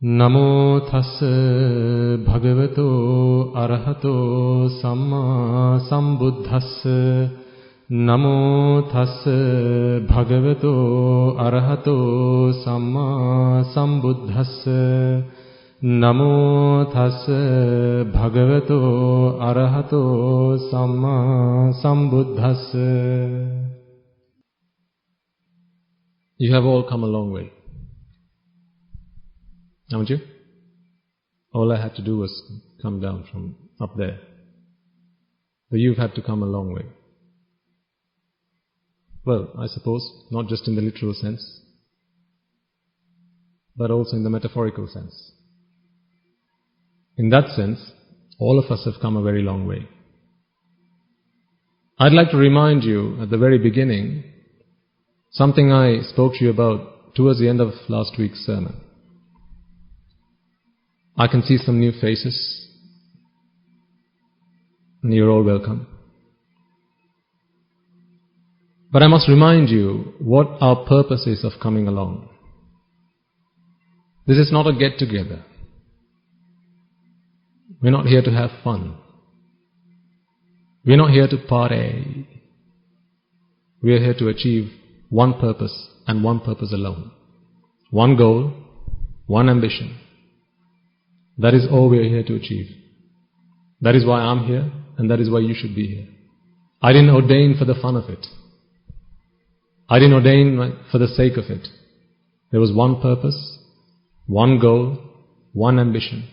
Namo thassa bhagavato arahato samma sambuddhassa. Namo thassa bhagavato arahato samma sambuddhassa. Namo thassa bhagavato arahato samma sambuddhassa. You have all come a long way, haven't you? All I had to do was come down from up there. But you've had to come a long way. Well, I suppose, not just in the literal sense, but also in the metaphorical sense. In that sense, all of us have come a very long way. I'd like to remind you at the very beginning something I spoke to you about towards the end of last week's sermon. I can see some new faces, and you're all welcome. But I must remind you what our purpose is of coming along. This is not a get-together. We're not here to have fun. We're not here to party. We are here to achieve one purpose and one purpose alone. One goal, one ambition. That is all we are here to achieve. That is why I'm here, and that is why you should be here. I didn't ordain for the fun of it. I didn't ordain for the sake of it. There was one purpose, one goal, one ambition.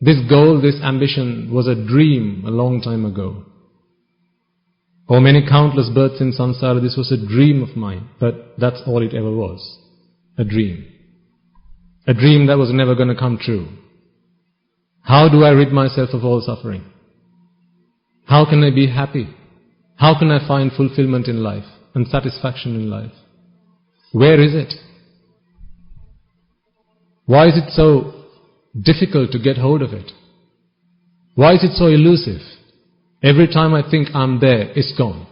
This goal, this ambition was a dream a long time ago. For many countless births in samsara, this was a dream of mine, but that's all it ever was. A dream. A dream that was never going to come true. How do I rid myself of all suffering? How can I be happy? How can I find fulfillment in life and satisfaction in life? Where is it? Why is it so difficult to get hold of it? Why is it so elusive? Every time I think I'm there, it's gone.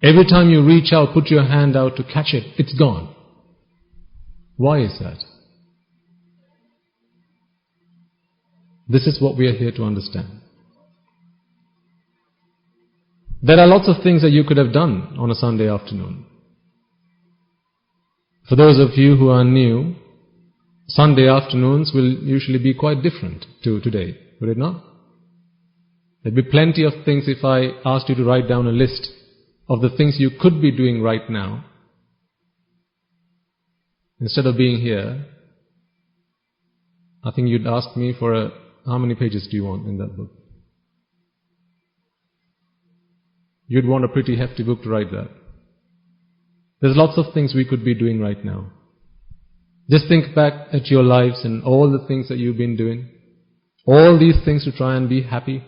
Every time you reach out, put your hand out to catch it, it's gone. Why is that? This is what we are here to understand. There are lots of things that you could have done on a Sunday afternoon. For those of you who are new, Sunday afternoons will usually be quite different to today, would it not? There'd be plenty of things if I asked you to write down a list of the things you could be doing right now. Instead of being here, I think you'd ask me for how many pages do you want in that book? You'd want a pretty hefty book to write that. There's lots of things we could be doing right now. Just think back at your lives and all the things that you've been doing. All these things to try and be happy.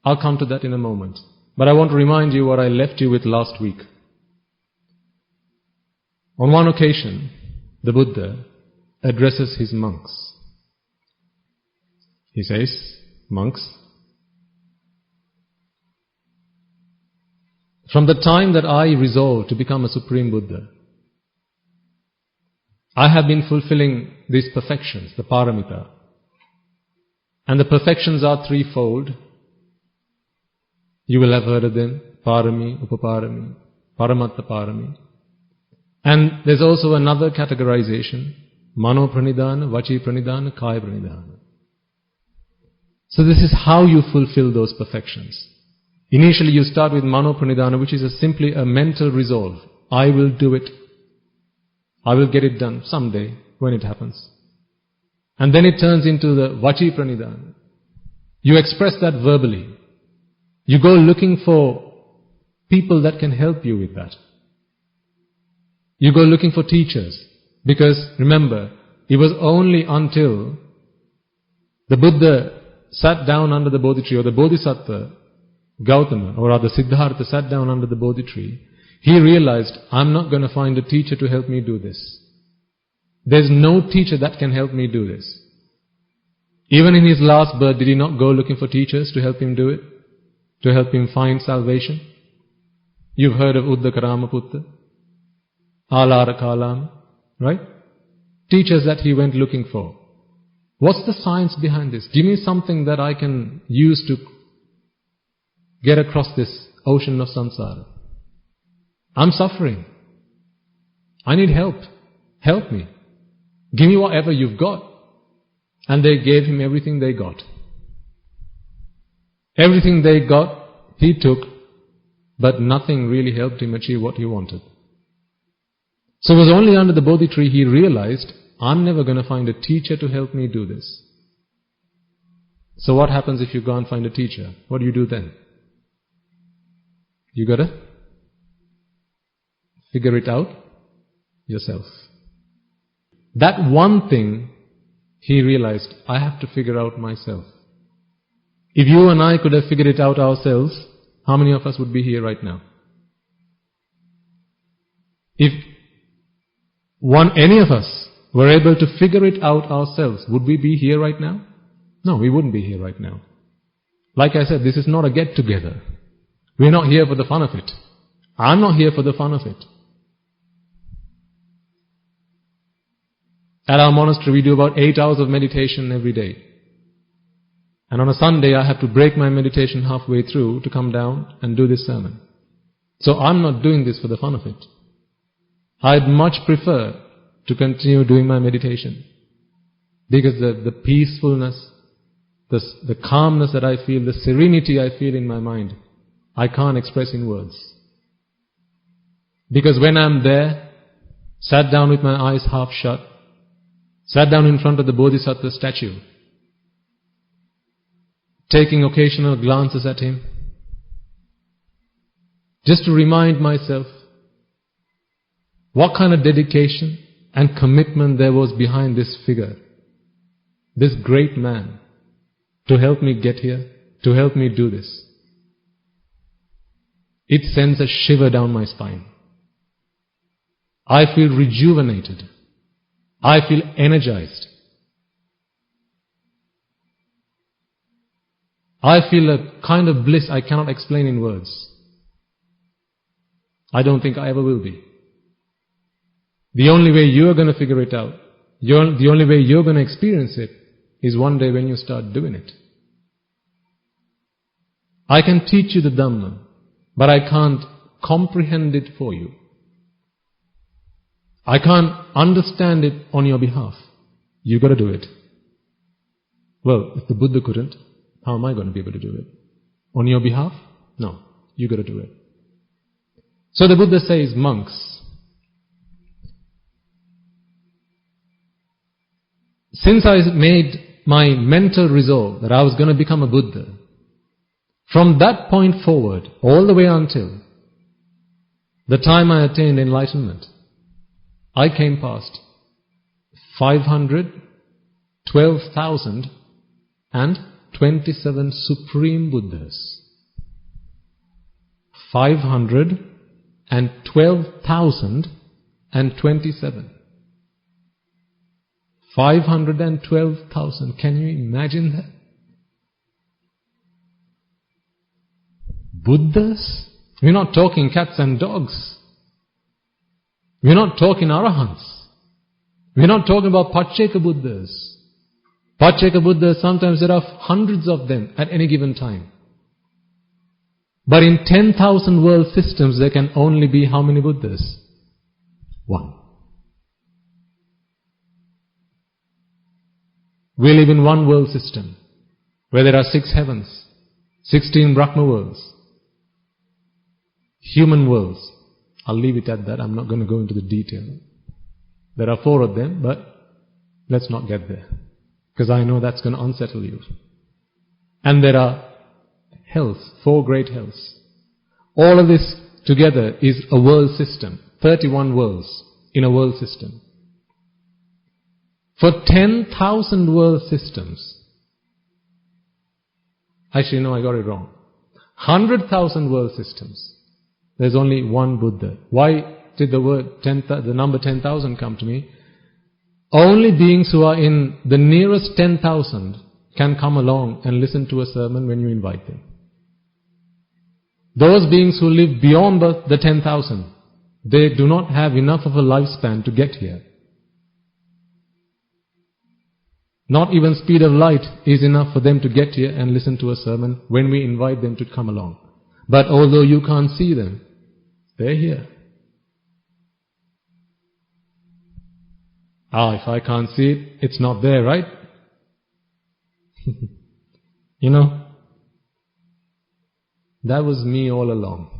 I'll come to that in a moment. But I want to remind you what I left you with last week. On one occasion, the Buddha addresses his monks. He says, "Monks, from the time that I resolved to become a Supreme Buddha, I have been fulfilling these perfections, the paramita. And the perfections are threefold. You will have heard of them: parami, upaparami, paramatta parami. And there's also another categorization: mano pranidhana, vachi pranidhana, kaya pranidhana. So this is how you fulfill those perfections. Initially you start with mano pranidhana, which is simply a mental resolve. I will do it. I will get it done someday when it happens. And then it turns into the vachi pranidhana. You express that verbally. You go looking for people that can help you with that. You go looking for teachers. Because remember, it was only until the Buddha sat down under the Bodhi tree, or the Bodhisattva Gautama, or rather Siddhartha sat down under the Bodhi tree, he realized, I'm not going to find a teacher to help me do this. There's no teacher that can help me do this. Even in his last birth, did he not go looking for teachers to help him do it? To help him find salvation? You've heard of Uddakarama Putta, Alara Kalama, right? Teachers that he went looking for. What's the science behind this? Give me something that I can use to get across this ocean of samsara. I'm suffering. I need help. Help me. Give me whatever you've got. And they gave him everything they got. Everything they got, he took, but nothing really helped him achieve what he wanted. So it was only under the Bodhi tree he realized, I'm never going to find a teacher to help me do this. So what happens if you go and find a teacher? What do you do then? You got to figure it out yourself. That one thing he realized, I have to figure out myself. If you and I could have figured it out ourselves, how many of us would be here right now? If any of us were able to figure it out ourselves, would we be here right now? No, we wouldn't be here right now. Like I said, this is not a get-together. We're not here for the fun of it. I'm not here for the fun of it. At our monastery, we do about 8 hours of meditation every day. And on a Sunday, I have to break my meditation halfway through to come down and do this sermon. So I'm not doing this for the fun of it. I'd much prefer to continue doing my meditation. Because the peacefulness, the calmness that I feel, the serenity I feel in my mind, I can't express in words. Because when I'm there, sat down with my eyes half shut, sat down in front of the Bodhisattva statue, taking occasional glances at him, just to remind myself what kind of dedication and commitment there was behind this figure, this great man, to help me get here, to help me do this. It sends a shiver down my spine. I feel rejuvenated. I feel energized. I feel a kind of bliss I cannot explain in words. I don't think I ever will be. The only way you're going to figure it out, the only way you're going to experience it, is one day when you start doing it. I can teach you the Dhamma, but I can't comprehend it for you. I can't understand it on your behalf. You've got to do it. Well, if the Buddha couldn't, how am I going to be able to do it? On your behalf? No, you've got to do it. So the Buddha says, monks, since I made my mental resolve that I was going to become a Buddha, from that point forward, all the way until the time I attained enlightenment, I came past 512,027 Supreme Buddhas. 512,027. 512,000. Can you imagine that? Buddhas? We're not talking cats and dogs. We're not talking arahants. We're not talking about Pacceka Buddhas. Pacceka Buddhas, sometimes there are hundreds of them at any given time. But in 10,000 world systems, there can only be how many Buddhas? One. We live in one world system, where there are 6 heavens, 16 Brahma worlds, human worlds. I'll leave it at that. I'm not going to go into the detail. There are 4 of them, but let's not get there, because I know that's going to unsettle you. And there are hells, 4 great hells. All of this together is a world system, 31 worlds in a world system. For 10,000 world systems, actually no, I got it wrong. 100,000 world systems, there's only one Buddha. Why did the number 10,000 come to me? Only beings who are in the nearest 10,000 can come along and listen to a sermon when you invite them. Those beings who live beyond the 10,000, they do not have enough of a lifespan to get here. Not even speed of light is enough for them to get here and listen to a sermon when we invite them to come along. But although you can't see them, they're here. If I can't see it, it's not there, right? You know, that was me all along.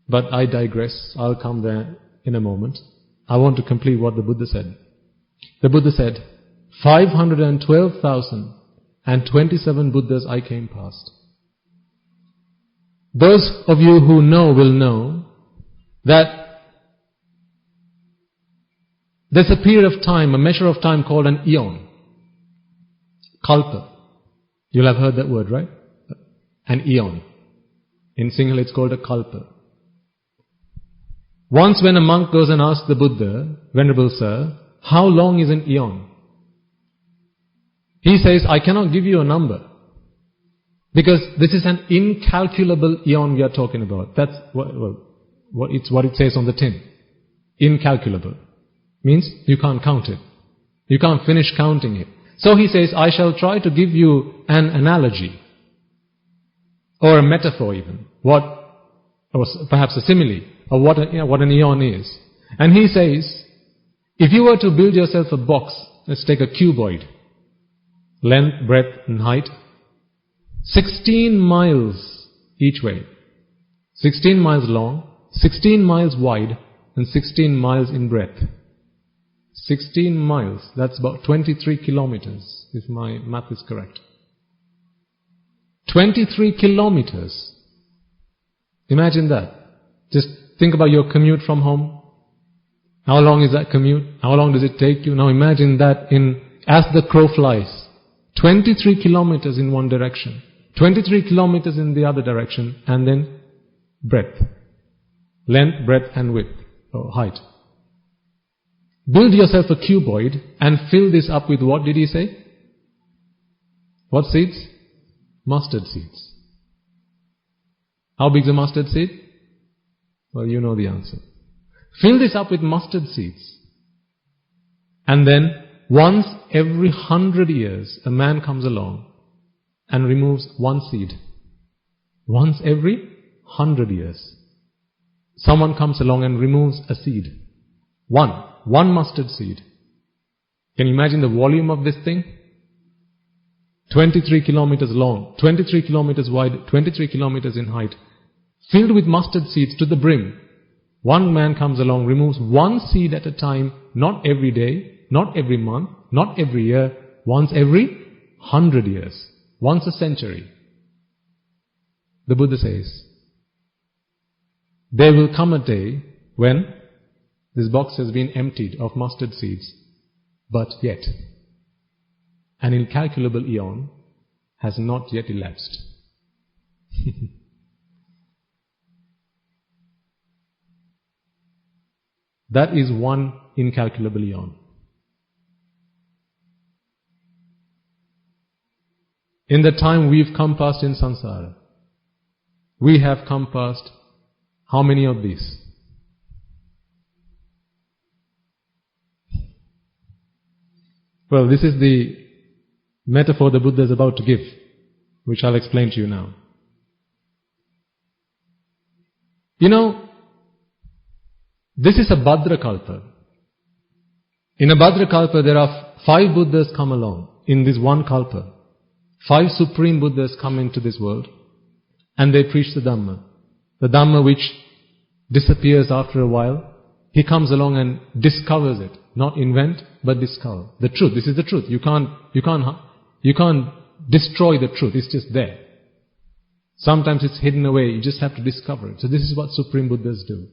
But I digress. I'll come there in a moment. I want to complete what the Buddha said. The Buddha said, 512,027 Buddhas I came past. Those of you who know will know that there's a period of time, a measure of time called an eon. Kalpa. You'll have heard that word, right? An eon. In Sinhala it's called a kalpa. Once when a monk goes and asks the Buddha, Venerable Sir, how long is an eon? He says, I cannot give you a number. Because this is an incalculable eon we are talking about. That's what it says on the tin. Incalculable. Means you can't count it. You can't finish counting it. So he says, I shall try to give you an analogy. Or a metaphor even. Or perhaps a simile. Of what an eon is. And he says, if you were to build yourself a box, let's take a cuboid, length, breadth and height, 16 miles each way, 16 miles long, 16 miles wide and 16 miles in breadth. 16 miles, that's about 23 kilometers, if my math is correct. 23 kilometers. Imagine that. Just think about your commute from home. How long is that commute? How long does it take you? Now imagine that as the crow flies. 23 kilometers in one direction. 23 kilometers in the other direction. And then breadth. Length, breadth and width. Or height. Build yourself a cuboid and fill this up with what did he say? What seeds? Mustard seeds. How big is a mustard seed? Well, you know the answer. Fill this up with mustard seeds. And then, once every 100 years, a man comes along and removes one seed. Once every 100 years. Someone comes along and removes a seed. One mustard seed. Can you imagine the volume of this thing? 23 kilometers long, 23 kilometers wide, 23 kilometers in height. Filled with mustard seeds to the brim. One man comes along, removes one seed at a time, not every day, not every month, not every year, once every 100 years, once a century. The Buddha says, there will come a day when this box has been emptied of mustard seeds, but yet an incalculable eon has not yet elapsed. That is one incalculable eon. In the time we've come past in samsara, we have come past how many of these? Well, this is the metaphor the Buddha is about to give, which I'll explain to you now. You know, this is a Bhadrakalpa. In a Bhadrakalpa, there are 5 Buddhas come along in this one Kalpa. 5 Supreme Buddhas come into this world and they preach the Dhamma. The Dhamma which disappears after a while. He comes along and discovers it. Not invent, but discover. The truth. This is the truth. You can't destroy the truth. It's just there. Sometimes it's hidden away. You just have to discover it. So this is what Supreme Buddhas do.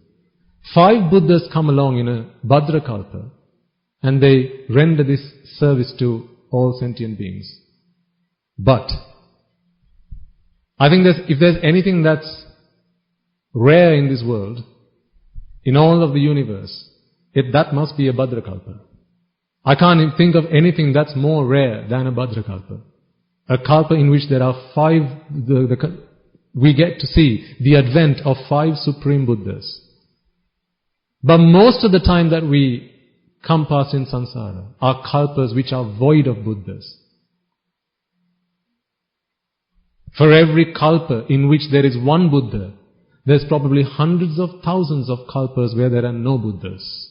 5 Buddhas come along in a Bhadrakalpa and they render this service to all sentient beings. But I think if there's anything that's rare in this world, in all of the universe, that must be a Bhadrakalpa. I can't think of anything that's more rare than a Bhadrakalpa. A kalpa in which there are 5, we get to see the advent of 5 Supreme Buddhas. But most of the time that we come past in samsara are kalpas which are void of Buddhas. For every kalpa in which there is one Buddha, there's probably hundreds of thousands of kalpas where there are no Buddhas.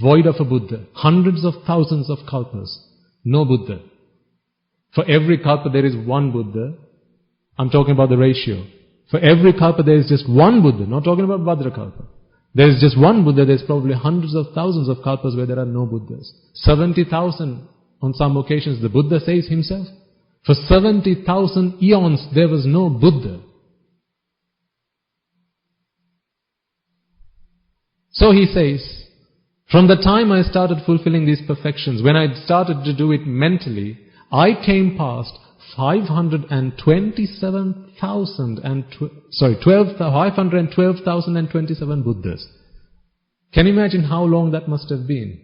Void of a Buddha. Hundreds of thousands of kalpas. No Buddha. For every kalpa there is one Buddha. I'm talking about the ratio. For every kalpa there is just one Buddha. Not talking about Bhadrakalpa. There is just one Buddha. There's probably hundreds of thousands of kalpas where there are no Buddhas. 70,000 on some occasions the Buddha says himself. For 70,000 eons there was no Buddha. So he says, from the time I started fulfilling these perfections, when I started to do it mentally, I came past 512,027 Buddhas. Can you imagine how long that must have been?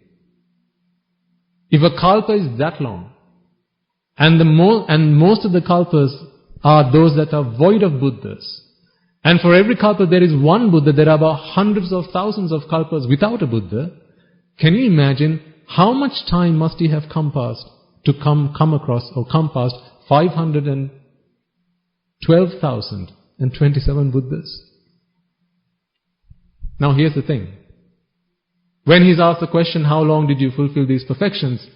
If a kalpa is that long, and most of the kalpas are those that are void of Buddhas, and for every kalpa there is one Buddha, there are about hundreds of thousands of kalpas without a Buddha. Can you imagine how much time must he have come past to come past 512,027 Buddhas? Now here's the thing. When he's asked the question, how long did you fulfill these perfections?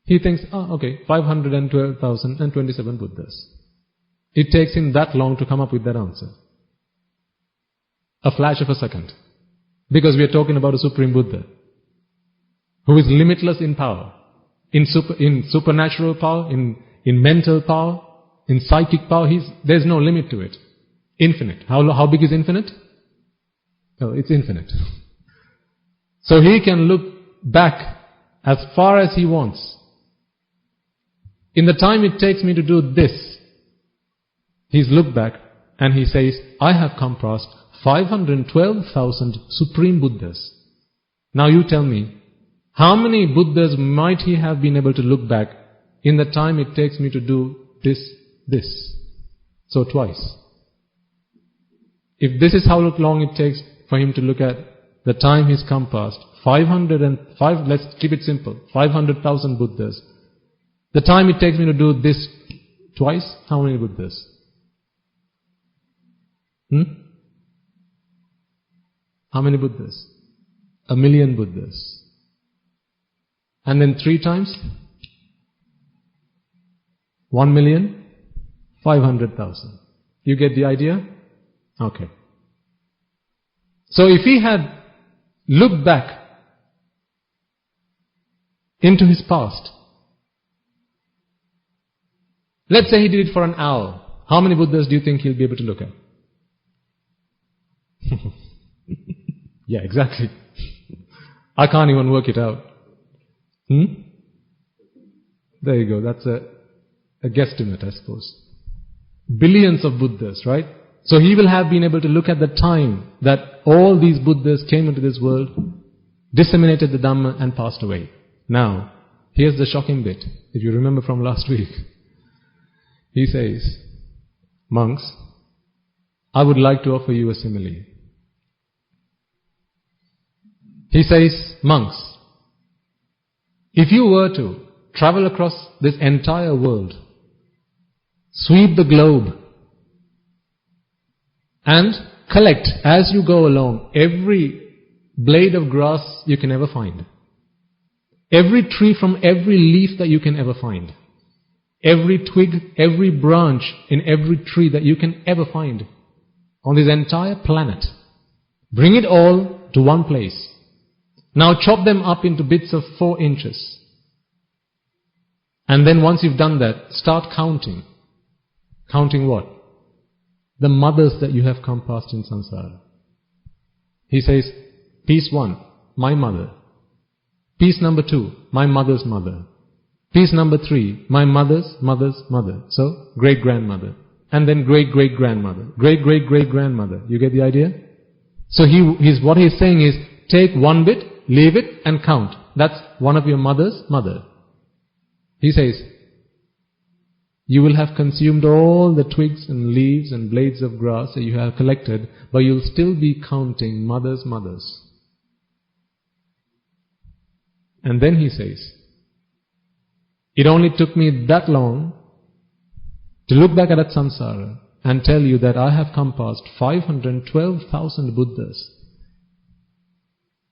He thinks, 512,027 Buddhas. It takes him that long to come up with that answer. A flash of a second. Because we are talking about a Supreme Buddha, who is limitless in power, in supernatural power, in mental power, in psychic power. There's no limit to it. Infinite. How big is infinite? Oh, it's infinite. So he can look back as far as he wants. In the time it takes me to do this, he's looked back and he says, I have come past 512,000 Supreme Buddhas. Now you tell me, how many Buddhas might he have been able to look back in the time it takes me to do this? So twice. If this is how long it takes for him to look at the time he's come past, 505, let's keep it simple, 500,000 Buddhas. The time it takes me to do this twice, how many Buddhas? How many Buddhas? 1,000,000 Buddhas. And then 3 times? 1,500,000. You get the idea? Okay. So if he had looked back into his past, let's say he did it for an hour, how many Buddhas do you think he'll be able to look at? Yeah, exactly. I can't even work it out. There you go. That's a guesstimate, I suppose. Billions of Buddhas, right? So he will have been able to look at the time that all these Buddhas came into this world, disseminated the Dhamma and passed away. Now, here's the shocking bit. If you remember from last week, he says, monks, I would like to offer you a simile. He says, monks, if you were to travel across this entire world, sweep the globe, and collect as you go along every blade of grass you can ever find, every tree from every leaf that you can ever find, every twig, every branch in every tree that you can ever find on this entire planet, bring it all to one place. Now chop them up into bits of 4 inches. And then once you've done that, start counting. Counting what? The mothers that you have come past in samsara. He says, piece 1, my mother. Piece number 2, my mother's mother. Piece number 3, my mother's mother's mother. So, great-grandmother. And then great-great-grandmother. Great-great-great-grandmother. You get the idea? So what he's saying is, take one bit, leave it, and count. That's one of your mother's mother. He says, You will have consumed all the twigs and leaves and blades of grass that you have collected, but you'll still be counting mothers. And then he says, it only took me that long to look back at that samsara and tell you that I have come past 512,000 Buddhas.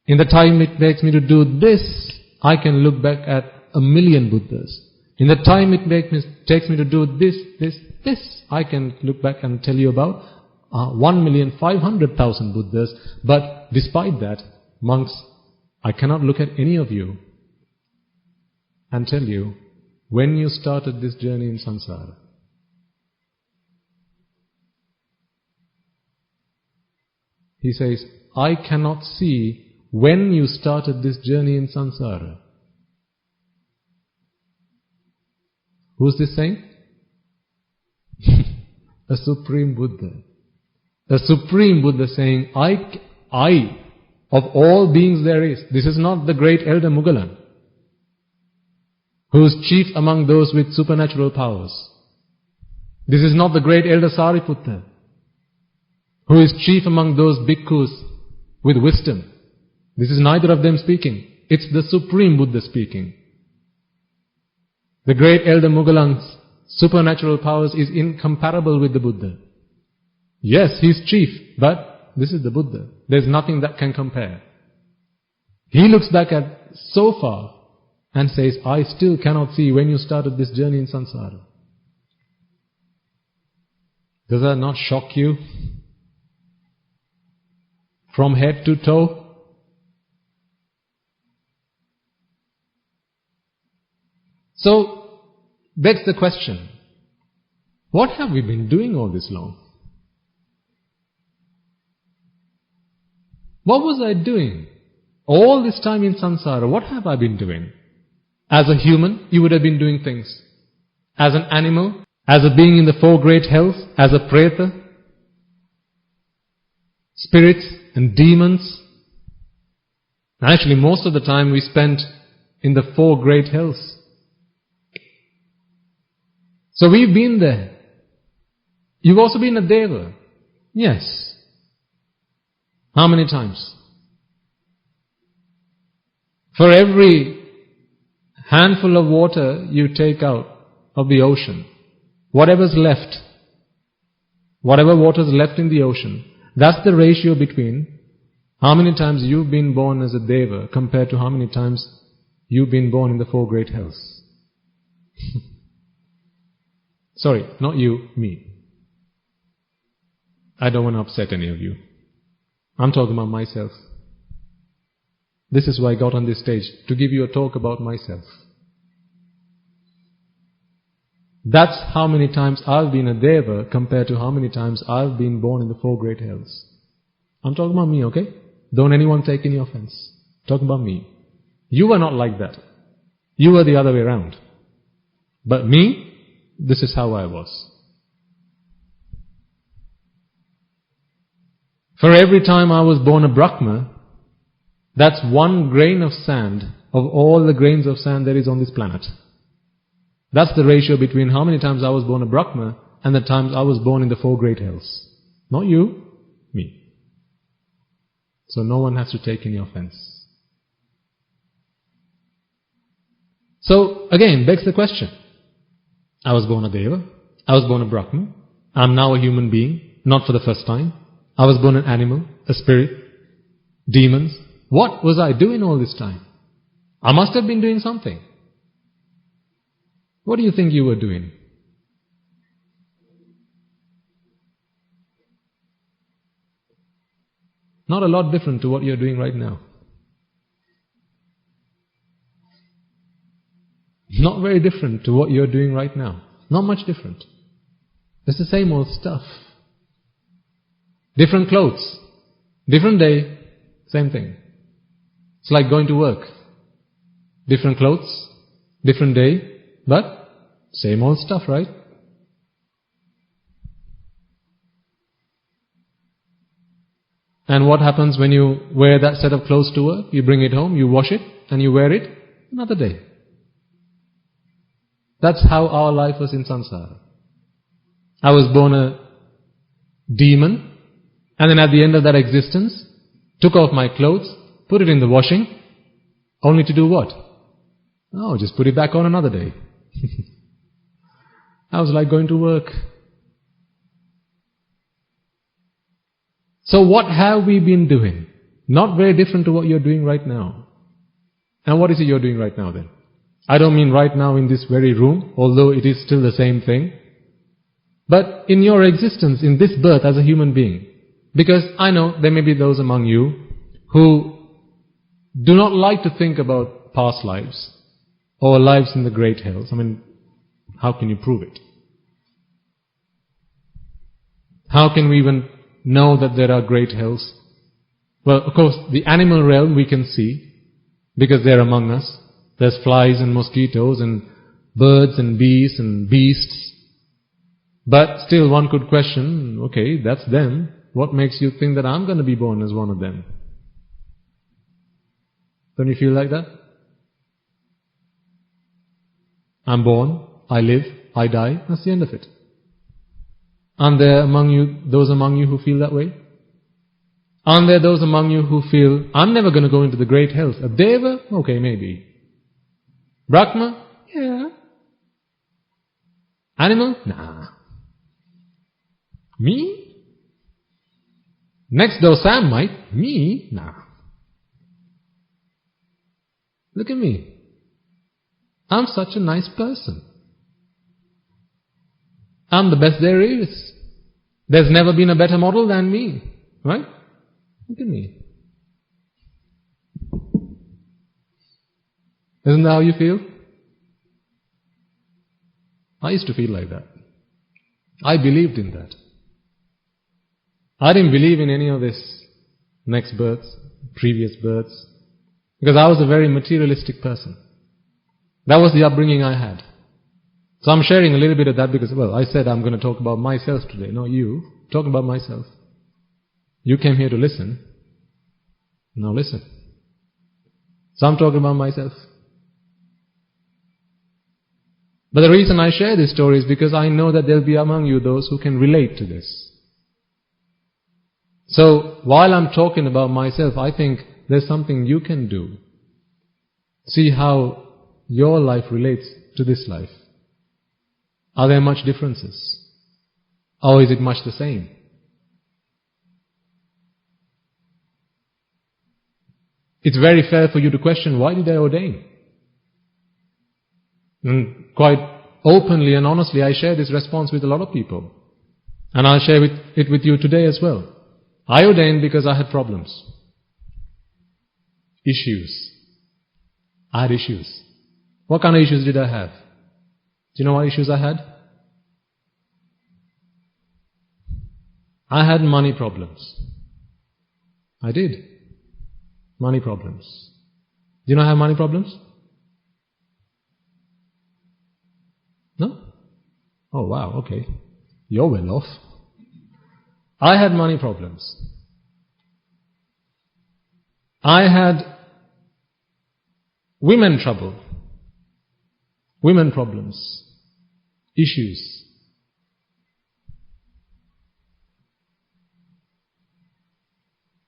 In the time it takes me to do this, I can look back at 1,000,000 Buddhas. In the time it takes me to do this, I can look back and tell you about 1,500,000 Buddhas. But despite that, monks, I cannot look at any of you and tell you when you started this journey in samsara. He says, I cannot see when you started this journey in samsara. Who's this saying? A Supreme Buddha. A Supreme Buddha saying, I, of all beings there is. This is not the great Elder Mugalan, who is chief among those with supernatural powers. This is not the great Elder Sariputta, who is chief among those bhikkhus with wisdom. This is neither of them speaking. It's the Supreme Buddha speaking. The great Elder Mugalan's supernatural powers is incomparable with the Buddha. Yes, he's chief, but this is the Buddha. There's nothing that can compare. He looks back at so far and says, I still cannot see when you started this journey in samsara. Does that not shock you? From head to toe? So, begs the question, what have we been doing all this long? What was I doing all this time in samsara? What have I been doing? As a human, you would have been doing things. As an animal, as a being in the four great hells, as a preta, spirits and demons. Actually, most of the time we spent in the four great hells. So we've been there. You've also been a deva. Yes. How many times? For every handful of water you take out of the ocean, whatever's left, whatever water's left in the ocean, that's the ratio between how many times you've been born as a deva compared to how many times you've been born in the four great hells. Sorry, not you, me. I don't want to upset any of you. I'm talking about myself. This is why I got on this stage, to give you a talk about myself. That's how many times I've been a deva compared to how many times I've been born in the four great hells. I'm talking about me, okay? Don't anyone take any offense. Talking about me. You were not like that. You were the other way around. But me, this is how I was. For every time I was born a Brahma, that's one grain of sand of all the grains of sand there is on this planet. That's the ratio between how many times I was born a Brahma and the times I was born in the four great hells. Not you, me. So no one has to take any offense. So again, begs the question. I was born a deva. I was born a Brahma. I'm now a human being, not for the first time. I was born an animal, a spirit, demons. What was I doing all this time? I must have been doing something. What do you think you were doing? Not a lot different to what you're doing right now. Not very different to what you're doing right now. Not much different. It's the same old stuff. Different clothes. Different day. Same thing. It's like going to work. Different clothes. Different day. But same old stuff, right? And what happens when you wear that set of clothes to work? You bring it home, you wash it, and you wear it another day. That's how our life was in samsara. I was born a demon, and then at the end of that existence, took off my clothes, put it in the washing, only to do what? Oh, just put it back on another day. I was like going to work. So what have we been doing? Not very different to what you're doing right now. And what is it you're doing right now then? I don't mean right now in this very room, although it is still the same thing. But in your existence, in this birth as a human being. Because I know there may be those among you who do not like to think about past lives or lives in the great hells. I mean, how can you prove it? How can we even know that there are great hells? Well, of course, the animal realm we can see because they're among us. There's flies and mosquitoes and birds and bees and beasts. But still one could question, okay, that's them. What makes you think that I'm going to be born as one of them? Don't you feel like that? I'm born, I live, I die, that's the end of it. Aren't there among you, those among you who feel that way? Aren't there those among you who feel, I'm never going to go into the great hells? A Deva? Okay, maybe. Brahma? Yeah. Animal? Nah. Me? Next door Sam might. Me? Nah. Look at me. I'm such a nice person. I'm the best there is. There's never been a better model than me. Right? Look at me. Isn't that how you feel? I used to feel like that. I believed in that. I didn't believe in any of this next births, previous births, because I was a very materialistic person. That was the upbringing I had. So I'm sharing a little bit of that because, well, I said I'm going to talk about myself today, not you. Talking about myself. You came here to listen. Now listen. So I'm talking about myself. But the reason I share this story is because I know that there'll be among you those who can relate to this. So, while I'm talking about myself, I think there's something you can do. See how your life relates to this life. Are there much differences? Or is it much the same? It's very fair for you to question, why did I ordain? And quite openly and honestly, I share this response with a lot of people. And I'll share it with you today as well. I ordained because I had problems. Issues. I had issues. What kind of issues did I have? Do you know what issues I had? I had money problems. I did. Money problems. Do you not have money problems? No? Oh wow, okay. You're well off. I had money problems. I had women trouble. Women problems. Issues.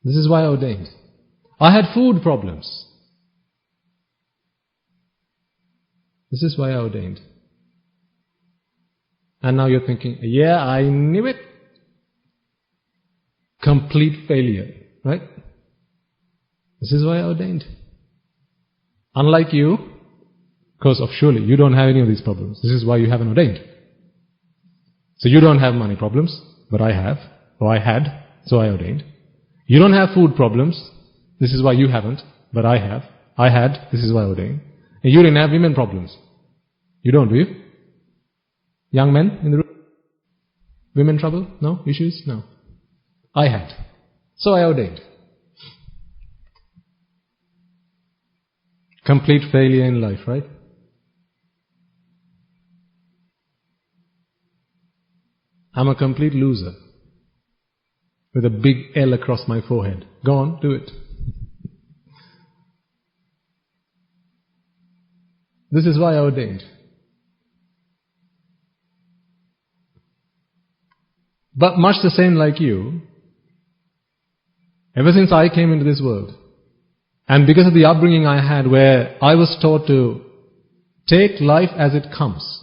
This is why I ordained. I had food problems. This is why I ordained. And now you're thinking, yeah, I knew it. Complete failure, right? This is why I ordained. Unlike you, because of surely you don't have any of these problems. This is why you haven't ordained. So you don't have money problems, but I have, or I had, so I ordained. You don't have food problems. This is why you haven't, but I have. I had, this is why I ordained. And you didn't have women problems. You don't, do you? Young men in the room? Women trouble? No? Issues? No. I had. So I ordained. Complete failure in life, right? I'm a complete loser. With a big L across my forehead. Go on, do it. This is why I ordained. But much the same like you, ever since I came into this world, and because of the upbringing I had where I was taught to take life as it comes,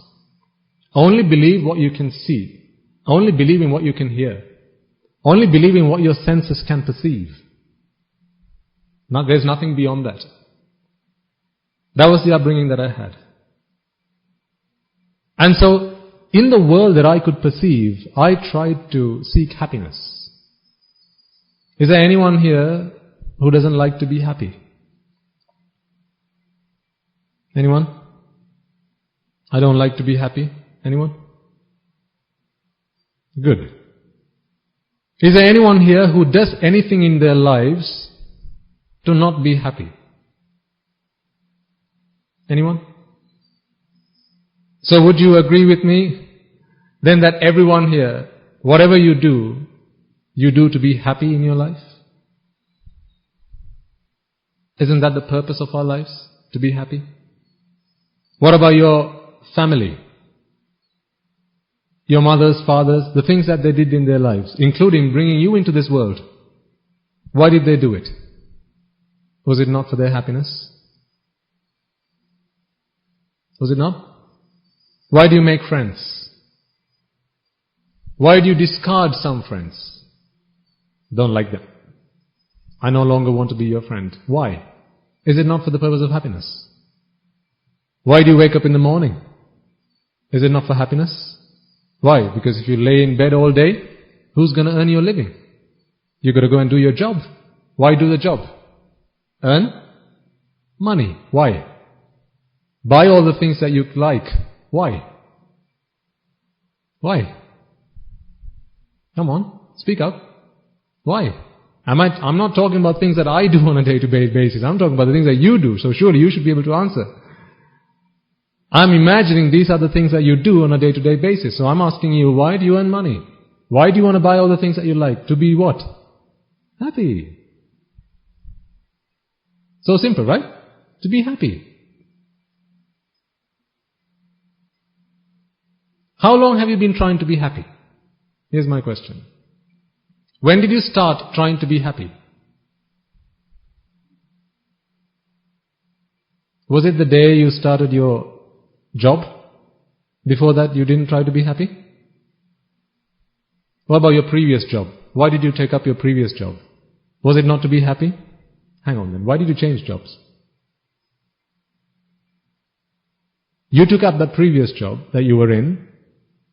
only believe what you can see, only believe in what you can hear, only believe in what your senses can perceive. There's nothing beyond that. That was the upbringing that I had. And so, in the world that I could perceive, I tried to seek happiness. Is there anyone here who doesn't like to be happy? Anyone? I don't like to be happy. Anyone? Good. Is there anyone here who does anything in their lives to not be happy? Anyone? So would you agree with me then that everyone here, whatever you do to be happy in your life? Isn't that the purpose of our lives? To be happy? What about your family? Your mothers, fathers, the things that they did in their lives, including bringing you into this world. Why did they do it? Was it not for their happiness? Was it not? Why do you make friends? Why do you discard some friends? Don't like them. I no longer want to be your friend. Why? Is it not for the purpose of happiness? Why do you wake up in the morning? Is it not for happiness? Why? Because if you lay in bed all day, who's going to earn your living? You've got to go and do your job. Why do the job? Earn money. Why? Buy all the things that you like. Why? Why? Come on, speak up. Why? I'm not talking about things that I do on a day-to-day basis. I'm talking about the things that you do. So surely you should be able to answer. I'm imagining these are the things that you do on a day-to-day basis. So I'm asking you, why do you earn money? Why do you want to buy all the things that you like? To be what? Happy. So simple, right? To be happy. How long have you been trying to be happy? Here's my question. When did you start trying to be happy? Was it the day you started your job? Before that you didn't try to be happy? What about your previous job? Why did you take up your previous job? Was it not to be happy? Hang on then, why did you change jobs? You took up that previous job that you were in,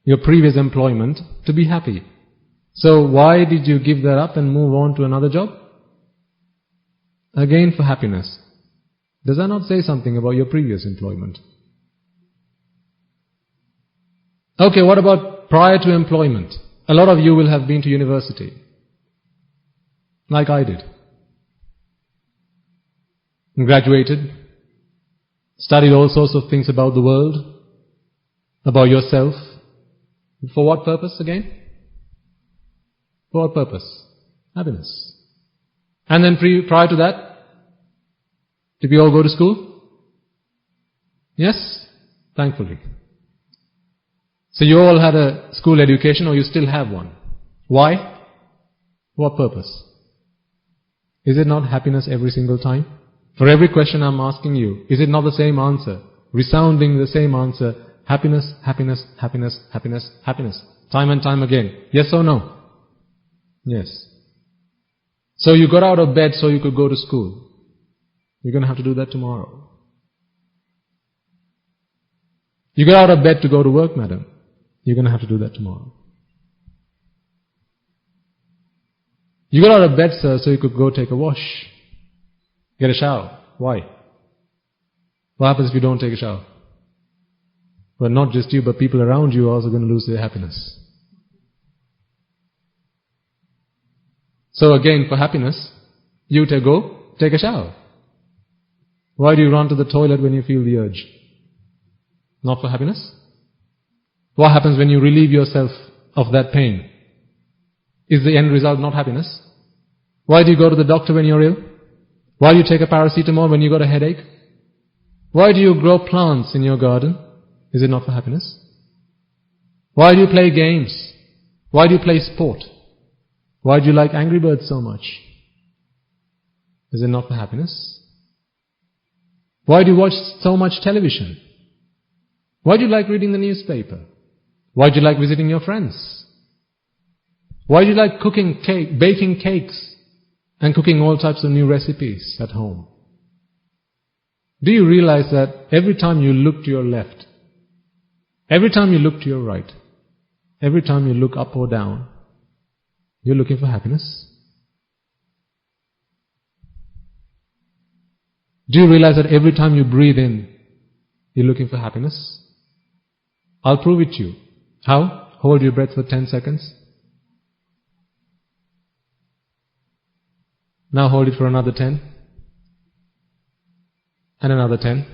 your previous employment, to be happy. So why did you give that up and move on to another job? Again for happiness. Does that not say something about your previous employment? Okay, what about prior to employment? A lot of you will have been to university, like I did. Graduated, studied all sorts of things about the world, about yourself. For what purpose again? For what purpose? Happiness. And then prior to that, did we all go to school? Yes? Thankfully. So you all had a school education, or you still have one. Why? What purpose? Is it not happiness every single time? For every question I'm asking you, is it not the same answer? Resounding the same answer, happiness, happiness, happiness, happiness, happiness. Time and time again. Yes or no? Yes. So you got out of bed so you could go to school. You're going to have to do that tomorrow. You got out of bed to go to work, madam. You're going to have to do that tomorrow. You got out of bed, sir, so you could go take a wash. Get a shower. Why? What happens if you don't take a shower? Well, not just you, but people around you are also going to lose their happiness. So again, for happiness, you go take a shower. Why do you run to the toilet when you feel the urge? Not for happiness? What happens when you relieve yourself of that pain? Is the end result not happiness? Why do you go to the doctor when you're ill? Why do you take a paracetamol when you got a headache? Why do you grow plants in your garden? Is it not for happiness? Why do you play games? Why do you play sport? Why do you like Angry Birds so much? Is it not for happiness? Why do you watch so much television? Why do you like reading the newspaper? Why do you like visiting your friends? Why do you like baking cakes and cooking all types of new recipes at home? Do you realize that every time you look to your left, every time you look to your right, every time you look up or down, you're looking for happiness? Do you realize that every time you breathe in, you're looking for happiness? I'll prove it to you. How? Hold your breath for 10 seconds. Now hold it for another 10. And another 10.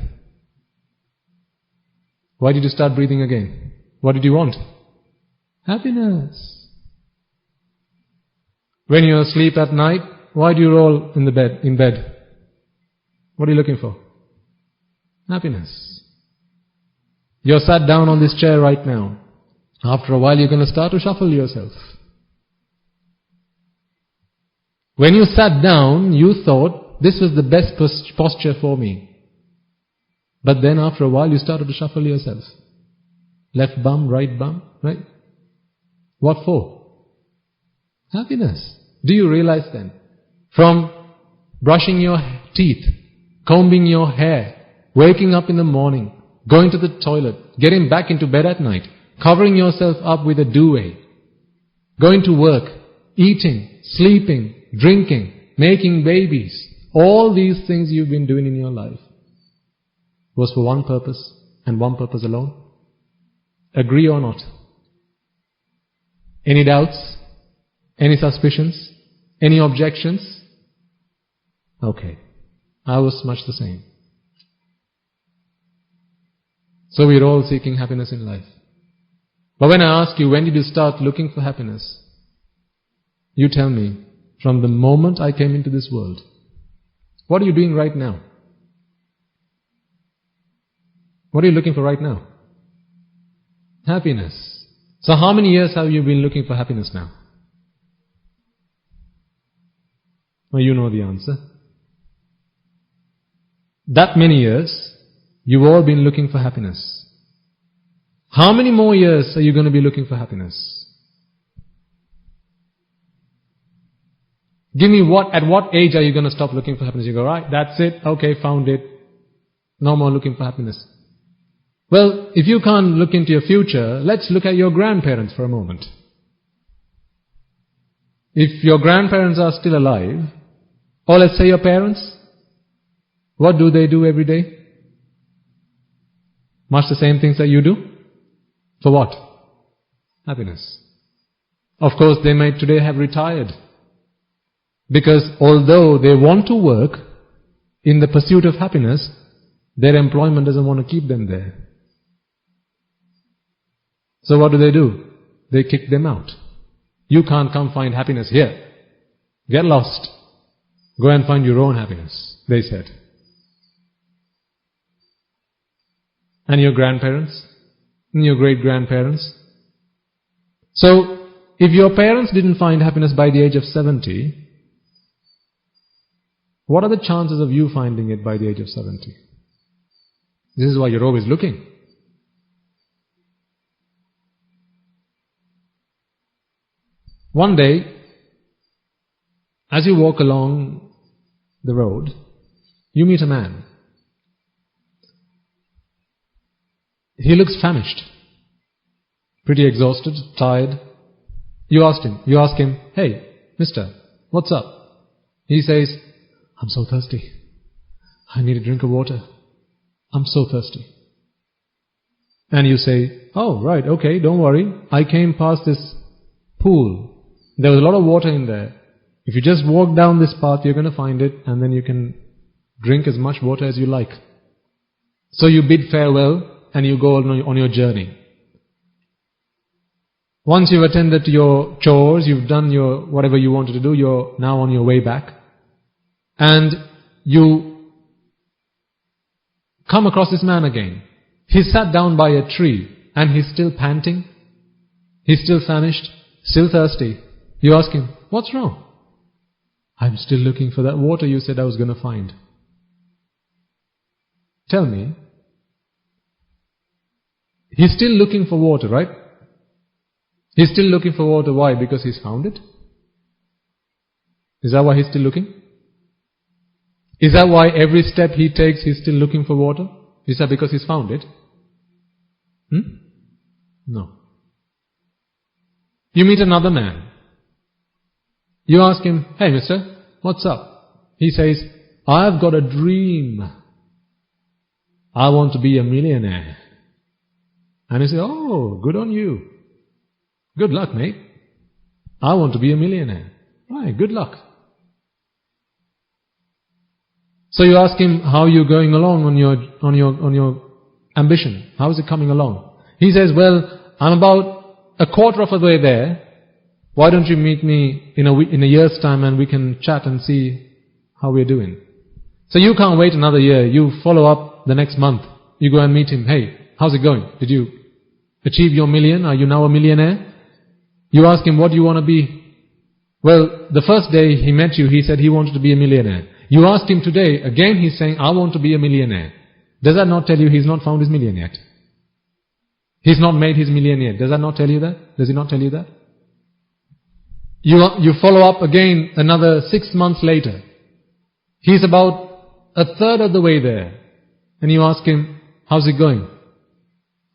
Why did you start breathing again? What did you want? Happiness. When you're asleep at night, why do you roll in bed? What are you looking for? Happiness. You're sat down on this chair right now. After a while you're going to start to shuffle yourself. When you sat down, you thought this was the best posture for me. But then after a while you started to shuffle yourself. Left bum, right bum, right? What for? Happiness. Do you realize then? From brushing your teeth, combing your hair, waking up in the morning, going to the toilet, getting back into bed at night, covering yourself up with a duvet, going to work, eating, sleeping, drinking, making babies, all these things you've been doing in your life was for one purpose and one purpose alone. Agree or not? Any doubts? Any suspicions? Any objections? Okay. I was much the same. So we're all seeking happiness in life. But when I ask you, when did you start looking for happiness? You tell me, from the moment I came into this world. What are you doing right now? What are you looking for right now? Happiness. So how many years have you been looking for happiness now? Well, you know the answer. That many years, you've all been looking for happiness. How many more years are you going to be looking for happiness? Give me at what age are you going to stop looking for happiness? You go, right, that's it, okay, found it. No more looking for happiness. Well, if you can't look into your future, let's look at your grandparents for a moment. If your grandparents are still alive, or let's say your parents, what do they do every day? Much the same things that you do. For what? Happiness. Of course, they might today have retired. Because although they want to work in the pursuit of happiness, their employment doesn't want to keep them there. So what do? They kick them out. You can't come find happiness here. Get lost. Go and find your own happiness, they said. And your grandparents? And your great-grandparents? So, if your parents didn't find happiness by the age of 70, what are the chances of you finding it by the age of 70? This is why you're always looking. One day, as you walk along the road, you meet a man. He looks famished, pretty exhausted, tired. You ask him, hey, mister, what's up? He says, I'm so thirsty. I need a drink of water. I'm so thirsty. And you say, oh, right, okay, don't worry. I came past this pool. There was a lot of water in there. If you just walk down this path, you're going to find it, and then you can drink as much water as you like. So you bid farewell, and you go on your journey. Once you've attended to your chores, you've done your whatever you wanted to do, you're now on your way back. And you come across this man again. He's sat down by a tree, and he's still panting. He's still famished, Still thirsty. You ask him, what's wrong? I'm still looking for that water you said I was going to find. Tell me. He's still looking for water, right? He's still looking for water. Why? Because he's found it? Is that why he's still looking? Is that why every step he takes he's still looking for water? Is that because he's found it? No. You meet another man. You ask him, hey mister, what's up? He says, I've got a dream. I want to be a millionaire. And you say, oh, good on you. Good luck, mate. I want to be a millionaire. Right, good luck. So you ask him, how are you going along on your ambition? How is it coming along? He says, well, I'm about a quarter of the way there. Why don't you meet me in a year's time and we can chat and see how we're doing? So you can't wait another year. You follow up the next month. You go and meet him. Hey, how's it going? Did you achieve your million? Are you now a millionaire? You ask him, what do you want to be? Well, the first day he met you, he said he wanted to be a millionaire. You asked him today, again he's saying, I want to be a millionaire. Does that not tell you he's not found his million yet? He's not made his million yet. Does that not tell you that? Does it not tell you that? You follow up again another 6 months later. He's about a third of the way there. And you ask him, how's it going?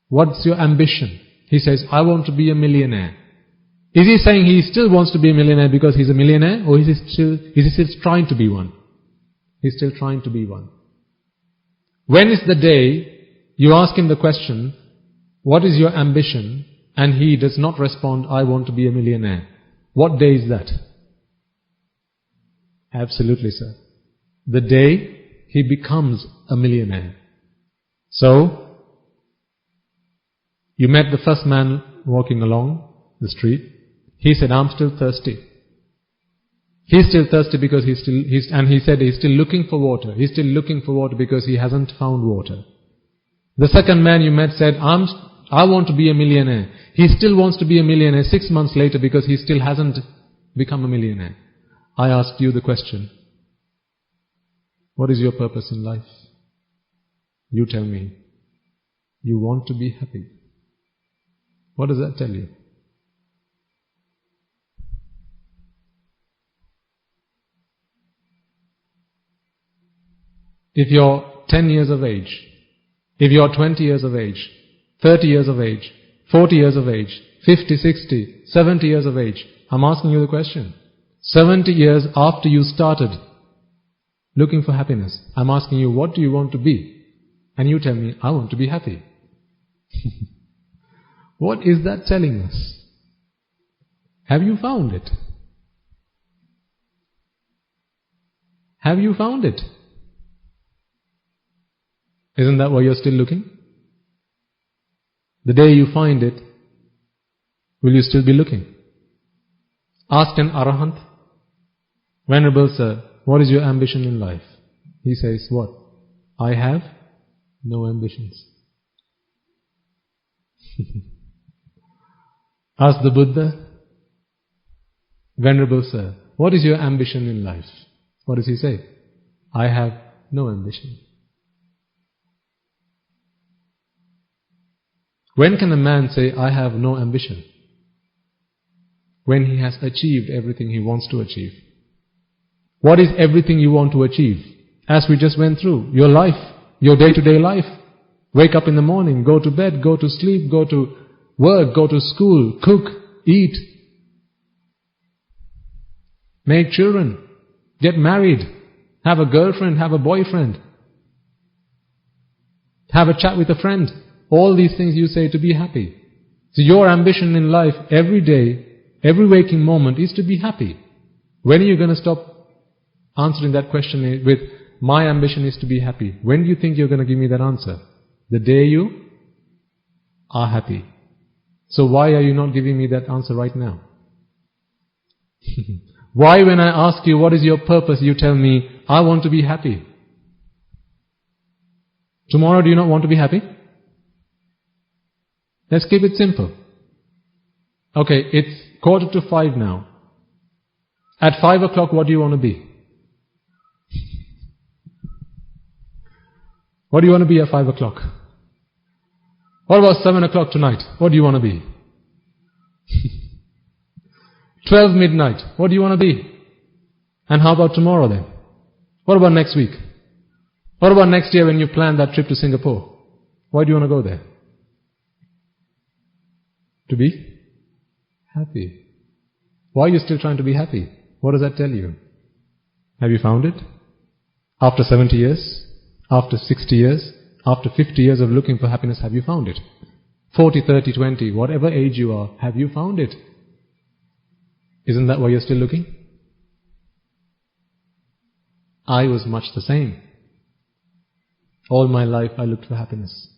What's your ambition? He says, I want to be a millionaire. Is he saying he still wants to be a millionaire because he's a millionaire? Or is he still trying to be one? He's still trying to be one. When is the day you ask him the question, what is your ambition? And he does not respond, I want to be a millionaire. What day is that? Absolutely, sir. The day he becomes a millionaire. So, you met the first man walking along the street. He said, I'm still thirsty. He's still thirsty because he said he's still looking for water. He's still looking for water because he hasn't found water. The second man you met said, I want to be a millionaire. He still wants to be a millionaire 6 months later because he still hasn't become a millionaire. I asked you the question, what is your purpose in life? You tell me. You want to be happy. What does that tell you? If you're 10 years of age, if you're 20 years of age, 30 years of age, 40 years of age, 50, 60, 70 years of age, I'm asking you the question. 70 years after you started looking for happiness, I'm asking you, what do you want to be? And you tell me, I want to be happy. What is that telling us? Have you found it? Have you found it? Isn't that why you're still looking? The day you find it, will you still be looking? Ask an Arahant, Venerable Sir, what is your ambition in life? He says, what? I have no ambitions. Ask the Buddha, Venerable Sir, what is your ambition in life? What does he say? I have no ambition. When can a man say, I have no ambition? When he has achieved everything he wants to achieve. What is everything you want to achieve? As we just went through, your life, your day-to-day life. Wake up in the morning, go to bed, go to sleep, go to work, go to school, cook, eat, make children, get married, have a girlfriend, have a boyfriend, have a chat with a friend. All these things you say to be happy. So your ambition in life every day, every waking moment is to be happy. When are you going to stop answering that question with, my ambition is to be happy? When do you think you're going to give me that answer? The day you are happy. So why are you not giving me that answer right now? Why when I ask you what is your purpose, you tell me, I want to be happy? Tomorrow do you not want to be happy? Let's keep it simple. Okay, it's 4:45 now. At 5 o'clock, what do you want to be? What do you want to be at 5 o'clock? What about 7 o'clock tonight? What do you want to be? 12 midnight, what do you want to be? And how about tomorrow then? What about next week? What about next year when you plan that trip to Singapore? Why do you want to go there? To be happy. Why are you still trying to be happy? What does that tell you? Have you found it? After 70 years? After 60 years? After 50 years of looking for happiness, have you found it? 40, 30, 20, whatever age you are, have you found it? Isn't that why you're still looking? I was much the same. All my life I looked for happiness.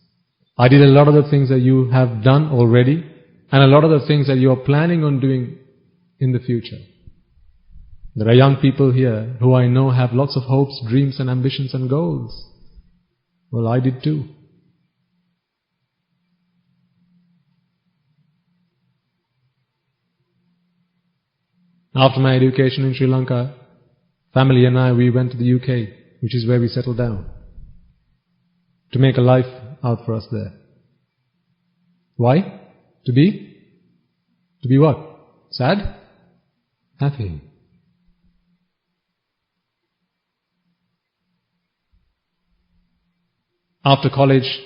I did a lot of the things that you have done already, and a lot of the things that you are planning on doing in the future. There are young people here who I know have lots of hopes, dreams and ambitions and goals. Well, I did too. After my education in Sri Lanka, family and I, we went to the UK, which is where we settled down, to make a life out for us there. Why? To be what? Sad? Happy. After college,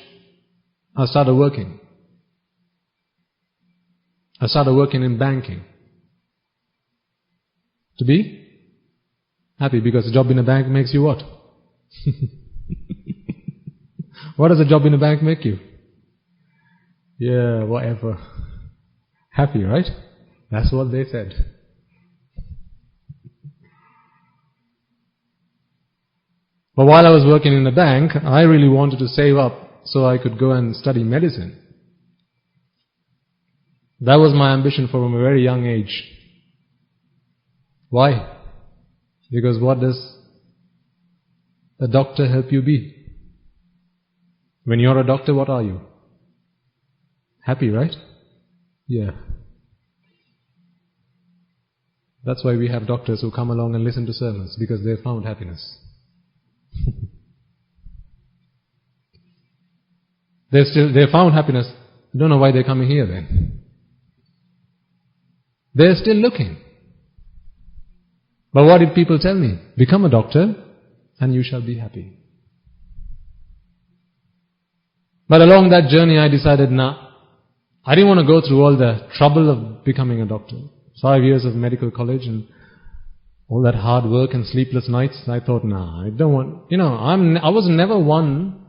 I started working. I started working in banking. To be happy, because a job in a bank makes you what? What does a job in a bank make you? Yeah, whatever. Happy, right? That's what they said. But while I was working in the bank, I really wanted to save up so I could go and study medicine. That was my ambition from a very young age. Why? Because what does a doctor help you be? When you're a doctor, what are you? Happy, right? Yeah. That's why we have doctors who come along and listen to sermons, because they found happiness. They found happiness. I don't know why they're coming here then. They're still looking. But what did people tell me? Become a doctor and you shall be happy. But along that journey I decided, I didn't want to go through all the trouble of becoming a doctor. 5 years of medical college and all that hard work and sleepless nights. I thought, I don't want, I was never one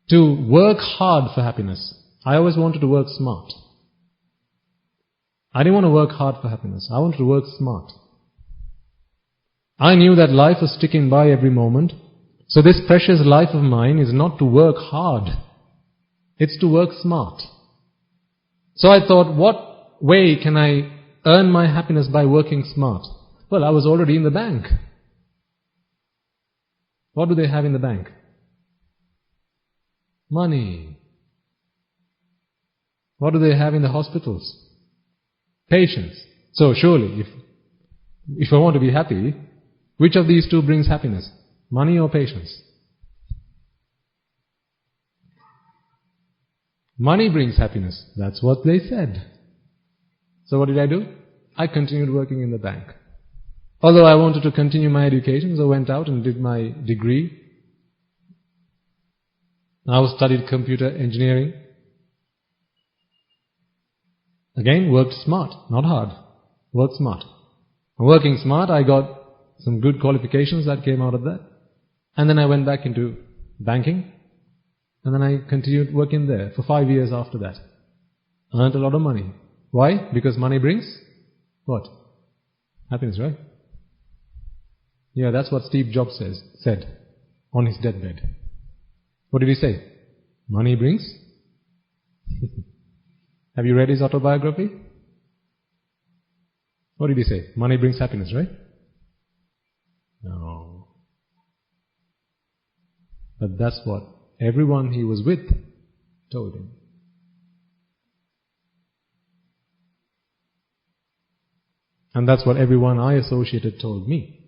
to work hard for happiness. I always wanted to work smart. I didn't want to work hard for happiness. I wanted to work smart. I knew that life was ticking by every moment. So this precious life of mine is not to work hard. It's to work smart. So I thought, what way can I earn my happiness by working smart? Well, I was already in the bank. What do they have in the bank? Money. What do they have in the hospitals? Patients. So surely, if I want to be happy, which of these two brings happiness? Money or patience? Money brings happiness. That's what they said. So what did I do? I continued working in the bank. Although I wanted to continue my education, so I went out and did my degree. I studied computer engineering. Again, worked smart, not hard. Worked smart. And working smart, I got some good qualifications that came out of that. And then I went back into banking. And then I continued working there for 5 years after that. Earned a lot of money. Why? Because money brings what? Happiness, right? Yeah, that's what Steve Jobs said on his deathbed. What did he say? Money brings? Have you read his autobiography? What did he say? Money brings happiness, right? No. But that's what everyone he was with told him. And that's what everyone I associated told me.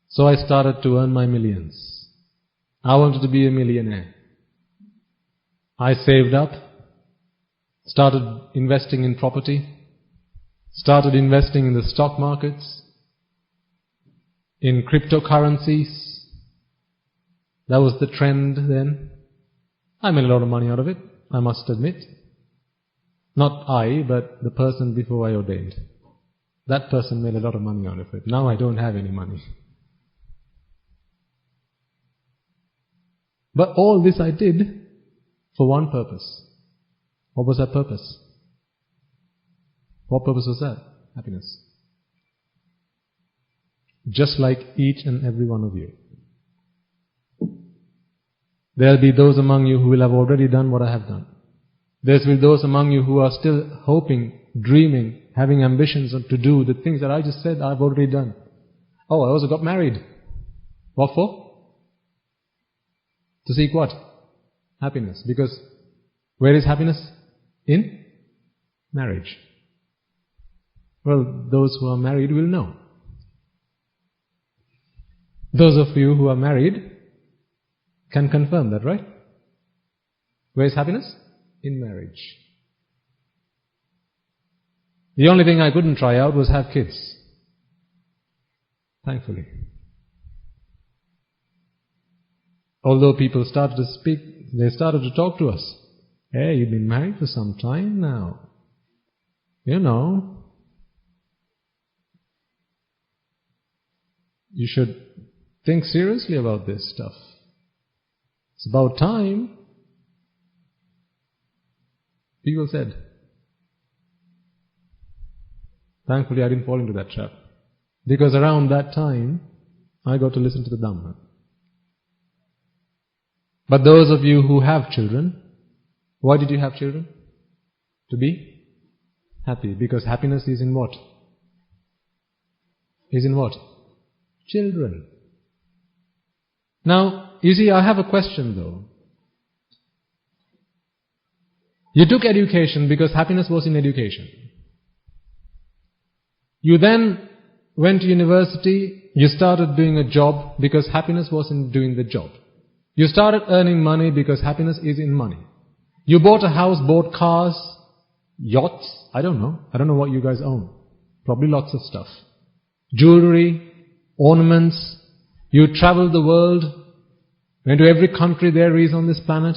So I started to earn my millions. I wanted to be a millionaire. I saved up, started investing in property, started investing in the stock markets, in cryptocurrencies. That was the trend then. I made a lot of money out of it, I must admit. Not I, but the person before I ordained. That person made a lot of money out of it. Now I don't have any money. But all this I did for one purpose. What was that purpose? What purpose was that? Happiness. Just like each and every one of you. There will be those among you who will have already done what I have done. There will be those among you who are still hoping, dreaming, having ambitions to do the things that I just said I've already done. Oh, I also got married. What for? To seek what? Happiness. Because where is happiness? In marriage. Well, those who are married will know. Those of you who are married can confirm that, right? Where is happiness? In marriage. The only thing I couldn't try out was have kids. Thankfully. Although people started to speak, they started to talk to us. Hey, you've been married for some time now. You know, you should think seriously about this stuff. It's about time. People said. Thankfully I didn't fall into that trap. Because around that time, I got to listen to the Dhamma. But those of you who have children, why did you have children? To be happy. Because happiness is in what? Is in what? Children. Now, you see, I have a question though. You took education because happiness was in education. You then went to university, you started doing a job because happiness was in doing the job. You started earning money because happiness is in money. You bought a house, bought cars, yachts, I don't know what you guys own. Probably lots of stuff. Jewelry, ornaments. You traveled the world, went to every country there is on this planet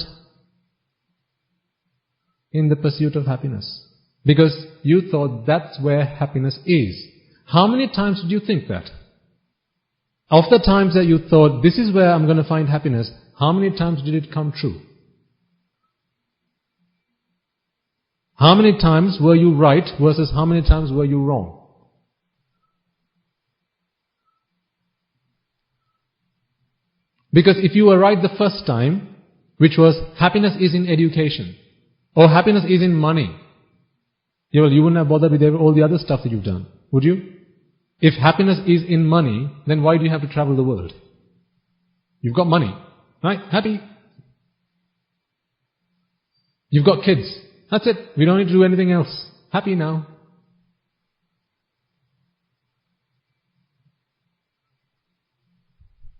in the pursuit of happiness. Because you thought that's where happiness is. How many times did you think that? Of the times that you thought, this is where I'm going to find happiness, how many times did it come true? How many times were you right versus how many times were you wrong? Because if you were right the first time, which was happiness is in education, or happiness is in money, you wouldn't have bothered with all the other stuff that you've done, would you? If happiness is in money, then why do you have to travel the world? You've got money, right? Happy. You've got kids. That's it. We don't need to do anything else. Happy now.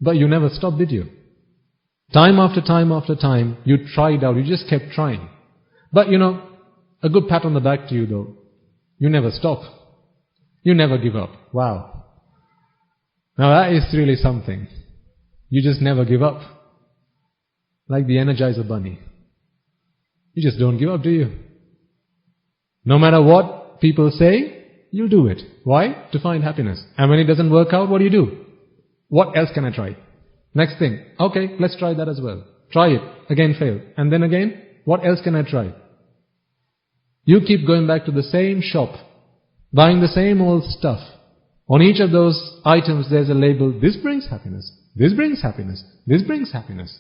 But you never stopped, did you? Time after time after time, you tried out. You just kept trying. But a good pat on the back to you though. You never stop. You never give up. Wow. Now that is really something. You just never give up. Like the Energizer Bunny. You just don't give up, do you? No matter what people say, you do it. Why? To find happiness. And when it doesn't work out, what do? What else can I try? Next thing. Okay, let's try that as well. Try it. Again fail. And then again, what else can I try? You keep going back to the same shop, buying the same old stuff. On each of those items there's a label, this brings happiness, this brings happiness, this brings happiness.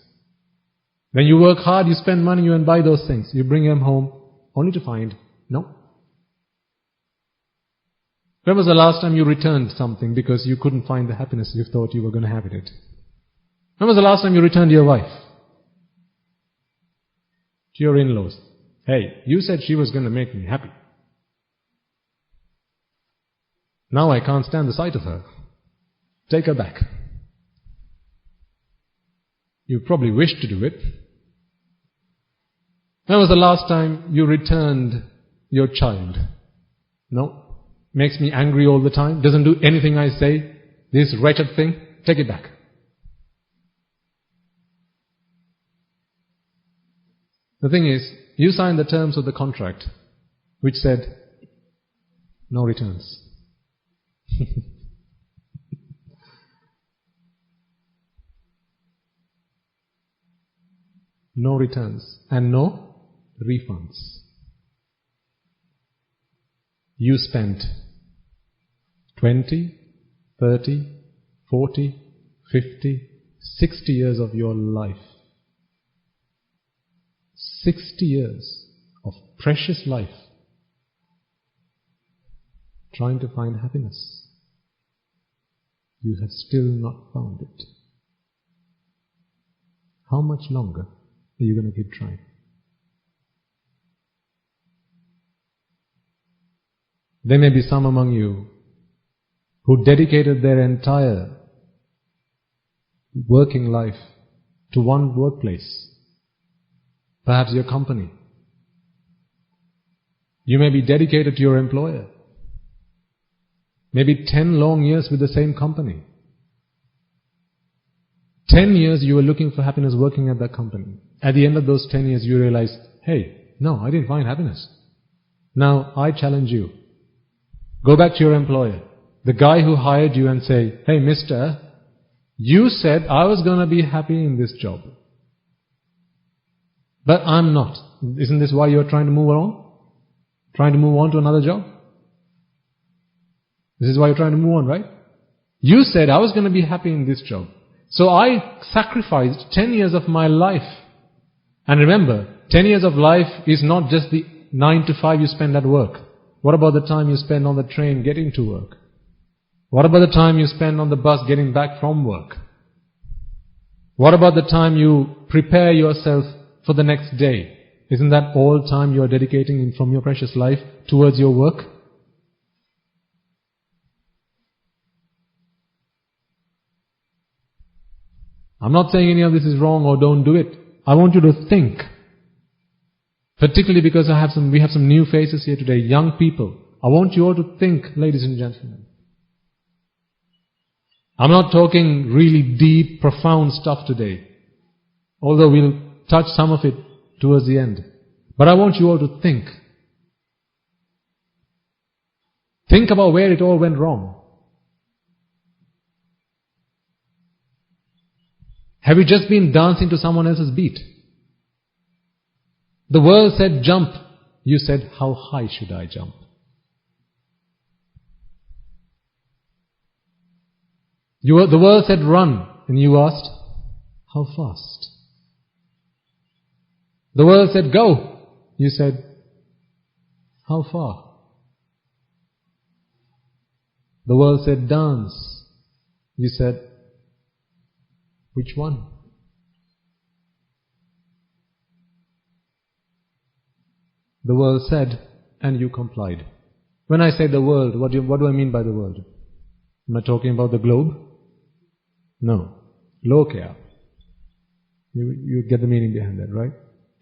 When you work hard, you spend money, you and buy those things. You bring them home, only to find, no. When was the last time you returned something because you couldn't find the happiness you thought you were going to have in it? When was the last time you returned your wife? To your in-laws. Hey, you said she was going to make me happy. Now I can't stand the sight of her. Take her back. You probably wished to do it. When was the last time you returned your child? No. Makes me angry all the time. Doesn't do anything I say. This wretched thing. Take it back. The thing is, you signed the terms of the contract, which said, no returns. No returns and no refunds. You spent 20, 30, 40, 50, 60 years of your life. 60 years of precious life trying to find happiness. You have still not found it. How much longer are you going to keep trying? There may be some among you who dedicated their entire working life to one workplace, perhaps your company. You may be dedicated to your employer. Maybe 10 long years with the same company. 10 years you were looking for happiness working at that company. At the end of those 10 years you realized, hey, no, I didn't find happiness. Now I challenge you. Go back to your employer, the guy who hired you, and say, hey mister, you said I was going to be happy in this job. But I'm not. Isn't this why you're trying to move on? Trying to move on to another job? This is why you're trying to move on, right? You said I was going to be happy in this job. So I sacrificed 10 years of my life. And remember, 10 years of life is not just the 9 to 5 you spend at work. What about the time you spend on the train getting to work? What about the time you spend on the bus getting back from work? What about the time you prepare yourself for the next day? Isn't that all time you are dedicating from your precious life towards your work? I'm not saying any of this is wrong or don't do it. I want you to think. Particularly because we have some new faces here today, young people. I want you all to think, ladies and gentlemen. I'm not talking really deep, profound stuff today, although we'll touch some of it towards the end. But I want you all to think. Think about where it all went wrong. Have you just been dancing to someone else's beat? The world said jump. You said, how high should I jump? The world said run. And you asked, how fast? The world said go. You said, how far? The world said dance. You said, which one? The world said, and you complied. When I say the world, what do I mean by the world? Am I talking about the globe? No. Lokaya. You get the meaning behind that, right?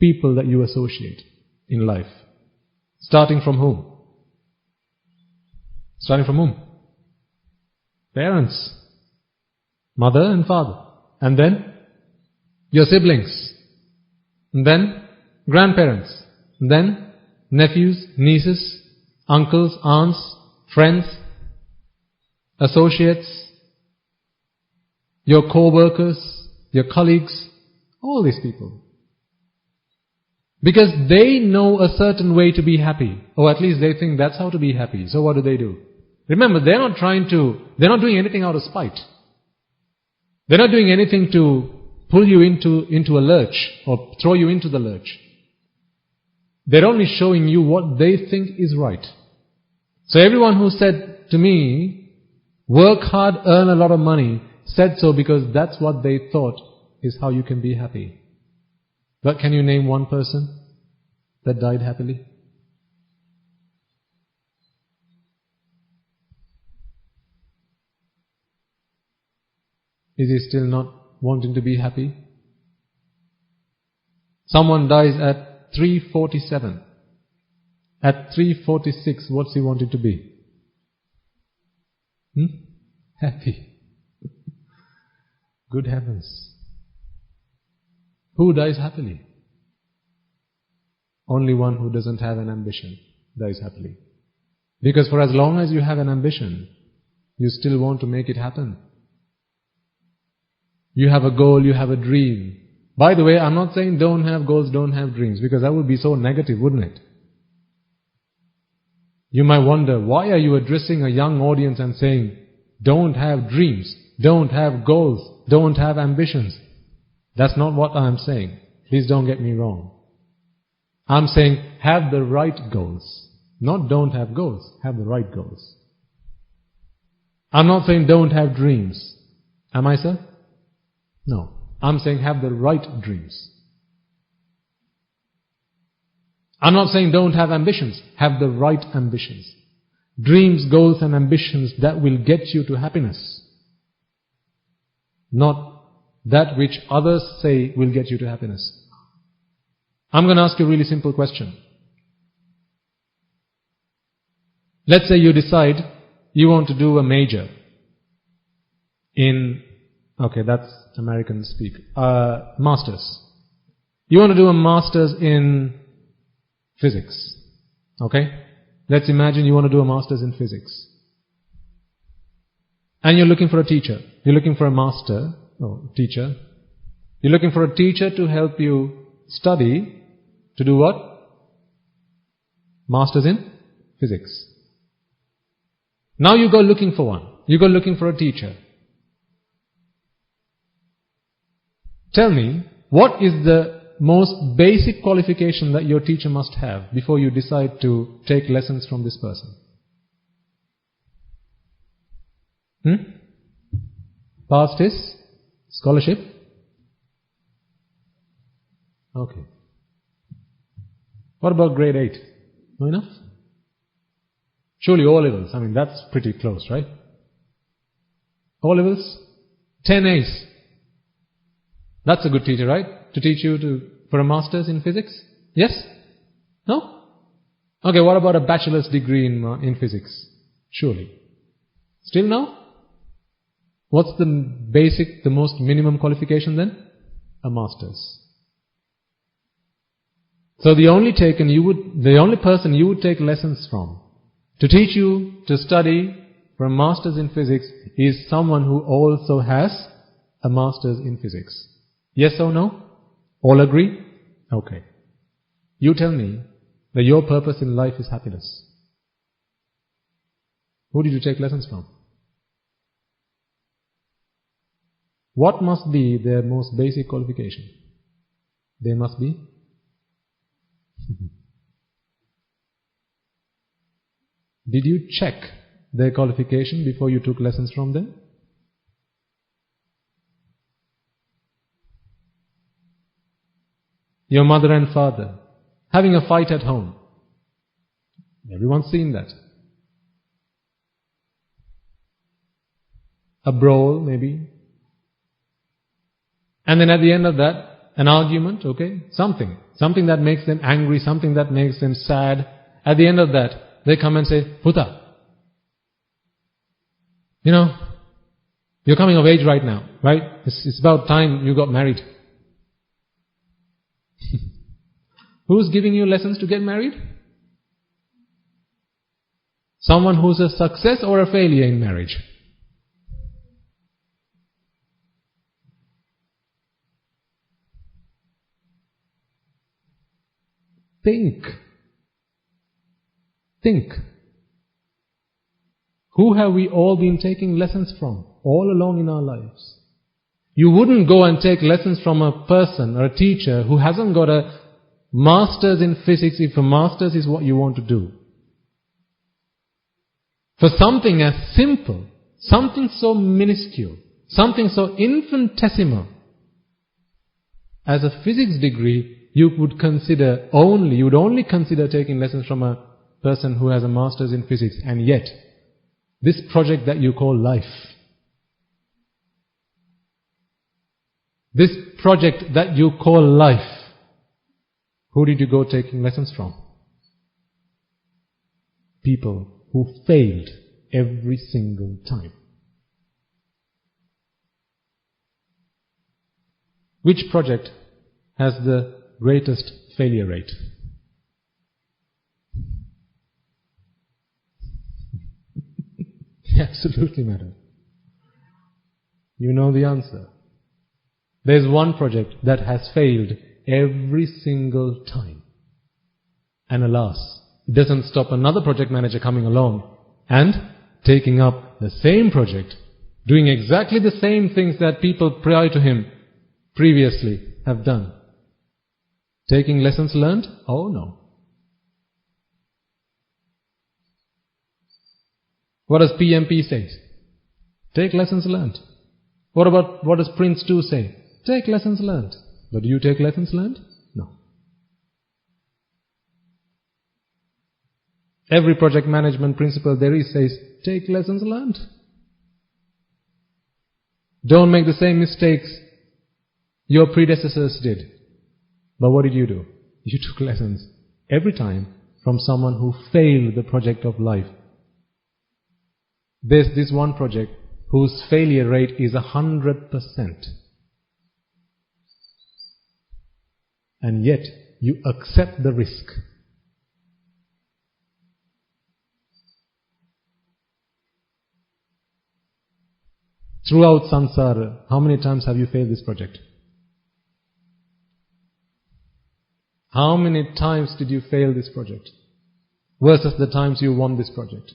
People that you associate in life. Starting from whom? Starting from whom? Parents. Mother and father. And then your siblings. And then grandparents. And then nephews, nieces, uncles, aunts, friends, associates, your co-workers, your colleagues, all these people. Because they know a certain way to be happy, or at least they think that's how to be happy. So what do? Remember, they're not doing anything out of spite. They're not doing anything to pull you into a lurch or throw you into the lurch. They're only showing you what they think is right. So everyone who said to me, work hard, earn a lot of money, said so because that's what they thought is how you can be happy. But can you name one person that died happily? Is he still not wanting to be happy? Someone dies at 3:47. At 3:46, what's he wanting to be? Happy. Good heavens. Who dies happily? Only one who doesn't have an ambition dies happily. Because for as long as you have an ambition, you still want to make it happen. You have a goal, you have a dream. By the way, I'm not saying don't have goals, don't have dreams, because that would be so negative, wouldn't it? You might wonder, why are you addressing a young audience and saying, don't have dreams, don't have goals, don't have ambitions? That's not what I'm saying. Please don't get me wrong. I'm saying, have the right goals. Not don't have goals, have the right goals. I'm not saying don't have dreams. Am I, sir? No. I'm saying have the right dreams. I'm not saying don't have ambitions. Have the right ambitions. Dreams, goals and ambitions that will get you to happiness. Not that which others say will get you to happiness. I'm going to ask you a really simple question. Let's say you decide you want to do a major in, okay, that's American speak, masters. You want to do a master's in physics. Okay? Let's imagine you want to do a master's in physics. And you're looking for a teacher. You're looking for a teacher. You're looking for a teacher to help you study. To do what? Masters in physics. Now you go looking for one. You go looking for a teacher. Tell me, what is the most basic qualification that your teacher must have before you decide to take lessons from this person? Passed his scholarship? Okay. What about grade 8? No enough? Surely O-levels, I mean that's pretty close, right? O-levels? 10 A's. That's a good teacher, right? To teach you for a master's in physics? Yes? No? Okay, what about a bachelor's degree in physics? Surely. Still no? What's the most minimum qualification then? A master's. So the only person you would take lessons from to teach you to study for a master's in physics is someone who also has a master's in physics. Yes or no? All agree? Okay. You tell me that your purpose in life is happiness. Who did you take lessons from? What must be their most basic qualification? They must be? Did you check their qualification before you took lessons from them? Your mother and father having a fight at home. Everyone's seen that. A brawl maybe. And then at the end of that, an argument, okay? Something that makes them angry, something that makes them sad. At the end of that, they come and say, Puta, you're coming of age right now, right? It's about time you got married. Who's giving you lessons to get married? Someone who's a success or a failure in marriage? Think. Who have we all been taking lessons from all along in our lives? You wouldn't go and take lessons from a person or a teacher who hasn't got a master's in physics if a master's is what you want to do. For something as simple, something so minuscule, something so infinitesimal as a physics degree, you would only consider taking lessons from a person who has a master's in physics. And yet, this project that you call life, This project that you call life, who did you go taking lessons from? People who failed every single time. Which project has the greatest failure rate? Absolutely, madam. You know the answer. There's one project that has failed every single time. And alas, it doesn't stop another project manager coming along and taking up the same project, doing exactly the same things that people prior to him previously have done. Taking lessons learned? Oh no. What does PMP say? Take lessons learned. What does Prince 2 say? Take lessons learned. But do you take lessons learned? No. Every project management principle there is says, take lessons learned. Don't make the same mistakes your predecessors did. But what did you do? You took lessons every time from someone who failed the project of life. There's this one project whose failure rate is 100%. And yet, you accept the risk. Throughout samsara, how many times have you failed this project? How many times did you fail this project? Versus the times you won this project.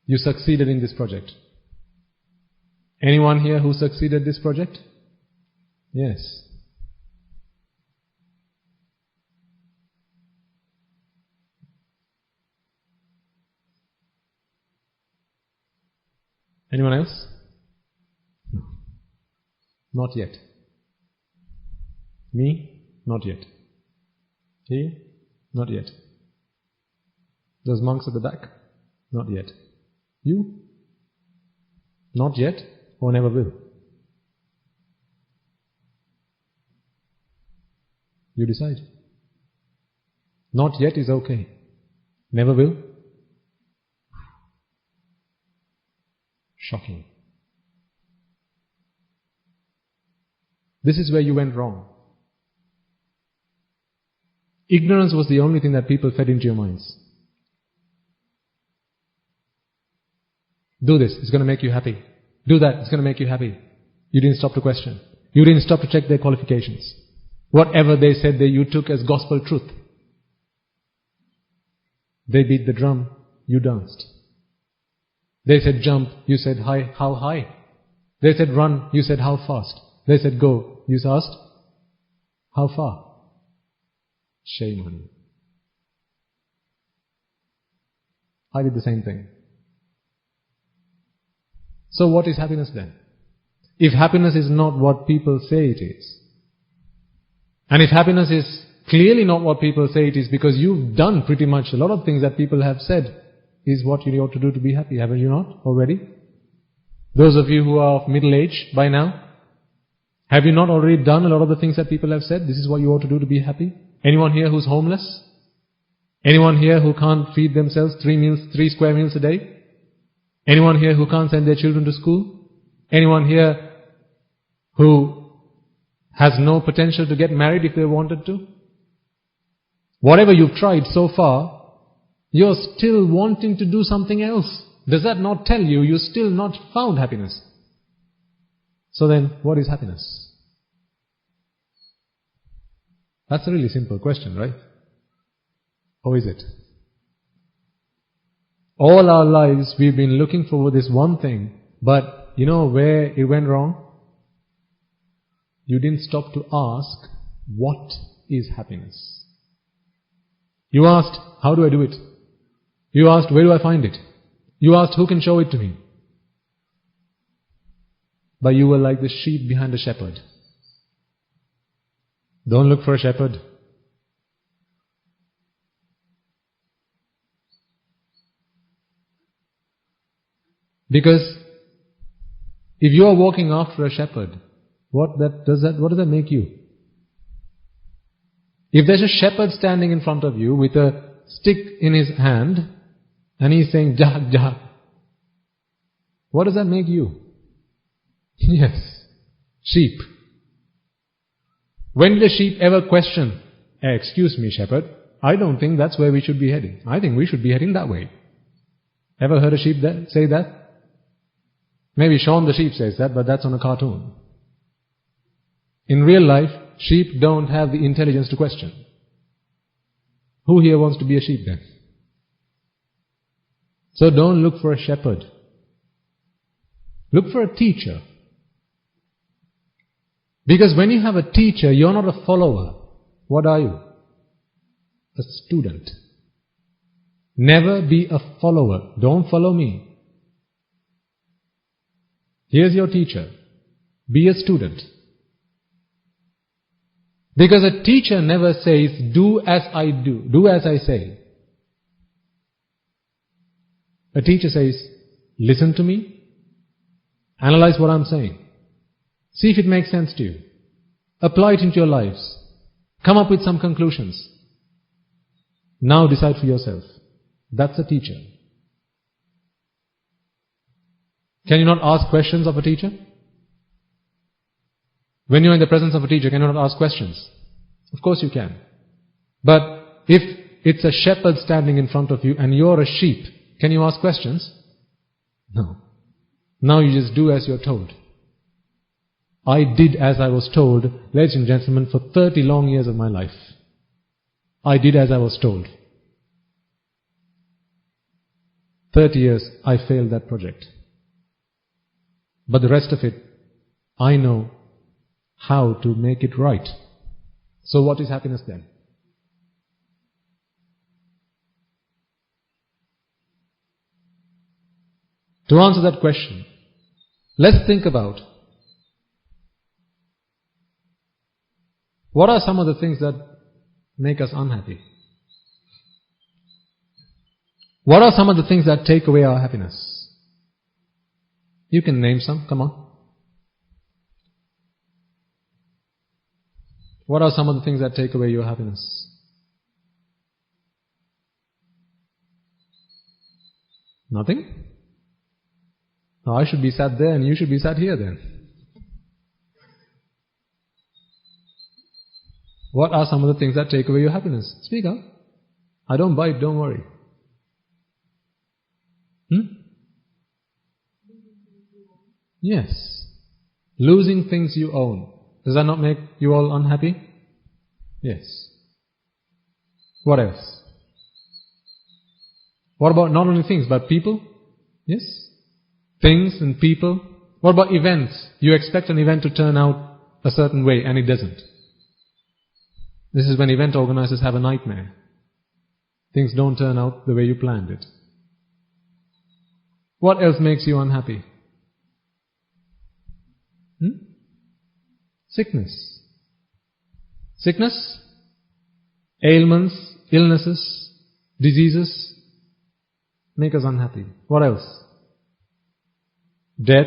You succeeded in this project. Anyone here who succeeded this project? Yes. Anyone else? No. Not yet. Me? Not yet. Here? Not yet. Those monks at the back? Not yet. You? Not yet or never will? You decide. Not yet is okay. Never will? Shocking. This is where you went wrong. Ignorance was the only thing that people fed into your minds. Do this, it's going to make you happy. Do that, it's going to make you happy. You didn't stop to question. You didn't stop to check their qualifications. Whatever they said that you took as gospel truth. They beat the drum, you danced. They said jump, you said high, how high? They said run, you said how fast? They said go, you asked how far? Shame on you. I did the same thing. So what is happiness then? If happiness is not what people say it is, and if happiness is clearly not what people say it is, because you've done pretty much a lot of things that people have said is what you ought to do to be happy, haven't you not already? Those of you who are of middle age by now, have you not already done a lot of the things that people have said? This is what you ought to do to be happy. Anyone here who's homeless? Anyone here who can't feed themselves 3 square meals a day? Anyone here who can't send their children to school? Anyone here who has no potential to get married if they wanted to? Whatever you've tried so far, you're still wanting to do something else. Does that not tell you you've still not found happiness? So then, what is happiness? That's a really simple question, right? Or is it? All our lives we've been looking for this one thing, but you know where it went wrong? You didn't stop to ask, what is happiness? You asked, how do I do it? You asked, where do I find it? You asked, who can show it to me? But you were like the sheep behind a shepherd. Don't look for a shepherd. Because if you are walking after a shepherd, What does that make you? If there's a shepherd standing in front of you with a stick in his hand and he's saying "Jah, Jah," what does that make you? Yes, sheep. When did a sheep ever question, "Excuse me, shepherd, I don't think that's where we should be heading. I think we should be heading that way"? Ever heard a sheep say that? Maybe Shaun the sheep says that, but that's on a cartoon. In real life, sheep don't have the intelligence to question. Who here wants to be a sheep then? So don't look for a shepherd. Look for a teacher. Because when you have a teacher, you're not a follower. What are you? A student. Never be a follower. Don't follow me. Here's your teacher. Be a student. Because a teacher never says, "Do as I do, do as I say." A teacher says, "Listen to me, analyze what I'm saying, see if it makes sense to you, apply it into your lives, come up with some conclusions. Now decide for yourself." That's a teacher. Can you not ask questions of a teacher? When you're in the presence of a teacher, can you not ask questions? Of course you can. But if it's a shepherd standing in front of you and you're a sheep, can you ask questions? No. Now you just do as you're told. I did as I was told, ladies and gentlemen, for 30 long years of my life. I did as I was told. 30 years, I failed that project. But the rest of it, I know how to make it right. So what is happiness then? To answer that question, let's think about what are some of the things that make us unhappy? What are some of the things that take away our happiness? You can name some, come on. What are some of the things that take away your happiness? Nothing? No, I should be sat there and you should be sat here then. What are some of the things that take away your happiness? Speak up. I don't bite, don't worry. Yes. Losing things you own. Does that not make you all unhappy? Yes. What else? What about not only things but people? Yes. Things and people. What about events? You expect an event to turn out a certain way and it doesn't. This is when event organizers have a nightmare. Things don't turn out the way you planned it. What else makes you unhappy? Sickness. Sickness, ailments, illnesses, diseases make us unhappy. What else? Death.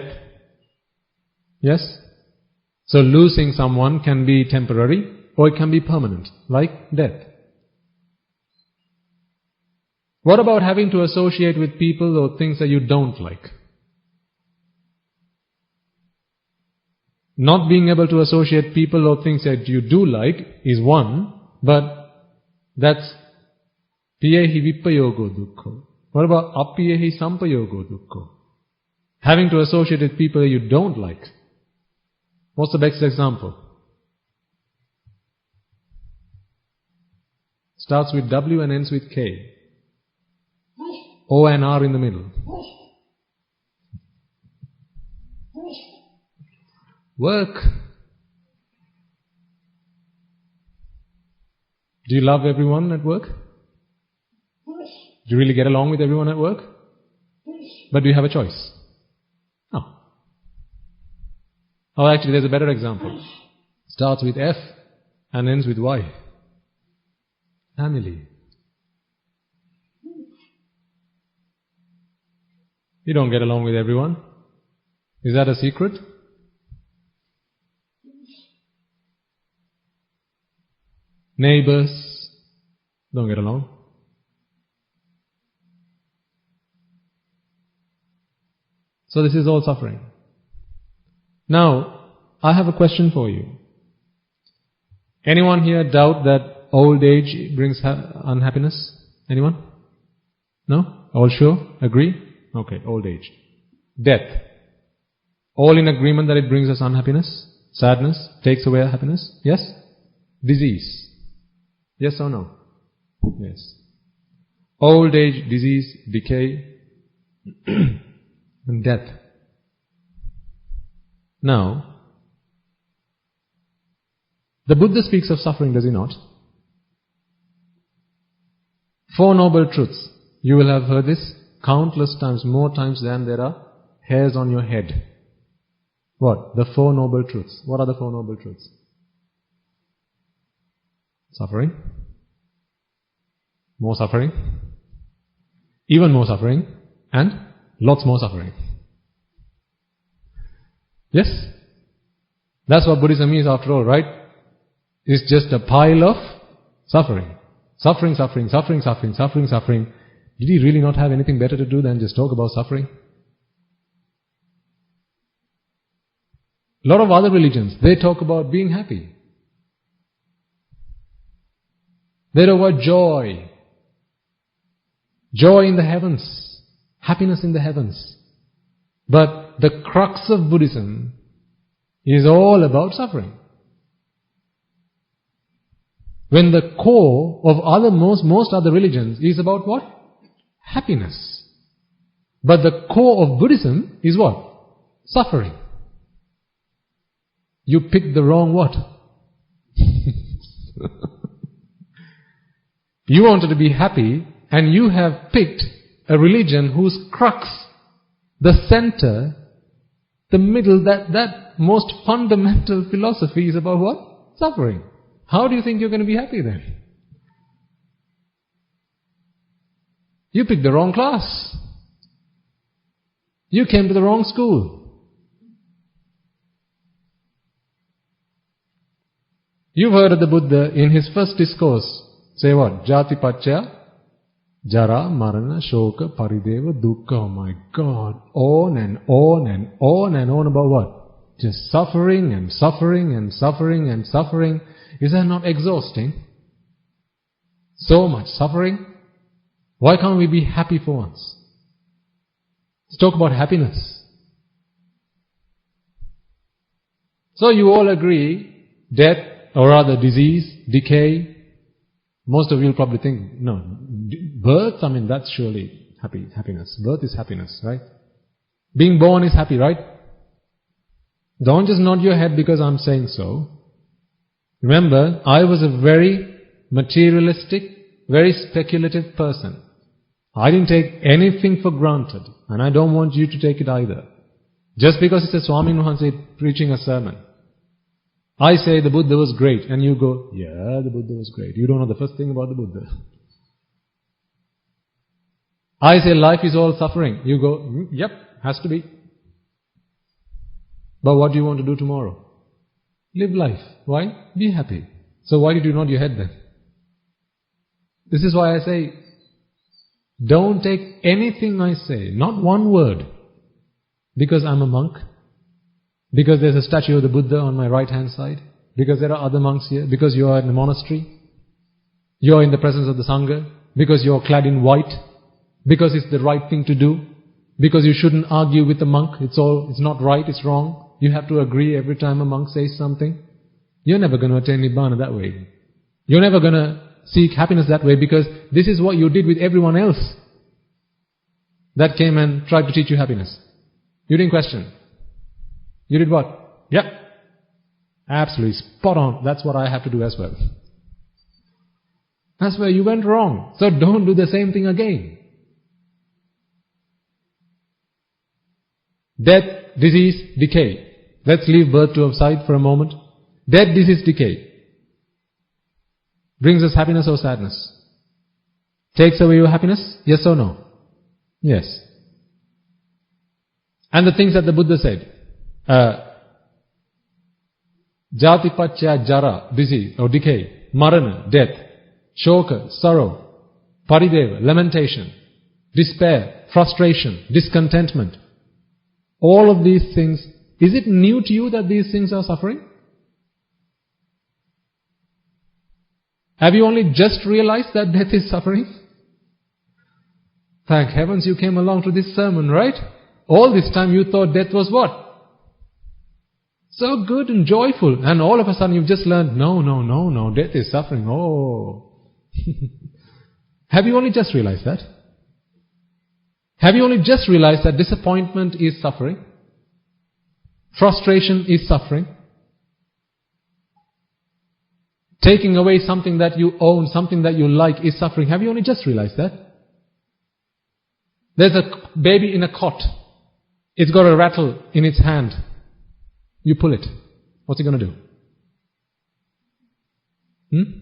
Yes? So losing someone can be temporary or it can be permanent, like death. What about having to associate with people or things that you don't like? Not being able to associate people or things that you do like is one, but that's piyehi vippayogo dukkho. What about appiyehi sampayogo dukkho? Having to associate with people that you don't like. What's the best example? Starts with W and ends with K. O and R in the middle. Work. Do you love everyone at work? Do you really get along with everyone at work? But do you have a choice? No. Oh, actually, there's a better example. Starts with F and ends with Y. Family. You don't get along with everyone. Is that a secret? neighbors don't get along. So this is all suffering. Now, I have a question for you. Anyone here doubt that old age brings unhappiness? Anyone? No? All sure? Agree? Okay, old age. Death. All in agreement that it brings us unhappiness, sadness, takes away our happiness? Yes? Disease. Yes or no? Yes. Old age, disease, decay, and death. Now, the Buddha speaks of suffering, does he not? 4 Noble Truths. You will have heard this countless times, more times than there are hairs on your head. What? The 4 Noble Truths. What are the 4 Noble Truths? Suffering. More suffering. Even more suffering. And lots more suffering. Yes? That's what Buddhism is after all, right? It's just a pile of suffering. Suffering, suffering, suffering, suffering, suffering, suffering. Did he really not have anything better to do than just talk about suffering? A lot of other religions, they talk about being happy. They talk about joy. Joy in the heavens. Happiness in the heavens. But the crux of Buddhism is all about suffering. When the core of most other religions is about what? Happiness. But the core of Buddhism is what? Suffering. You picked the wrong what? You wanted to be happy, and you have picked a religion whose crux, the center, the middle, that most fundamental philosophy is about what? Suffering. How do you think you're going to be happy then? You picked the wrong class. You came to the wrong school. You've heard of the Buddha in his first discourse say what? Jati Pacchaya, Jara, Marana, Shoka, Parideva, Dukkha. Oh my God. On and on and on and on about what? Just suffering and suffering and suffering and suffering. Is that not exhausting? So much suffering. Why can't we be happy for once? Let's talk about happiness. So you all agree, death, or rather disease, decay. Most of you will probably think, no, birth, that's surely happiness. Birth is happiness, right? Being born is happy, right? Don't just nod your head because I'm saying so. Remember, I was a very materialistic, very speculative person. I didn't take anything for granted, and I don't want you to take it either. Just because it's a Swami Nuhanse preaching a sermon. I say the Buddha was great, and you go, yeah, the Buddha was great. You don't know the first thing about the Buddha. I say life is all suffering. You go, yep, has to be. But what do you want to do tomorrow? Live life. Why? Be happy. So why did you nod your head then? This is why I say, don't take anything I say, not one word, because I'm a monk, because there's a statue of the Buddha on my right hand side, because there are other monks here, because you are in a monastery, you are in the presence of the Sangha, because you are clad in white, because it's the right thing to do, because you shouldn't argue with the monk, it's not right, it's wrong. You have to agree every time a monk says something. You're never going to attain Nibbana that way. You're never going to seek happiness that way, because this is what you did with everyone else that came and tried to teach you happiness. You didn't question. You did what? Yep. Absolutely spot on. That's what I have to do as well. That's where you went wrong. So don't do the same thing again. Death, disease, decay. Let's leave birth to aside for a moment. Death, disease, decay. Brings us happiness or sadness? Takes away your happiness? Yes or no? Yes. And the things that the Buddha said. Jati Pacchaya Jara, disease or decay. marana, death, shoka, sorrow, parideva, lamentation, despair, frustration, discontentment. All of these things, is it new to you that these things are suffering? Have you only just realized that death is suffering? Thank heavens you came along to this sermon, right? All this time you thought death was what? So good and joyful. And all of a sudden you've just learned, no, death is suffering. Oh. Have you only just realized that? Have you only just realized that disappointment is suffering? Frustration is suffering? Taking away something that you own, something that you like is suffering. Have you only just realized that? There's a baby in a cot. It's got a rattle in its hand. You pull it. What's it going to do?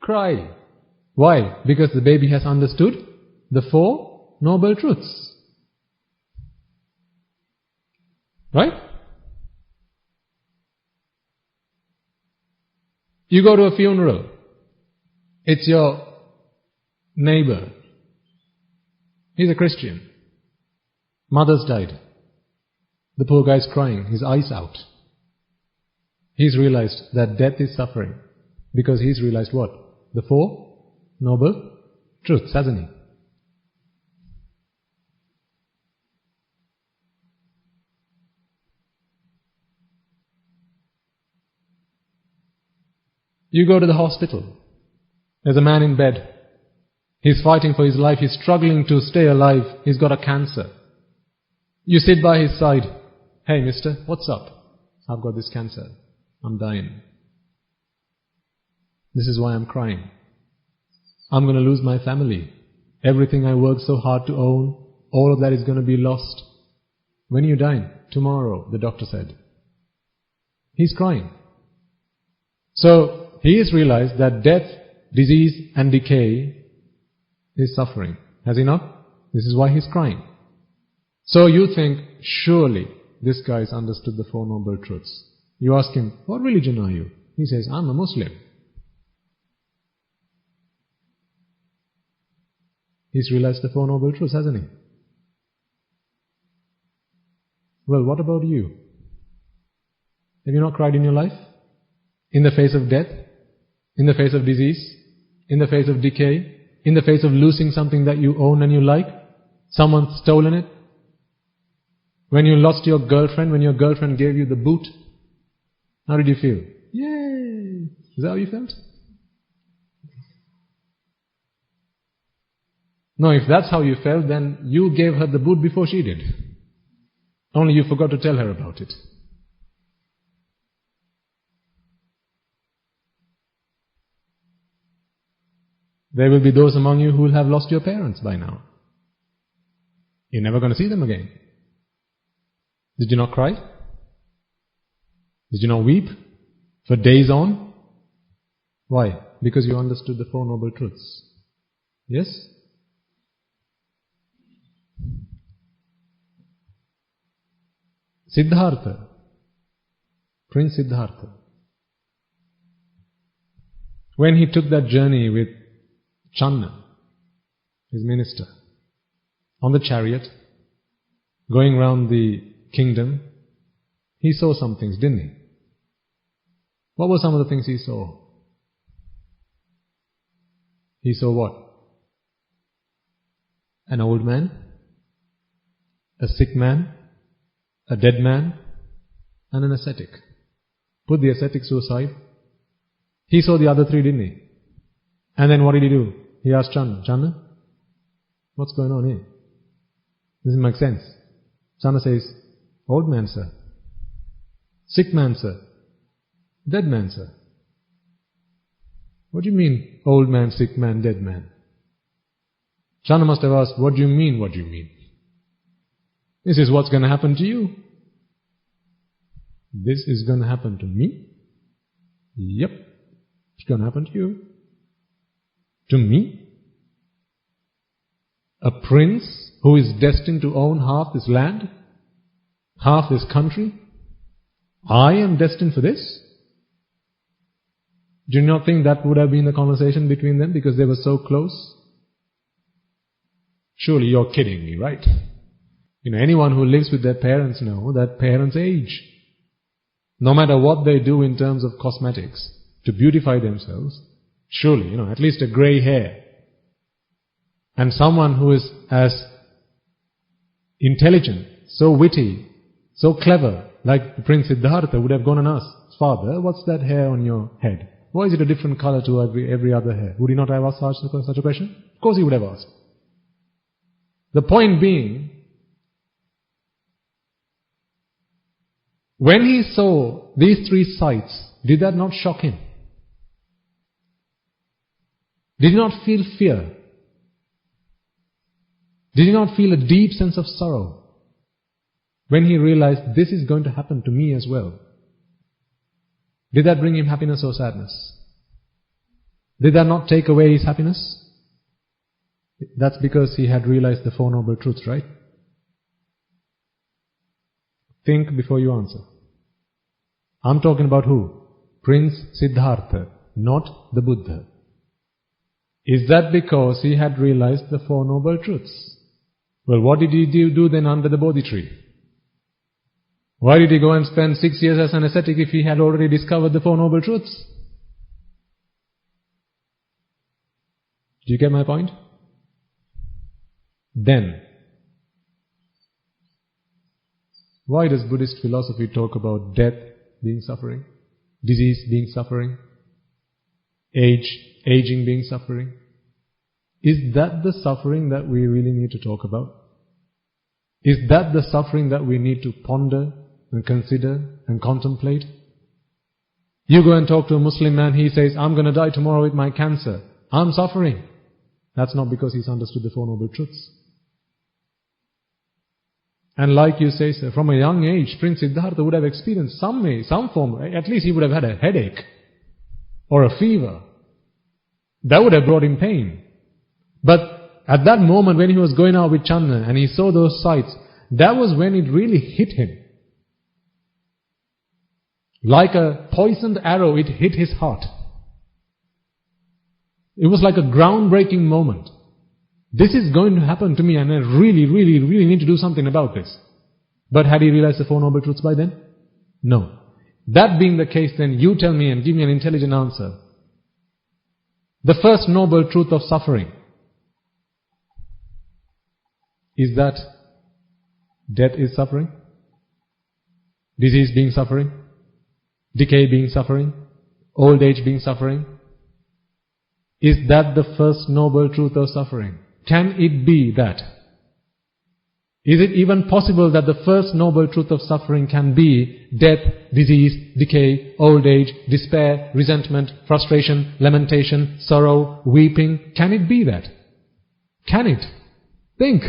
Cry. Why? Because the baby has understood the Four Noble Truths. Right? You go to a funeral. It's your neighbor. He's a Christian. Mother's died. The poor guy's crying, his eyes out. He's realized that death is suffering because he's realized what? The Four Noble Truths, hasn't he? You go to the hospital. There's a man in bed. He's fighting for his life. He's struggling to stay alive. He's got a cancer. You sit by his side. Hey, mister, what's up? I've got this cancer. I'm dying. This is why I'm crying. I'm going to lose my family. Everything I worked so hard to own, all of that is going to be lost. When are you dying? Tomorrow, the doctor said. He's crying. So, he has realized that death, disease and decay is suffering. Has he not? This is why he's crying. So you think, surely this guy's understood the Four Noble Truths. You ask him, what religion are you? He says, I'm a Muslim. He's realized the Four Noble Truths, hasn't he? Well, what about you? Have you not cried in your life? In the face of death? In the face of disease? In the face of decay? In the face of losing something that you own and you like? Someone's stolen it? When you lost your girlfriend, when your girlfriend gave you the boot, how did you feel? Yay! Is that how you felt? No, if that's how you felt, then you gave her the boot before she did. Only you forgot to tell her about it. There will be those among you who will have lost your parents by now. You're never going to see them again. Did you not cry? Did you not weep for days on? Why? Because you understood the Four Noble Truths. Yes? Siddhartha, Prince Siddhartha, when he took that journey with Channa, his minister, on the chariot, going round the kingdom, he saw some things, didn't he? What were some of the things he saw? He saw what? An old man, a sick man, a dead man, and an ascetic. Put the ascetics to aside. He saw the other three, didn't he? And then what did he do? He asked Channa, what's going on here? Doesn't make sense. Channa says, old man, sir. Sick man, sir. Dead man, sir. What do you mean, old man, sick man, dead man? Channa must have asked, what do you mean, what do you mean? This is what's going to happen to you. This is going to happen to me? Yep. It's going to happen to you. To me? A prince who is destined to own half this land? Half this country? I am destined for this? Do you not think that would have been the conversation between them because they were so close? Surely you're kidding me, right? Anyone who lives with their parents know that parents age. No matter what they do in terms of cosmetics to beautify themselves, surely, at least a grey hair. And someone who is as intelligent, so witty, so clever, like Prince Siddhartha would have gone and asked, "Father, what's that hair on your head? Why is it a different color to every other hair?" Would he not have asked such a question? Of course he would have asked. The point being, when he saw these three sights, did that not shock him? Did he not feel fear? Did he not feel a deep sense of sorrow when he realized this is going to happen to me as well? Did that bring him happiness or sadness? Did that not take away his happiness? That's because he had realized the Four Noble Truths, right? Think before you answer. I'm talking about who? Prince Siddhartha, not the Buddha. Is that because he had realized the Four Noble Truths? Well, what did he do then under the Bodhi tree? Why did he go and spend 6 years as an ascetic if he had already discovered the Four Noble Truths? Do you get my point? Then, why does Buddhist philosophy talk about death being suffering, disease being suffering, aging being suffering? Is that the suffering that we really need to talk about? Is that the suffering that we need to ponder and consider and contemplate? You go and talk to a Muslim man, he says, "I'm going to die tomorrow with my cancer. I'm suffering." That's not because he's understood the Four Noble Truths. And like you say, sir, from a young age, Prince Siddhartha would have experienced some form, at least he would have had a headache or a fever. That would have brought him pain. But at that moment when he was going out with Channa and he saw those sights, that was when it really hit him. Like a poisoned arrow, it hit his heart. It was like a groundbreaking moment. This is going to happen to me and I really, really, really need to do something about this. But had he realized the Four Noble Truths by then? No. That being the case, then you tell me and give me an intelligent answer. The first noble truth of suffering is that death is suffering, disease being suffering, decay being suffering, old age being suffering. Is that the first noble truth of suffering? Can it be that? Is it even possible that the first noble truth of suffering can be death, disease, decay, old age, despair, resentment, frustration, lamentation, sorrow, weeping? Can it be that? Can it? Think.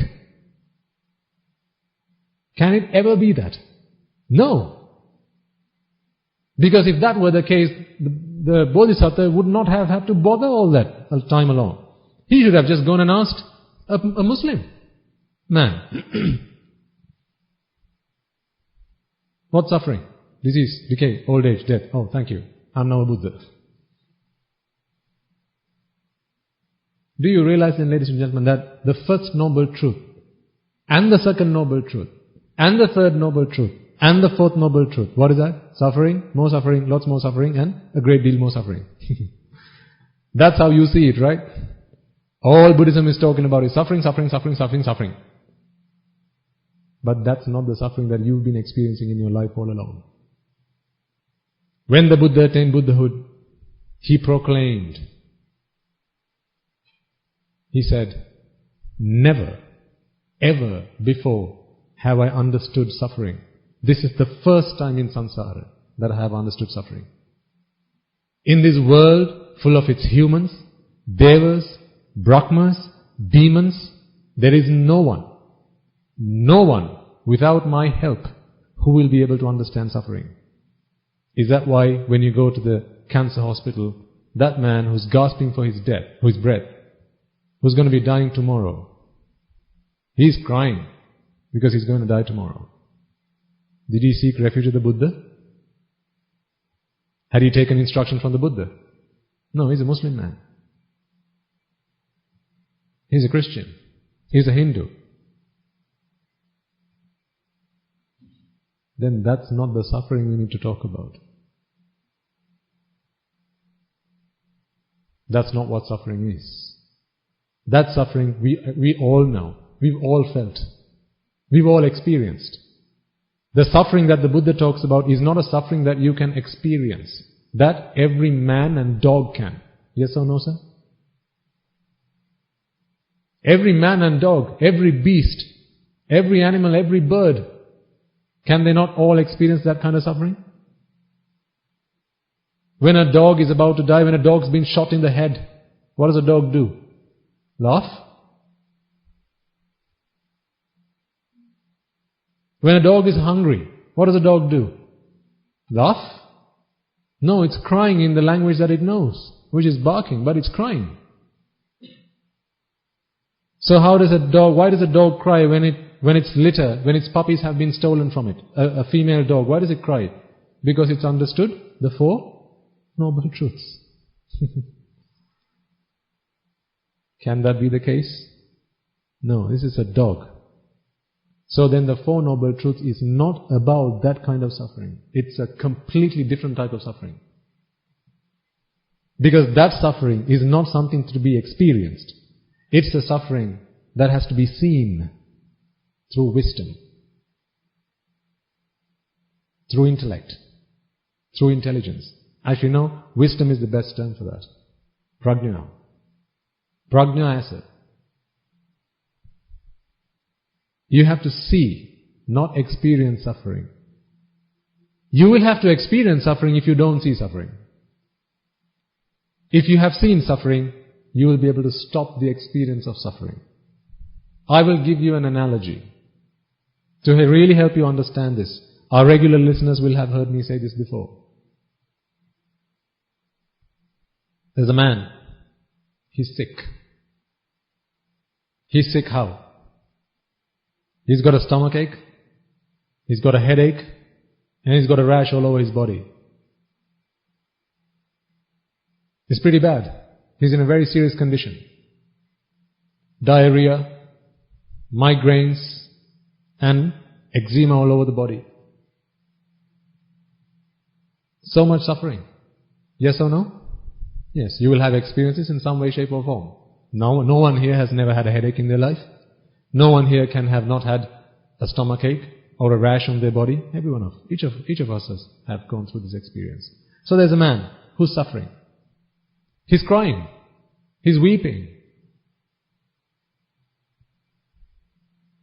Can it ever be that? No. Because if that were the case, the Bodhisattva would not have had to bother all that time alone. He should have just gone and asked a Muslim man. What suffering? Disease, decay, old age, death. Oh, thank you. I'm now a Buddha. Do you realize then, ladies and gentlemen, that the first noble truth, and the second noble truth, and the third noble truth, and the fourth noble truth, what is that? Suffering, more suffering, lots more suffering, and a great deal more suffering. That's how you see it, right? All Buddhism is talking about is suffering, suffering, suffering, suffering, suffering. But that's not the suffering that you've been experiencing in your life all along. When the Buddha attained Buddhahood, he proclaimed, he said, "Never, ever before have I understood suffering. This is the first time in samsara that I have understood suffering. In this world full of its humans, devas, brahmas, demons, there is no one without my help who will be able to understand suffering." Is that why when you go to the cancer hospital, that man who's gasping for his breath, who's going to be dying tomorrow, he's crying because he's going to die tomorrow. Did he seek refuge with the Buddha? Had he taken instruction from the Buddha? No, he's a Muslim man. He's a Christian. He's a Hindu. Then that's not the suffering we need to talk about. That's not what suffering is. That suffering we all know. We've all felt. We've all experienced. The suffering that the Buddha talks about is not a suffering that you can experience. That every man and dog can. Yes or no, sir? Every man and dog, every beast, every animal, every bird, can they not all experience that kind of suffering? When a dog is about to die, when a dog's been shot in the head, what does a dog do? Laugh? When a dog is hungry, what does a dog do? Laugh? No, it's crying in the language that it knows, which is barking, but it's crying. So why does a dog cry when its litter, when its puppies have been stolen from it? A female dog, why does it cry? Because it's understood the Four Noble Truths. Can that be the case? No, this is a dog. So then the Four Noble Truths is not about that kind of suffering. It's a completely different type of suffering. Because that suffering is not something to be experienced. It's a suffering that has to be seen through wisdom, through intellect, through intelligence. As you know, wisdom is the best term for that. Prajna. Prajna asa. You have to see, not experience suffering. You will have to experience suffering if you don't see suffering. If you have seen suffering, you will be able to stop the experience of suffering. I will give you an analogy to really help you understand this. Our regular listeners will have heard me say this before. There's a man. He's sick. He's sick how? He's got a stomachache, he's got a headache, and he's got a rash all over his body. It's pretty bad. He's in a very serious condition. Diarrhea, migraines, and eczema all over the body. So much suffering. Yes or no? Yes, you will have experiences in some way, shape or form. No one here has never had a headache in their life. No one here can have not had a stomachache or a rash on their body. Each of us have gone through this experience. So there's a man who's suffering. He's crying. He's weeping.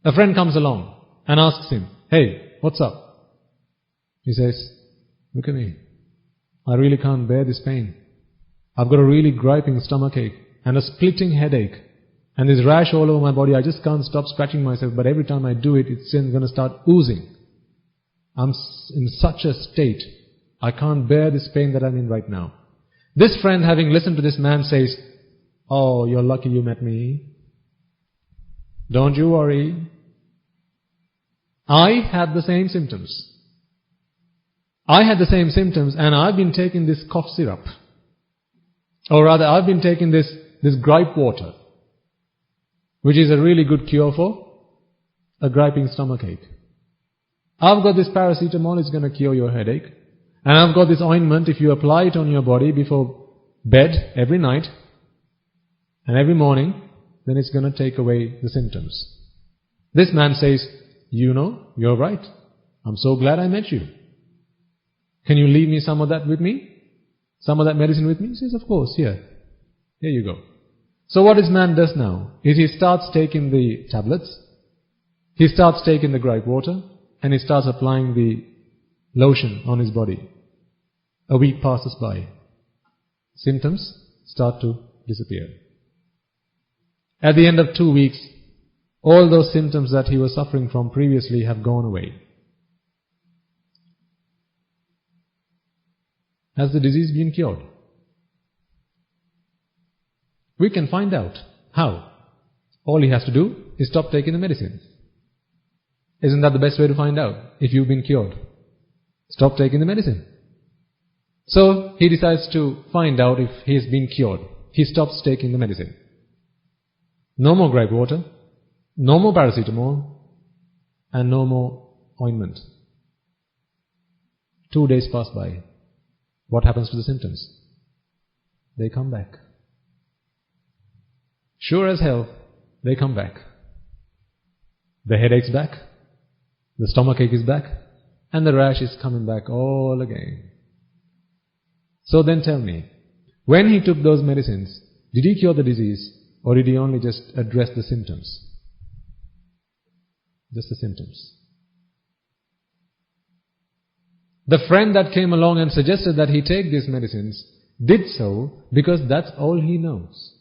A friend comes along and asks him, "Hey, what's up?" He says, "Look at me. I really can't bear this pain. I've got a really griping stomachache and a splitting headache. And this rash all over my body, I just can't stop scratching myself, but every time I do it, it's going to start oozing. I'm in such a state. I can't bear this pain that I'm in right now." This friend, having listened to this man, says, "Oh, you're lucky you met me. Don't you worry. I had the same symptoms. I had the same symptoms and I've been taking this cough syrup. Or rather, I've been taking this gripe water, which is a really good cure for a griping stomachache. I've got this paracetamol, it's going to cure your headache. And I've got this ointment, if you apply it on your body before bed every night and every morning, then it's going to take away the symptoms." This man says, "You're right. I'm so glad I met you. Can you leave me some of that with me? Some of that medicine with me?" He says, "Of course, here you go." So what this man does now is he starts taking the tablets, he starts taking the gripe water, and he starts applying the lotion on his body. A week passes by. Symptoms start to disappear. At the end of 2 weeks, all those symptoms that he was suffering from previously have gone away. Has the disease been cured? We can find out how. All he has to do is stop taking the medicine. Isn't that the best way to find out if you've been cured? Stop taking the medicine. So he decides to find out if he has been cured. He stops taking the medicine. No more gripe water, no more paracetamol, and no more ointment. 2 days pass by. What happens to the symptoms? They come back. Sure as hell, they come back. The headache's back, the stomachache is back, and the rash is coming back all again. So then tell me, when he took those medicines, did he cure the disease, or did he only just address the symptoms? Just the symptoms. The friend that came along and suggested that he take these medicines did so because that's all he knows.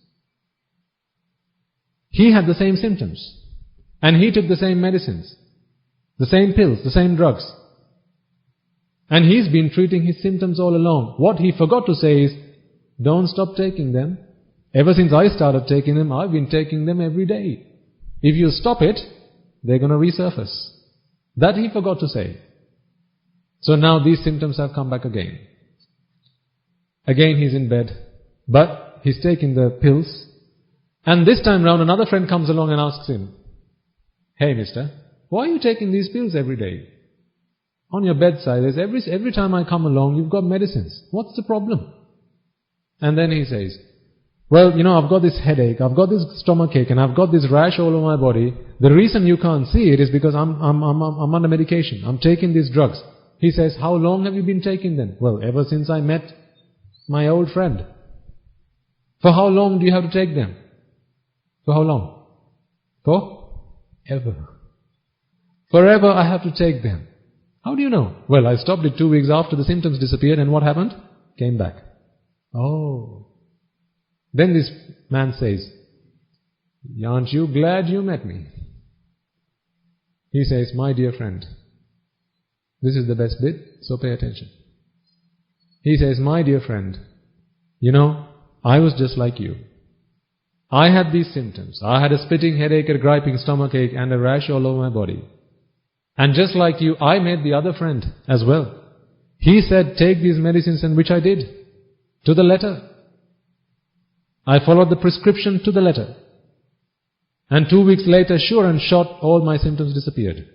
He had the same symptoms, and he took the same medicines, the same pills, the same drugs. And he's been treating his symptoms all along. What he forgot to say is, don't stop taking them. Ever since I started taking them, I've been taking them every day. If you stop it, they're going to resurface. That he forgot to say. So now these symptoms have come back again. Again he's in bed, but he's taking the pills. And this time round another friend comes along and asks him, "Hey mister, why are you taking these pills every day? On your bedside, every time I come along, you've got medicines. What's the problem?" And then he says, "Well, I've got this headache, I've got this stomachache, and I've got this rash all over my body. The reason you can't see it is because I'm under medication. I'm taking these drugs." He says, "How long have you been taking them?" "Well, ever since I met my old friend." "For how long do you have to take them?" "For how long?" "Forever. Forever I have to take them." "How do you know?" "Well, I stopped it 2 weeks after the symptoms disappeared, and what happened? Came back." "Oh." Then this man says, "Aren't you glad you met me?" He says, "My dear friend," this is the best bit, so pay attention. He says, "My dear friend, I was just like you. I had these symptoms. I had a splitting headache, a griping stomachache, and a rash all over my body. And just like you, I met the other friend as well. He said, take these medicines, and which I did. To the letter. I followed the prescription to the letter. And 2 weeks later, sure and short, all my symptoms disappeared.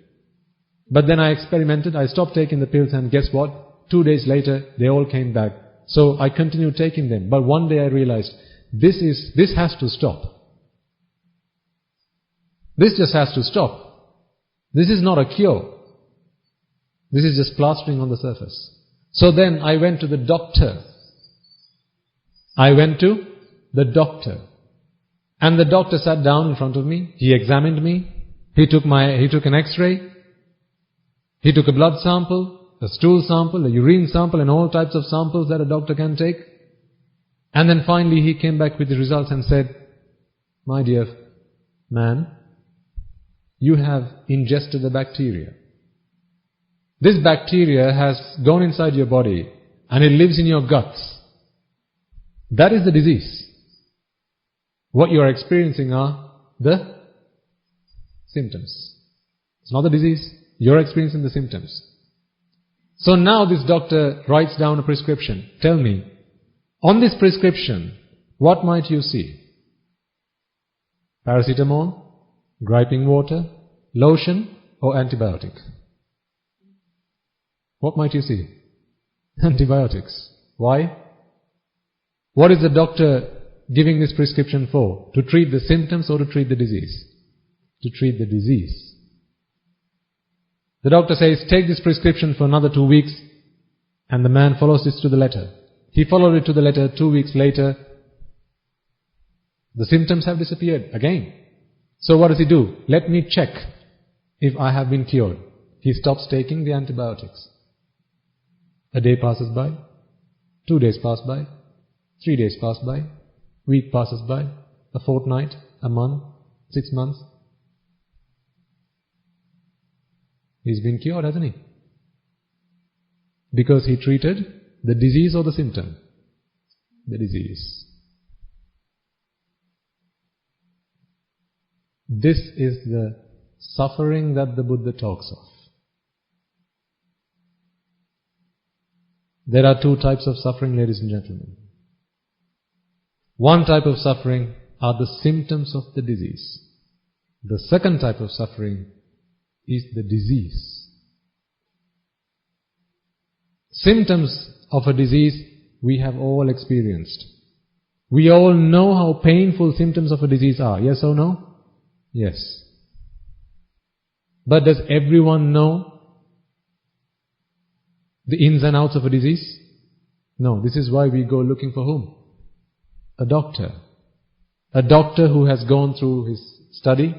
But then I experimented, I stopped taking the pills, and guess what? 2 days later, they all came back. So I continued taking them. But one day I realized, this has to stop. This just has to stop. This is not a cure. This is just plastering on the surface." So then I went to the doctor. And the doctor sat down in front of me. He examined me. He took an X-ray. He took a blood sample, a stool sample, a urine sample, and all types of samples that a doctor can take. And then finally he came back with the results and said, "My dear man, you have ingested the bacteria. This bacteria has gone inside your body and it lives in your guts. That is the disease. What you are experiencing are the symptoms. It's not the disease. You're experiencing the symptoms." So now this doctor writes down a prescription. Tell me, on this prescription, what might you see? Paracetamol, griping water, lotion, or antibiotic? What might you see? Antibiotics. Why? What is the doctor giving this prescription for? To treat the symptoms or to treat the disease? To treat the disease. The doctor says, take this prescription for another 2 weeks, and the man follows this to the letter. He followed it to the letter. 2 weeks later, the symptoms have disappeared again. So what does he do? Let me check if I have been cured. He stops taking the antibiotics. A day passes by, 2 days pass by, 3 days pass by, week passes by, a fortnight, a month, 6 months. He's been cured, hasn't he? Because he treated the disease or the symptom? The disease. This is the suffering that the Buddha talks of. There are two types of suffering, ladies and gentlemen. One type of suffering are the symptoms of the disease. The second type of suffering is the disease. Symptoms of a disease we have all experienced. We all know how painful symptoms of a disease are. Yes or no? Yes. But does everyone know the ins and outs of a disease? No. This is why we go looking for whom? A doctor. A doctor who has gone through his study,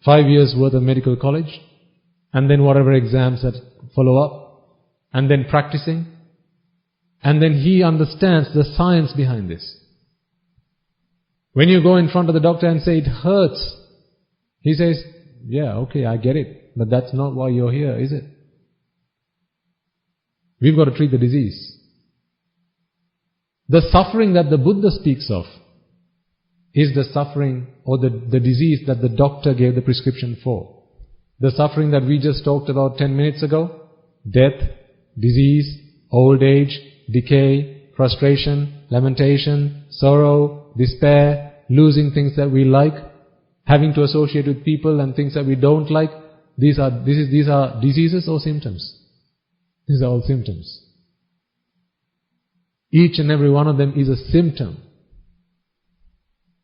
5 years worth of medical college, and then whatever exams that follow up, and then practicing, and then he understands the science behind this. When you go in front of the doctor and say, it hurts, he says, yeah, okay, I get it, but that's not why you're here, is it? We've got to treat the disease. The suffering that the Buddha speaks of is the suffering or the disease that the doctor gave the prescription for. The suffering that we just talked about 10 minutes ago, death, disease, old age, decay, frustration, lamentation, sorrow, despair, losing things that we like, having to associate with people and things that we don't like. These are diseases or symptoms? These are all symptoms. Each and every one of them is a symptom.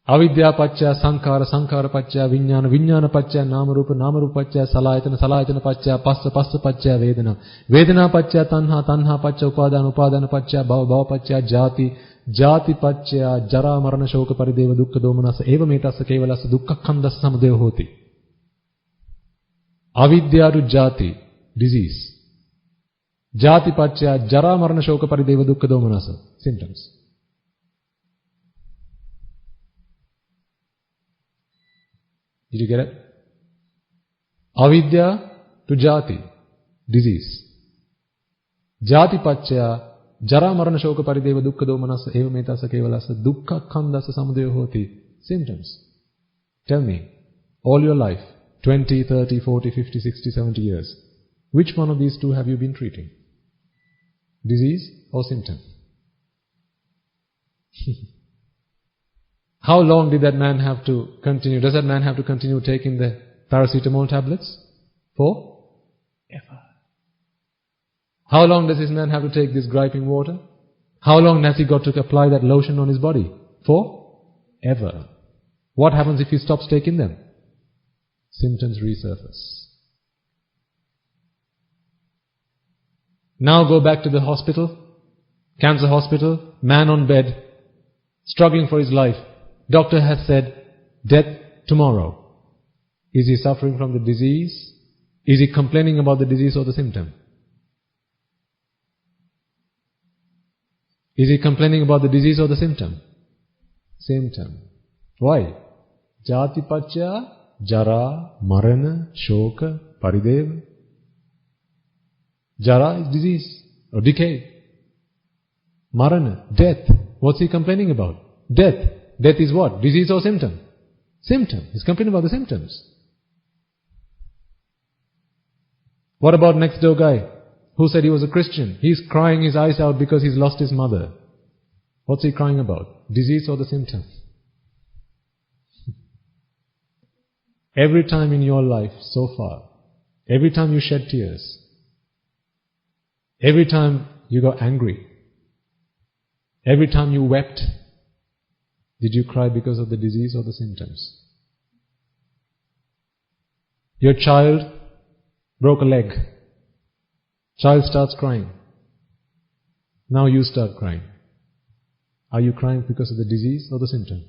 Avidya pacca sankara, sankara pacca vijnana, vijnana pacca namarupa, namarupa pacca salayatana, salayatana pacca passa, passa pacca vedana, vedana pacca tanha, tanha pacca upadana, upadana pacca bhava, bhava pacca jati, jati pacca jara marana shoka parideva dukkha domanasa eva metassa kevalassa dukkha khandassa samudayo hoti. Avidya to jati, disease. Jati pacca jara marana shoka parideva dukkha domanasa, symptoms. Did you get it? Avidya to jati, disease. Jati pacca jara marana shoka parideva dukkha domanasa eva metassa kevalassa dukkha khandassa samudayo hoti, symptoms. Tell me, all your life, 20, 30, 40, 50, 60, 70 years, which one of these two have you been treating? Disease or symptom? How long did that man have to continue? Does that man have to continue taking the paracetamol tablets? For? Ever. How long does this man have to take this griping water? How long has he got to apply that lotion on his body? For? Ever. What happens if he stops taking them? Symptoms resurface. Now go back to the hospital, cancer hospital, man on bed, struggling for his life. Doctor has said, death tomorrow. Is he suffering from the disease? Is he complaining about the disease or the symptom? Is he complaining about the disease or the symptom? Symptom. Why? Jati pacca, jara, marana, shoka, parideva. Jara is disease or decay. Marana, death. What's he complaining about? Death. Death is what? Disease or symptom? Symptom. He's complaining about the symptoms. What about next door guy who said he was a Christian? He's crying his eyes out because he's lost his mother. What's he crying about? Disease or the symptom? Every time in your life so far, every time you shed tears, every time you got angry, every time you wept, did you cry because of the disease or the symptoms? Your child broke a leg. Child starts crying. Now you start crying. Are you crying because of the disease or the symptom?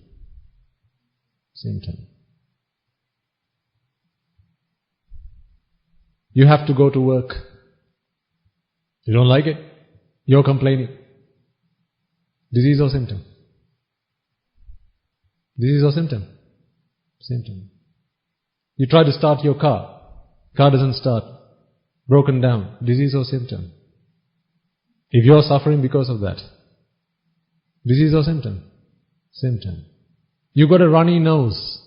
Symptom. You have to go to work. You don't like it? You're complaining. Disease or symptom? Disease or symptom? Symptom. You try to start your car. Car doesn't start. Broken down. Disease or symptom? If you're suffering because of that. Disease or symptom? Symptom. You got a runny nose.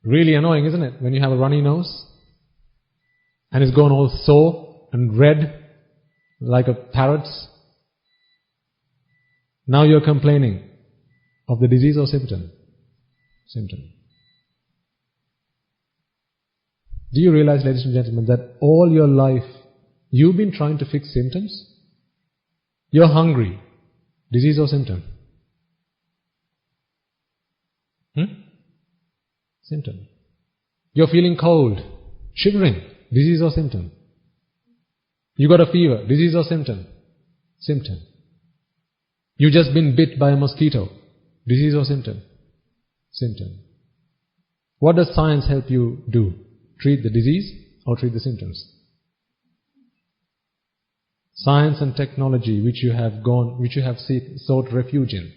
Really annoying, isn't it? When you have a runny nose and it's gone all sore and red like a parrot's. Now you're complaining of the disease or symptom? Symptom. Do you realize, ladies and gentlemen, that all your life you've been trying to fix symptoms? You're hungry. Disease or symptom? Symptom. You're feeling cold, shivering. Disease or symptom? You got a fever. Disease or symptom? Symptom. You just been bit by a mosquito. Disease or symptom? Symptom. What does science help you do? Treat the disease or treat the symptoms? Science and technology which you have sought refuge in.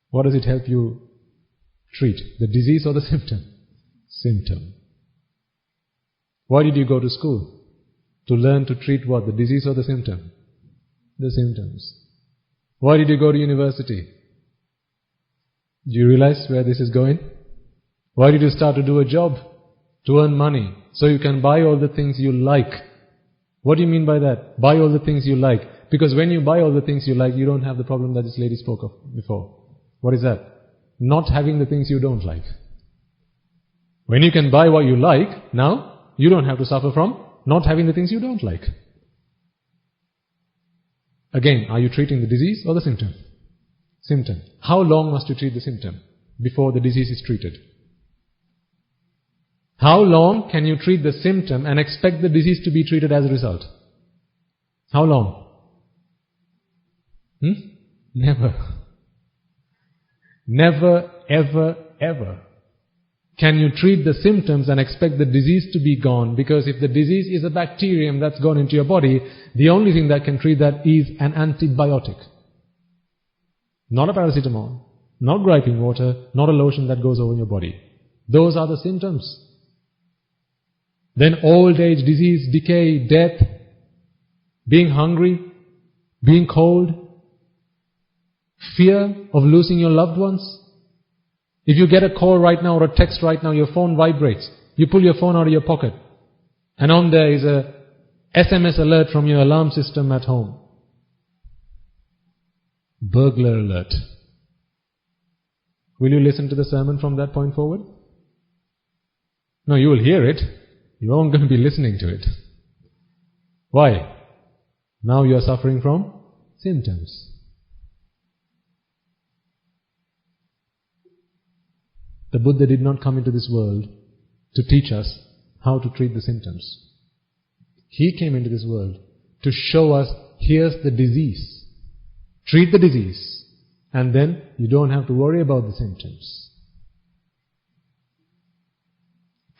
What does it help you treat? The disease or the symptom? Symptom. Why did you go to school? To learn to treat what? The disease or the symptom? The symptoms. Why did you go to university? Do you realize where this is going? Why did you start to do a job? To earn money, so you can buy all the things you like. What do you mean by that? Buy all the things you like. Because when you buy all the things you like, you don't have the problem that this lady spoke of before. What is that? Not having the things you don't like. When you can buy what you like, now you don't have to suffer from not having the things you don't like. Again, are you treating the disease or the symptom? Symptom. How long must you treat the symptom before the disease is treated? How long can you treat the symptom and expect the disease to be treated as a result? How long? Never. Never, ever, ever can you treat the symptoms and expect the disease to be gone, because if the disease is a bacterium that's gone into your body, the only thing that can treat that is an antibiotic. Not a paracetamol, not griping water, not a lotion that goes over your body. Those are the symptoms. Then old age, disease, decay, death, being hungry, being cold, fear of losing your loved ones. If you get a call right now or a text right now, your phone vibrates. You pull your phone out of your pocket, and on there is a SMS alert from your alarm system at home. Burglar alert. Will you listen to the sermon from that point forward? No, you will hear it. You aren't going to be listening to it. Why? Now you are suffering from symptoms. The Buddha did not come into this world to teach us how to treat the symptoms. He came into this world to show us, here's the disease. Treat the disease, and then you don't have to worry about the symptoms.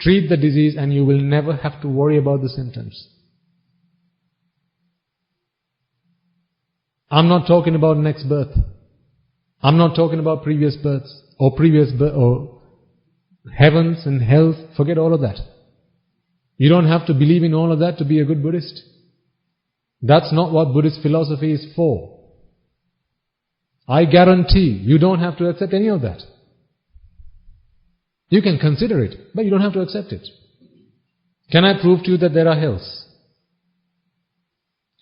Treat the disease and you will never have to worry about the symptoms. I'm not talking about next birth. I'm not talking about previous births or heavens and hells. Forget all of that. You don't have to believe in all of that to be a good Buddhist. That's not what Buddhist philosophy is for. I guarantee you don't have to accept any of that. You can consider it, but you don't have to accept it. Can I prove to you that there are hells?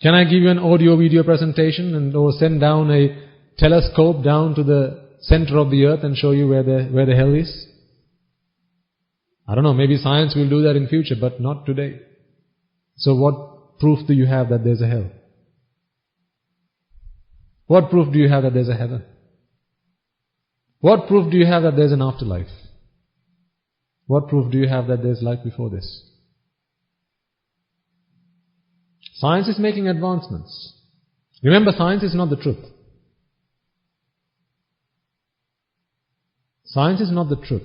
Can I give you an audio-video presentation or send down a telescope down to the center of the earth and show you where the hell is? I don't know, maybe science will do that in future, but not today. So what proof do you have that there's a hell? What proof do you have that there's a heaven? What proof do you have that there's an afterlife? What proof do you have that there's life before this? Science is making advancements. Remember, science is not the truth. Science is not the truth.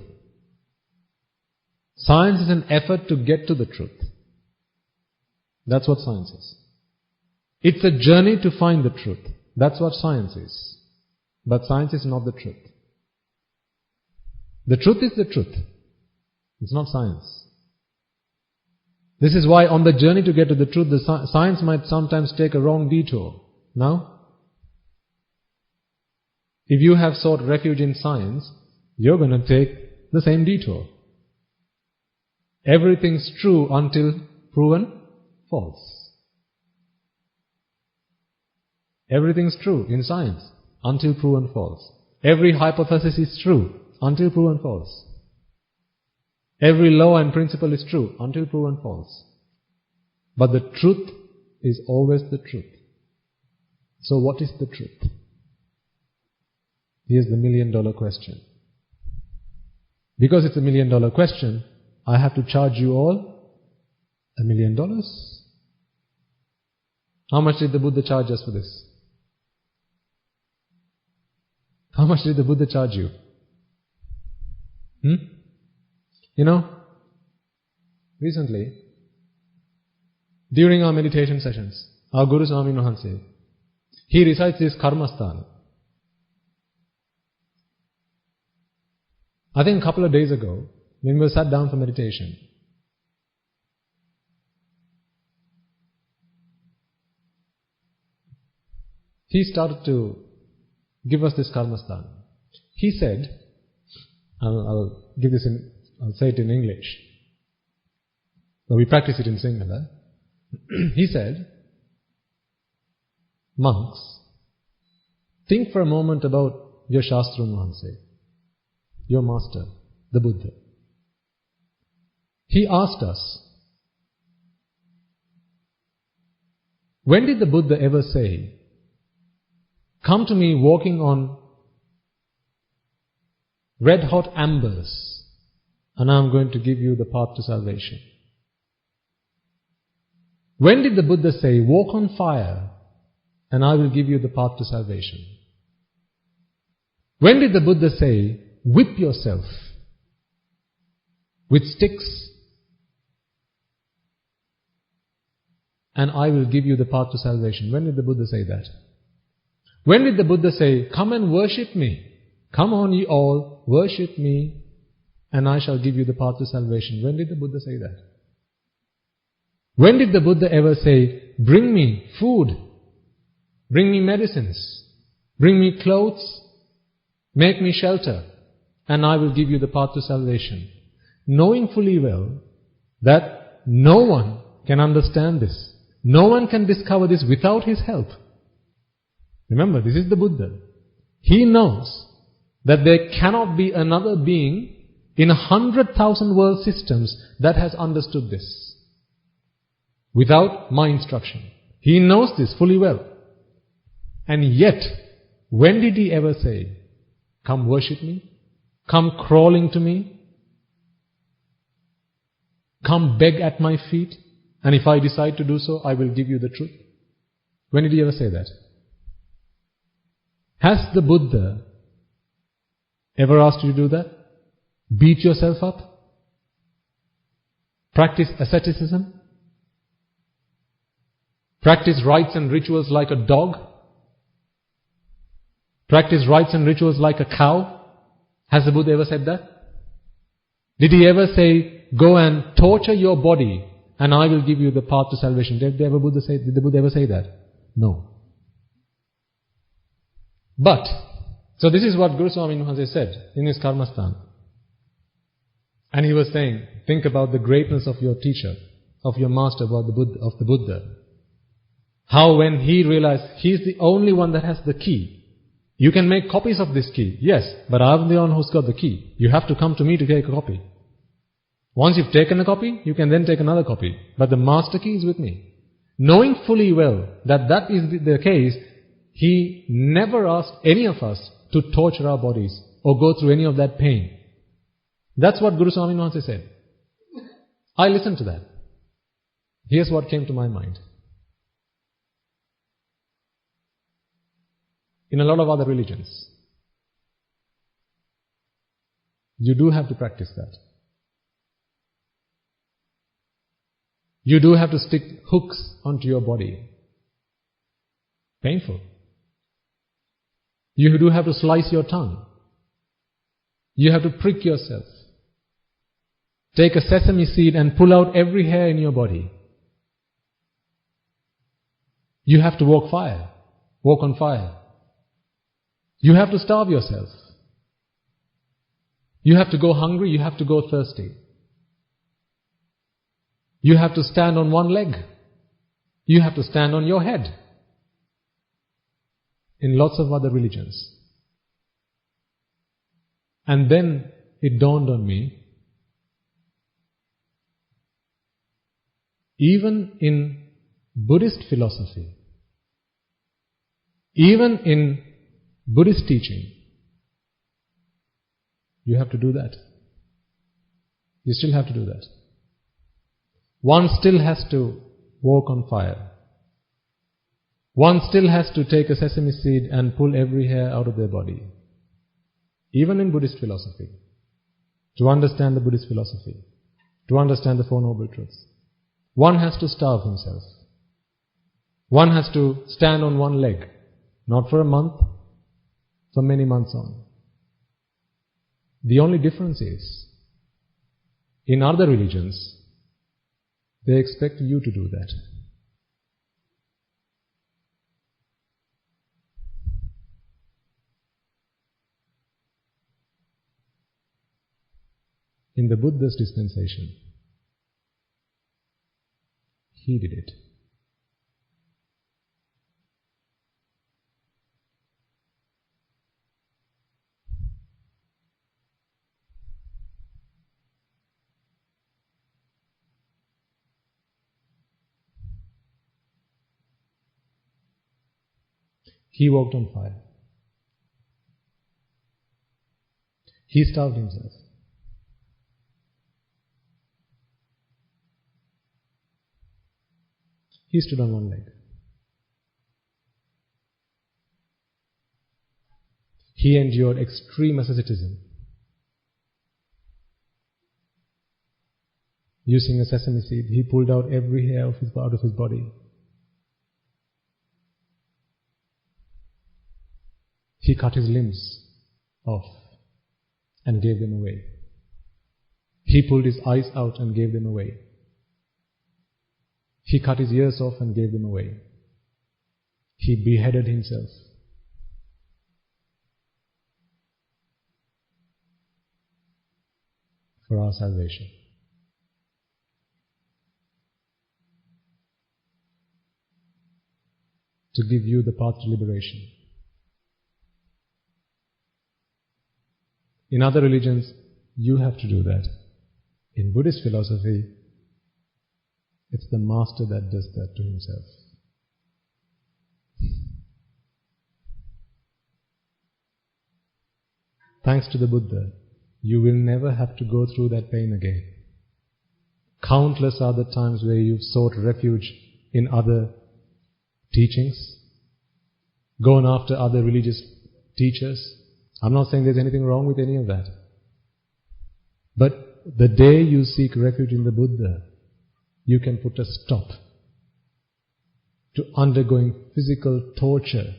Science is an effort to get to the truth. That's what science is. It's a journey to find the truth. That's what science is. But science is not the truth. The truth is the truth. It's not science. This is why on the journey to get to the truth, the science might sometimes take a wrong detour. Now, if you have sought refuge in science, you're going to take the same detour. Everything's true until proven false. Everything's true in science until proven false. Every hypothesis is true until proven false. Every law and principle is true until proven false. But the truth is always the truth. So what is the truth? Here's the $1 million question. Because it's a $1 million question, I have to charge you all $1 million. How much did the Buddha charge us for this? How much did the Buddha charge you? You know, recently, during our meditation sessions, our Guru Swami Nuhanse, he recites this karmasthana. I think a couple of days ago, when we sat down for meditation, he started to give us this karmasthana. He said, I'll say it in English, but we practice it in Sinhala. He said, monks, think for a moment about your Shastra Nuhanse, your master, the Buddha. He asked us, when did the Buddha ever say, come to me walking on red hot embers and I'm going to give you the path to salvation? When did the Buddha say, walk on fire and I will give you the path to salvation? When did the Buddha say, whip yourself with sticks and I will give you the path to salvation? When did the Buddha say that? When did the Buddha say, come and worship me? Come on ye all, worship me and I shall give you the path to salvation? When did the Buddha say that? When did the Buddha ever say, bring me food, bring me medicines, bring me clothes, make me shelter, and I will give you the path to salvation? Knowing fully well that no one can understand this. No one can discover this without his help. Remember, this is the Buddha. He knows that there cannot be another being in 100,000 world systems that has understood this without my instruction. He knows this fully well. And yet, when did he ever say, come worship me, come crawling to me, come beg at my feet, and if I decide to do so, I will give you the truth? When did he ever say that? Has the Buddha ever asked you to do that? Beat yourself up? Practice asceticism? Practice rites and rituals like a dog? Practice rites and rituals like a cow? Has the Buddha ever said that? Did he ever say, go and torture your body and I will give you the path to salvation? Did the Buddha ever say that? No. But, so this is what Guru Swami Nuhanse said in his Karmasthana. And he was saying, think about the greatness of your teacher, of your master, of the Buddha. How when he realized he's the only one that has the key. You can make copies of this key, yes, but I'm the one who's got the key. You have to come to me to take a copy. Once you've taken a copy, you can then take another copy. But the master key is with me. Knowing fully well that that is the case, he never asked any of us to torture our bodies or go through any of that pain. That's what Guru Swami Nuhanse said. I listened to that. Here's what came to my mind. In a lot of other religions, you do have to practice that. You do have to stick hooks onto your body. Painful. You do have to slice your tongue. You have to prick yourself. Take a sesame seed and pull out every hair in your body. You have to walk on fire. You have to starve yourself. You have to go hungry, you have to go thirsty. You have to stand on one leg. You have to stand on your head. in lots of other religions. And then it dawned on me, even in Buddhist philosophy, even in Buddhist teaching, you have to do that. You still have to do that. One still has to walk on fire. One still has to take a sesame seed and pull every hair out of their body. Even in Buddhist philosophy. To understand the Buddhist philosophy. To understand the Four Noble Truths. One has to starve himself. One has to stand on one leg. Not for a month, for many months on. The only difference is, in other religions, they expect you to do that. In the Buddha's dispensation, he did it. He walked on fire. He starved himself. He stood on one leg. He endured extreme asceticism. Using a sesame seed, he pulled out every hair out of his body. He cut his limbs off and gave them away. He pulled his eyes out and gave them away. He cut his ears off and gave them away. He beheaded himself. For our salvation. To give you the path to liberation. In other religions, you have to do that. In Buddhist philosophy, it's the master that does that to himself. Thanks to the Buddha, you will never have to go through that pain again. Countless are the times where you've sought refuge in other teachings, gone after other religious teachers. I'm not saying there's anything wrong with any of that. But the day you seek refuge in the Buddha, you can put a stop to undergoing physical torture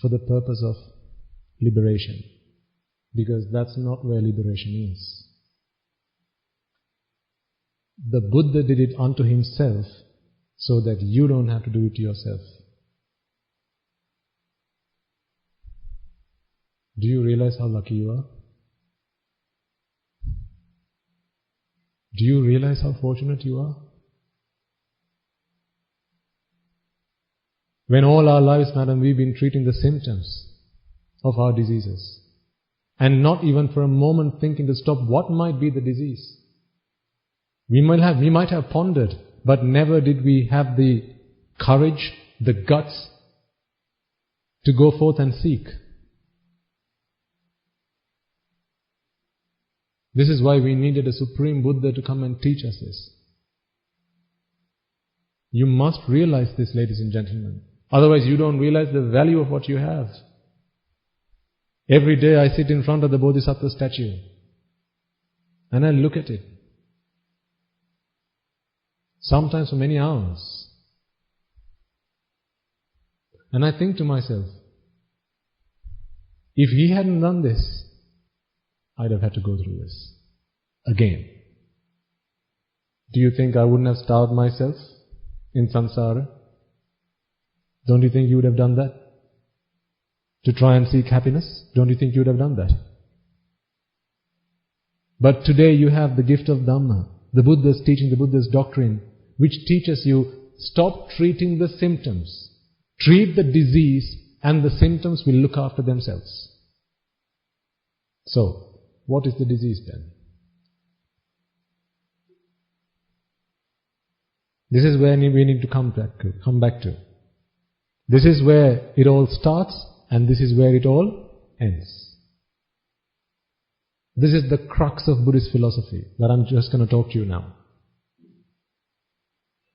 for the purpose of liberation. Because that's not where liberation is. The Buddha did it unto himself so that you don't have to do it to yourself. Do you realize how lucky you are? Do you realize how fortunate you are? When all our lives, madam, we've been treating the symptoms of our diseases and not even for a moment thinking to stop what might be the disease. We might have pondered, but never did we have the courage, the guts to go forth and seek. This is why we needed a Supreme Buddha to come and teach us this. You must realize this, ladies and gentlemen. Otherwise you don't realize the value of what you have. Every day I sit in front of the Bodhisattva statue and I look at it. Sometimes for many hours. And I think to myself, if he hadn't done this, I'd have had to go through this again. Do you think I wouldn't have starved myself in samsara? Don't you think you would have done that? To try and seek happiness? Don't you think you would have done that? But today you have the gift of Dhamma, the Buddha's teaching, the Buddha's doctrine, which teaches you, stop treating the symptoms. Treat the disease and the symptoms will look after themselves. So, what is the disease then? This is where we need to come back to. This is where it all starts and this is where it all ends. This is the crux of Buddhist philosophy that I'm just going to talk to you now.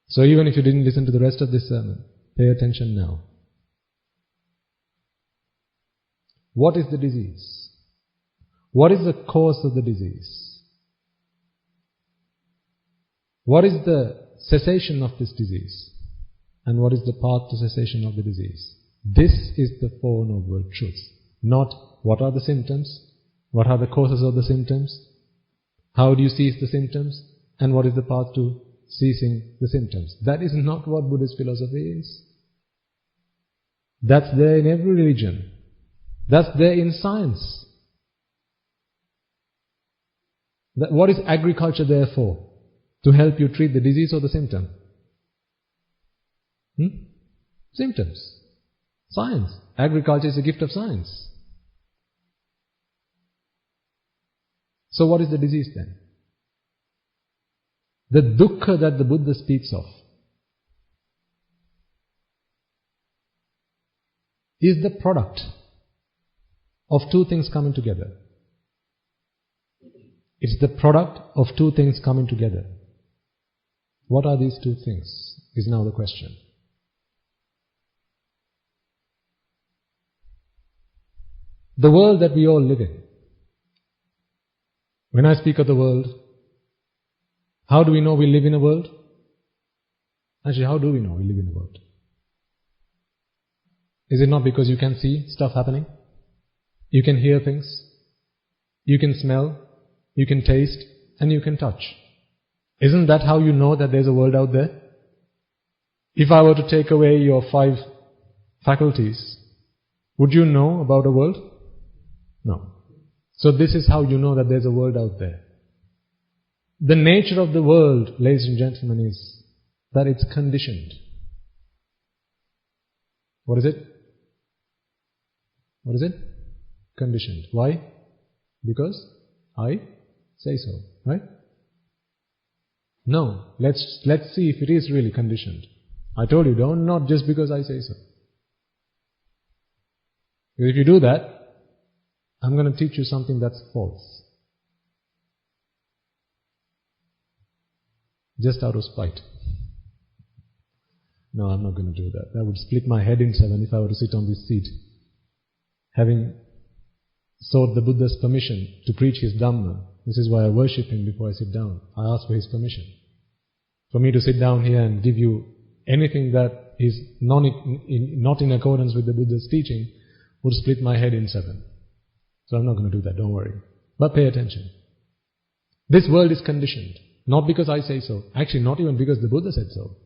So even if you didn't listen to the rest of this sermon, pay attention now. What is the disease? What is the cause of the disease? What is the cessation of this disease? And what is the path to cessation of the disease? This is the Four Noble Truths. Not what are the symptoms, what are the causes of the symptoms, how do you cease the symptoms, and what is the path to ceasing the symptoms. That is not what Buddhist philosophy is. That's there in every religion. That's there in science. What is agriculture there for? To help you treat the disease or the symptom? Symptoms. Science. Agriculture is a gift of science. So what is the disease then? The dukkha that the Buddha speaks of is the product of two things coming together. It's the product of two things coming together. What are these two things is now the question. The world that we all live in. When I speak of the world, how do we know we live in a world? Actually, how do we know we live in a world? Is it not because you can see stuff happening? You can hear things, you can smell, you can taste, and you can touch. Isn't that how you know that there's a world out there? If I were to take away your 5 faculties, would you know about a world? No. So this is how you know that there's a world out there. The nature of the world, ladies and gentlemen, is that it's conditioned. What is it? What is it? Conditioned. Why? Because I say so, right? No. Let's see if it is really conditioned. I told you, don't, not just because I say so. If you do that, I'm going to teach you something that's false. Just out of spite. No, I'm not going to do that. That would split my head in 7 if I were to sit on this seat. Having sought the Buddha's permission to preach his Dhamma. This is why I worship him before I sit down. I ask for his permission. For me to sit down here and give you anything that is not in accordance with the Buddha's teaching would split my head in 7. So I'm not going to do that, don't worry. But pay attention. This world is conditioned. Not because I say so. Actually, not even because the Buddha said so.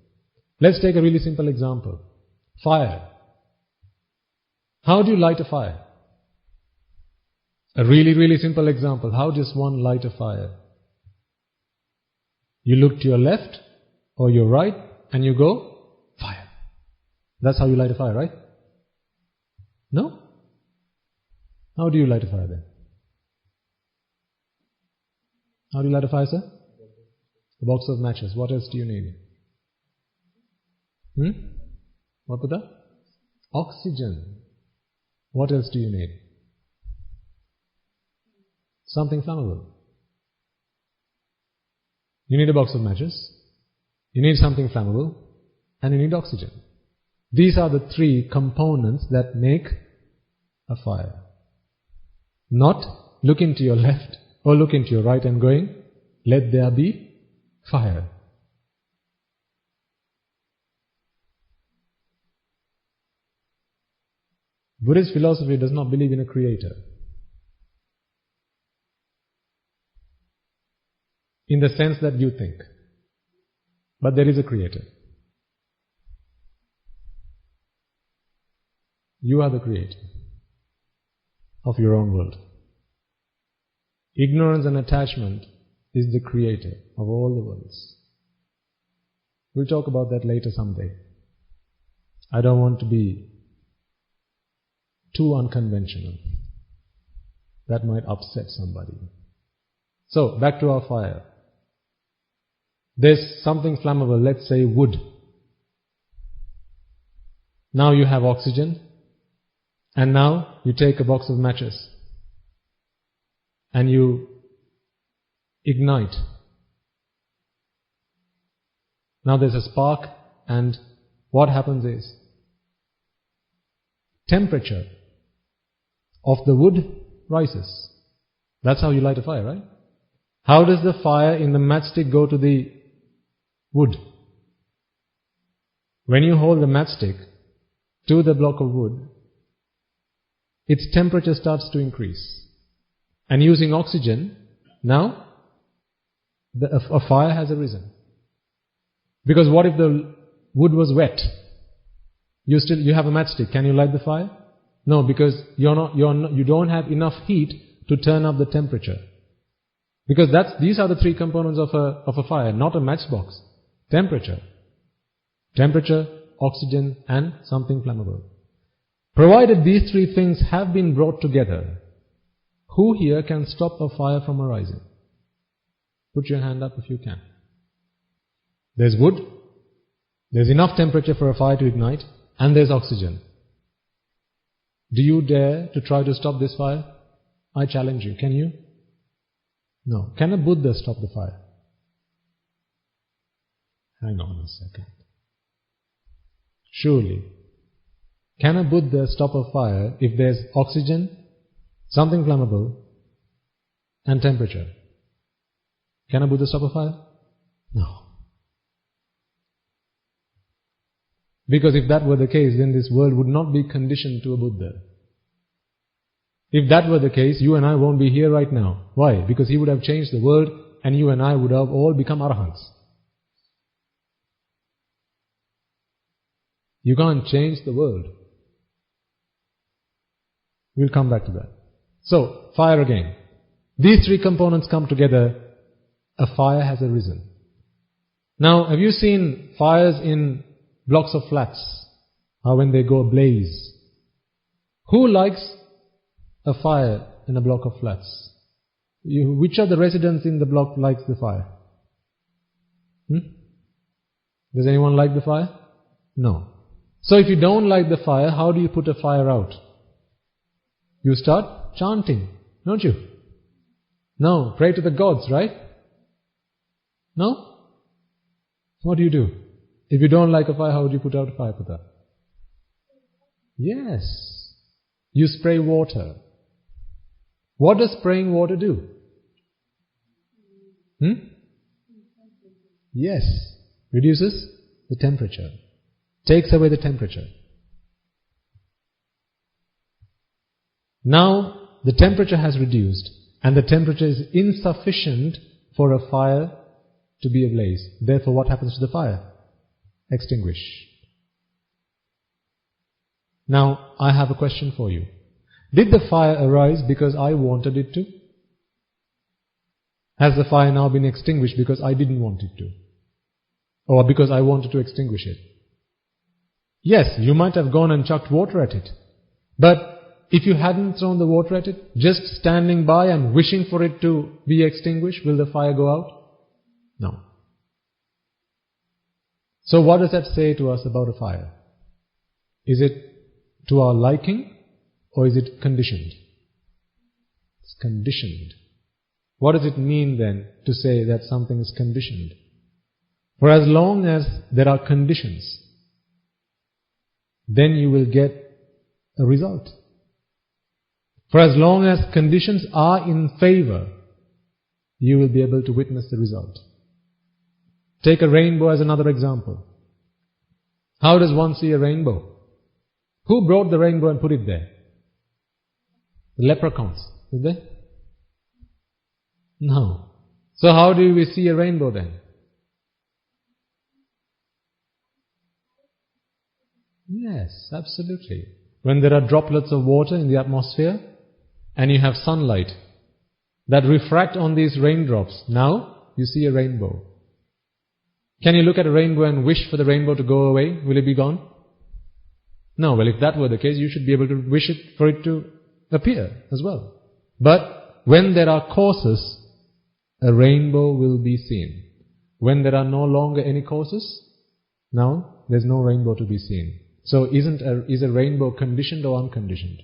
Let's take a really simple example. Fire. How do you light a fire? A really, really simple example. How does one light a fire? You look to your left or your right and you go, fire. That's how you light a fire, right? No? How do you light a fire then? How do you light a fire, sir? A box of matches. What else do you need? What was that? Oxygen. What else do you need? Something flammable. You need a box of matches, you need something flammable, and you need oxygen. These are the 3 components that make a fire. Not looking to your left or looking to your right and going, let there be fire. Buddhist philosophy does not believe in a creator. In the sense that you think. But there is a creator. You are the creator of your own world. Ignorance and attachment is the creator of all the worlds. We'll talk about that later someday. I don't want to be too unconventional. That might upset somebody. So, back to our fire. There's something flammable, let's say wood. Now you have oxygen, and now you take a box of matches and you ignite. Now there's a spark, and what happens is temperature of the wood rises. That's how you light a fire, right? How does the fire in the matchstick go to the wood? When you hold the matchstick to the block of wood, its temperature starts to increase. And using oxygen, now a fire has arisen. Because what if the wood was wet? You have a matchstick. Can you light the fire? No, because you don't have enough heat to turn up the temperature. Because these are the three components of a fire, not a matchbox. Temperature, oxygen, and something flammable. Provided these three things have been brought together, who here can stop a fire from arising? Put your hand up if you can. There's wood, there's enough temperature for a fire to ignite, and there's oxygen. Do you dare to try to stop this fire? I challenge you. Can you? No. Can a Buddha stop the fire? Hang on a second. Surely. Can a Buddha stop a fire if there's oxygen, something flammable, and temperature? Can a Buddha stop a fire? No. Because if that were the case, then this world would not be conditioned to a Buddha. If that were the case, you and I won't be here right now. Why? Because he would have changed the world, and you and I would have all become arahants. You can't change the world. We'll come back to that. So, fire again. These three components come together, a fire has arisen. Now, have you seen fires in blocks of flats? How when they go ablaze? Who likes a fire in a block of flats? Which of the residents in the block likes the fire? Does anyone like the fire? No. So if you don't like the fire, how do you put a fire out? You start chanting, don't you? No, pray to the gods, right? No? What do you do? If you don't like a fire, how would you put out a fire, Putta? Yes. You spray water. What does spraying water do? Yes. Reduces the temperature. Takes away the temperature. Now, the temperature has reduced, and the temperature is insufficient for a fire to be ablaze. Therefore, what happens to the fire? Extinguish. Now, I have a question for you. Did the fire arise because I wanted it to? Has the fire now been extinguished because I didn't want it to? Or because I wanted to extinguish it? Yes, you might have gone and chucked water at it. But if you hadn't thrown the water at it, just standing by and wishing for it to be extinguished, will the fire go out? No. So what does that say to us about a fire? Is it to our liking, or is it conditioned? It's conditioned. What does it mean then to say that something is conditioned? For as long as there are conditions, then you will get a result. For as long as conditions are in favor, you will be able to witness the result. Take a rainbow as another example. How does one see a rainbow? Who brought the rainbow and put it there? The leprechauns, did they? No. So how do we see a rainbow then? Yes, absolutely. When there are droplets of water in the atmosphere and you have sunlight that refract on these raindrops, now you see a rainbow. Can you look at a rainbow and wish for the rainbow to go away? Will it be gone? No. Well, if that were the case, you should be able to wish it for it to appear as well. But when there are causes, a rainbow will be seen. When there are no longer any causes, now there's no rainbow to be seen. So is a rainbow conditioned or unconditioned?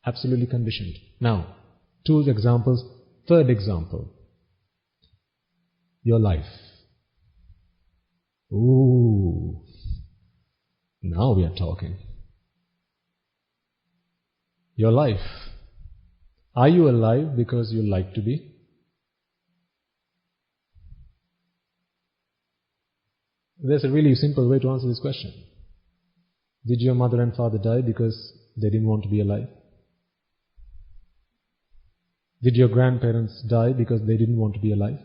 Absolutely conditioned. Now, 2 examples. Third example. Your life. Ooh. Now we are talking. Your life. Are you alive because you like to be? There's a really simple way to answer this question. Did your mother and father die because they didn't want to be alive? Did your grandparents die because they didn't want to be alive?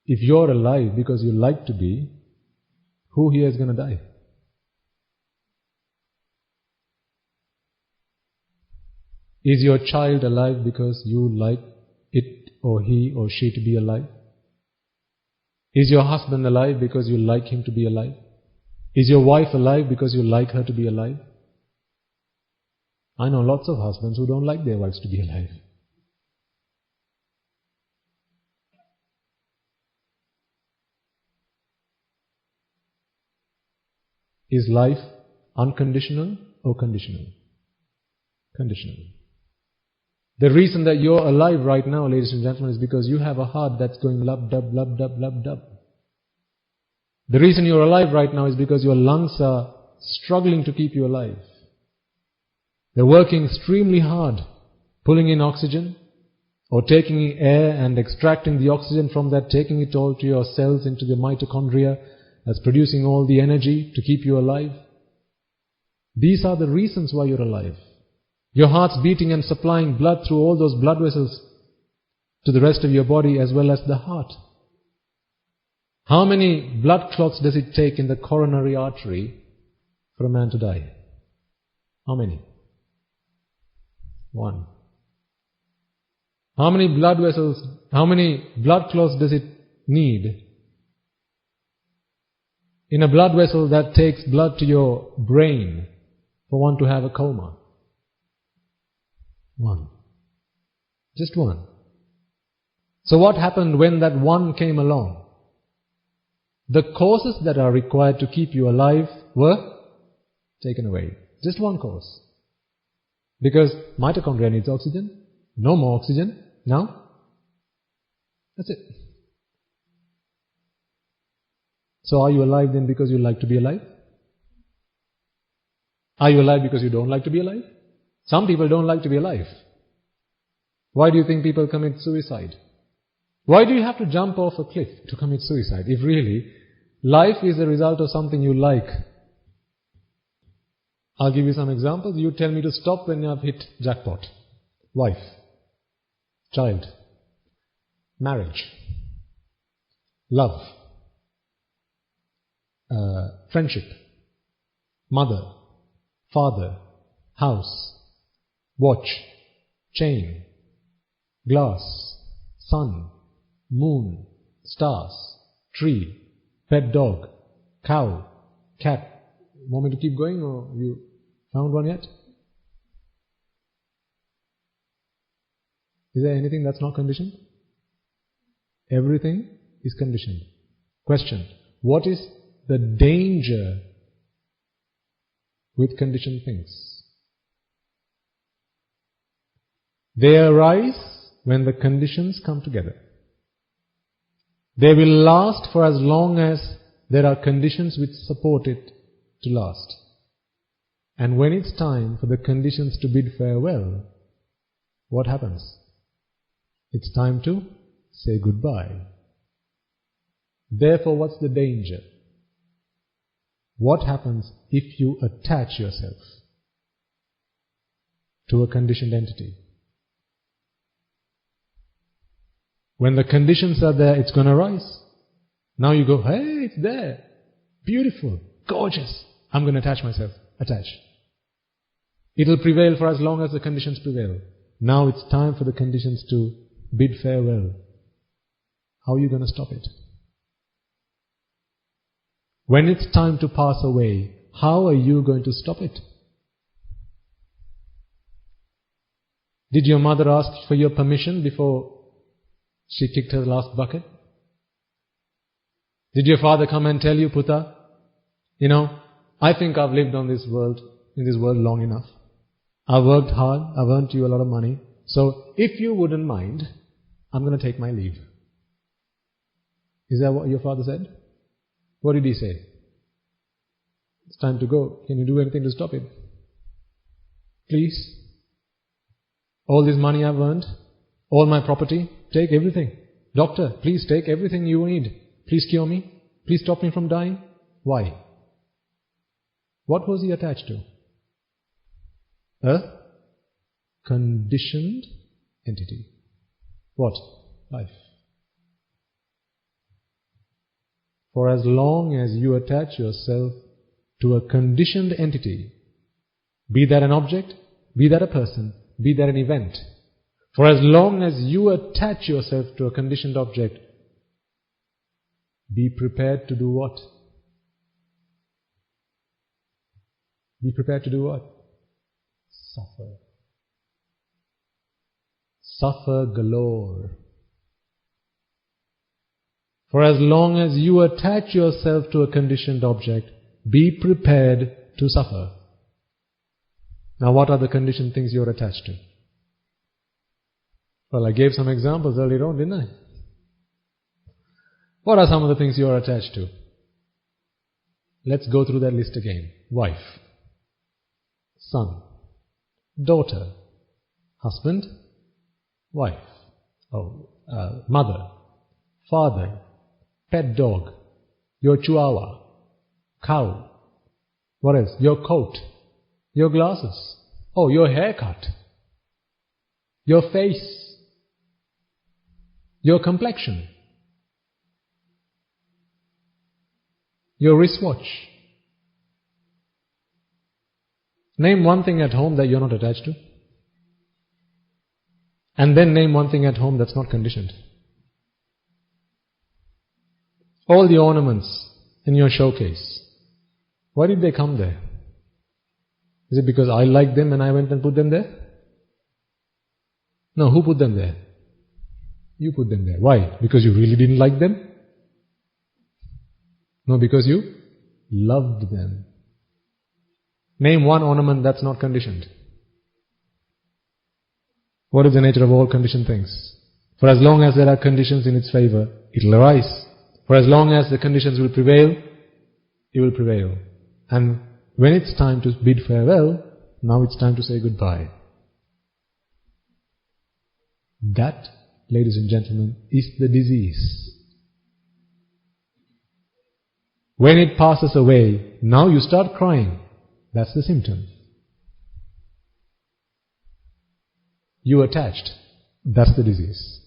If you're alive because you like to be, who here is going to die? Is your child alive because you like it or he or she to be alive? Is your husband alive because you like him to be alive? Is your wife alive because you like her to be alive? I know lots of husbands who don't like their wives to be alive. Is life unconditional or conditional? Conditional. The reason that you're alive right now, ladies and gentlemen, is because you have a heart that's going lub-dub, lub-dub, lub-dub. The reason you're alive right now is because your lungs are struggling to keep you alive. They're working extremely hard, pulling in oxygen, or taking in air and extracting the oxygen from that, taking it all to your cells, into the mitochondria, that's producing all the energy to keep you alive. These are the reasons why you're alive. Your heart's beating and supplying blood through all those blood vessels to the rest of your body as well as the heart. How many blood clots does it take in the coronary artery for a man to die? How many? 1. How many blood clots does it need in a blood vessel that takes blood to your brain for one to have a coma? 1. Just 1. So what happened when that 1 came along? The causes that are required to keep you alive were taken away. Just 1 cause. Because mitochondria needs oxygen, no more oxygen, now that's it. So are you alive then because you like to be alive? Are you alive because you don't like to be alive? Some people don't like to be alive. Why do you think people commit suicide? Why do you have to jump off a cliff to commit suicide if really life is the result of something you like? I'll give you some examples. You tell me to stop when you have hit jackpot. Wife, child, marriage, love, friendship, mother, father, house, watch, chain, glass, sun, moon, stars, tree, pet dog, cow, cat. Want me to keep going or you found one yet? Is there anything that's not conditioned? Everything is conditioned. Question: what is the danger with conditioned things? They arise when the conditions come together. They will last for as long as there are conditions which support it to last. And when it's time for the conditions to bid farewell, what happens? It's time to say goodbye. Therefore, what's the danger? What happens if you attach yourself to a conditioned entity? When the conditions are there, it's going to rise. Now you go, hey, it's there. Beautiful, gorgeous. I'm going to attach myself. Attach. It'll prevail for as long as the conditions prevail. Now it's time for the conditions to bid farewell. How are you going to stop it? When it's time to pass away, how are you going to stop it? Did your mother ask for your permission before she kicked her last bucket? Did your father come and tell you, Putta, I think I've lived in this world long enough. I've worked hard, I've earned you a lot of money. So if you wouldn't mind, I'm going to take my leave. Is that what your father said? What did he say? It's time to go. Can you do anything to stop it? Please. All this money I've earned, all my property, take everything. Doctor, please take everything you need. Please cure me. Please stop me from dying. Why? What was he attached to? A conditioned entity. What? Life. For as long as you attach yourself to a conditioned entity, be that an object, be that a person, be that an event, for as long as you attach yourself to a conditioned object, be prepared to do what? Be prepared to do what? Suffer. Suffer galore. For as long as you attach yourself to a conditioned object, be prepared to suffer. Now what are the conditioned things you're attached to? Well, I gave some examples earlier on, didn't I? What are some of the things you are attached to? Let's go through that list again. Wife, son, daughter, husband, wife, mother, father, pet dog, your chihuahua, cow, what else? Your coat, your glasses, your haircut, your face, your complexion, your wristwatch. Name one thing at home that you're not attached to. And then name one thing at home that's not conditioned. All the ornaments in your showcase, why did they come there? Is it because I liked them and I went and put them there? No, who put them there? You put them there. Why? Because you really didn't like them? No, because you loved them. Name one ornament that's not conditioned. What is the nature of all conditioned things? For as long as there are conditions in its favor, it will arise. For as long as the conditions will prevail, it will prevail. And when it's time to bid farewell, now it's time to say goodbye. That, ladies and gentlemen, is the disease. When it passes away, now you start crying. That's the symptom. You attached. That's the disease.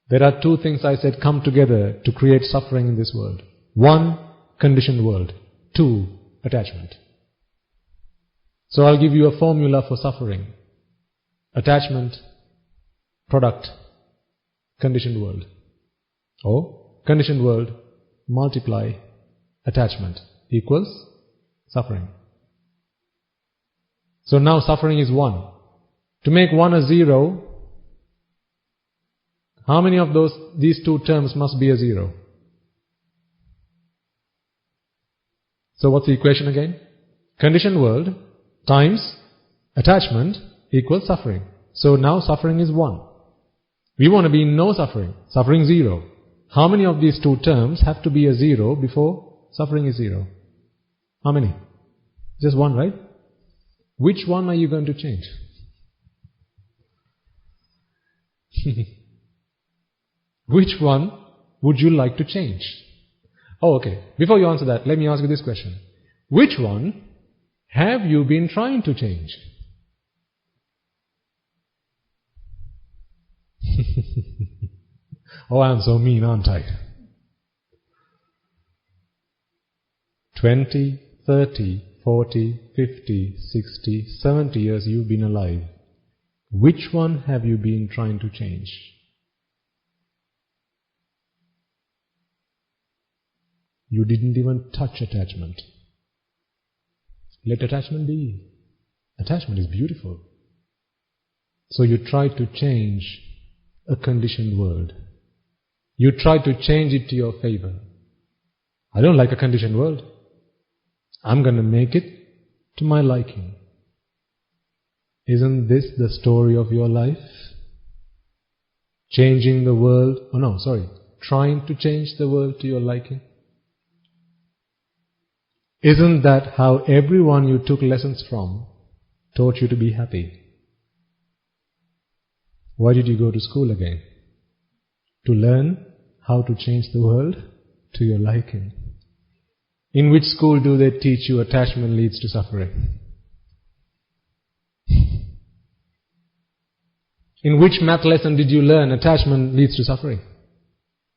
There are two things I said come together to create suffering in this world. One, conditioned world. Two, attachment. So I'll give you a formula for suffering. Attachment, product, conditioned world. Conditioned world multiply attachment equals suffering. So now suffering is 1. To make 1 a 0, how many of these two terms must be a 0? So what's the equation again? Conditioned world times attachment equals suffering. So now suffering is 1. We want to be in no suffering. Suffering 0. How many of these two terms have to be a 0 before suffering is 0? How many? Just 1, right? Which one are you going to change? Which one would you like to change? Okay. Before you answer that, let me ask you this question. Which one have you been trying to change? Oh, I am so mean, aren't I? 20, 30, 40, 50, 60, 70 years you've been alive. Which one have you been trying to change? You didn't even touch attachment. Let attachment be. Attachment is beautiful. So you try to change a conditioned world. You try to change it to your favor. I don't like a conditioned world. I'm going to make it to my liking. Isn't this the story of your life? Changing the world, trying to change the world to your liking. Isn't that how everyone you took lessons from taught you to be happy? Why did you go to school again? To learn how to change the world to your liking. In which school do they teach you attachment leads to suffering? In which math lesson did you learn attachment leads to suffering?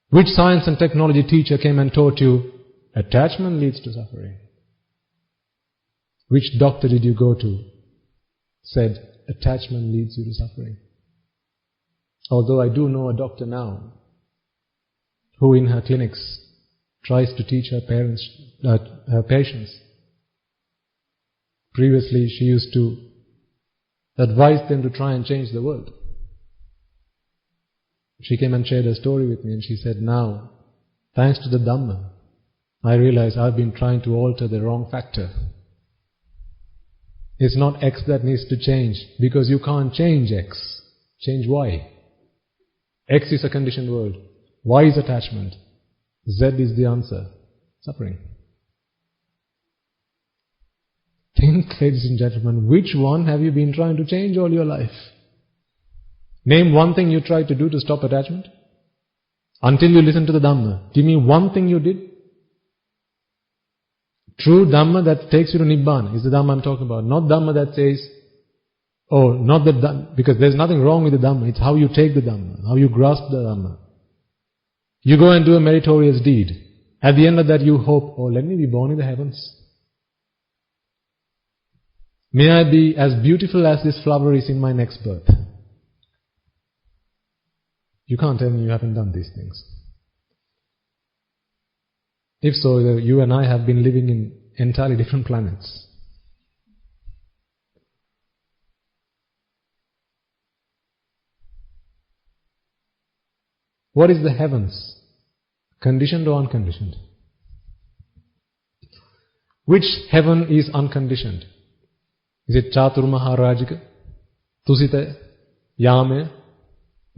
Which science and technology teacher came and taught you attachment leads to suffering? Which doctor did you go to said attachment leads you to suffering? Although I do know a doctor now who in her clinics tries to teach her patients. Previously she used to advise them to try and change the world. She came and shared a story with me and she said, now, thanks to the Dhamma, I realize I've been trying to alter the wrong factor. It's not X that needs to change, because you can't change X. Change Y. X is a conditioned world. Y is attachment. Z is the answer. Suffering. Think, ladies and gentlemen, which one have you been trying to change all your life? Name one thing you tried to do to stop attachment. Until you listen to the Dhamma. Give me one thing you did. True Dhamma that takes you to Nibbana is the Dhamma I'm talking about. Not Dhamma that says, because there's nothing wrong with the Dhamma. It's how you take the Dhamma, how you grasp the Dhamma. You go and do a meritorious deed. At the end of that you hope, let me be born in the heavens. May I be as beautiful as this flower is in my next birth. You can't tell me you haven't done these things. If so, you and I have been living in entirely different planets. What is the heavens? Conditioned or unconditioned? Which heaven is unconditioned? Is it Chatur Maharajika, Tusita, Yame,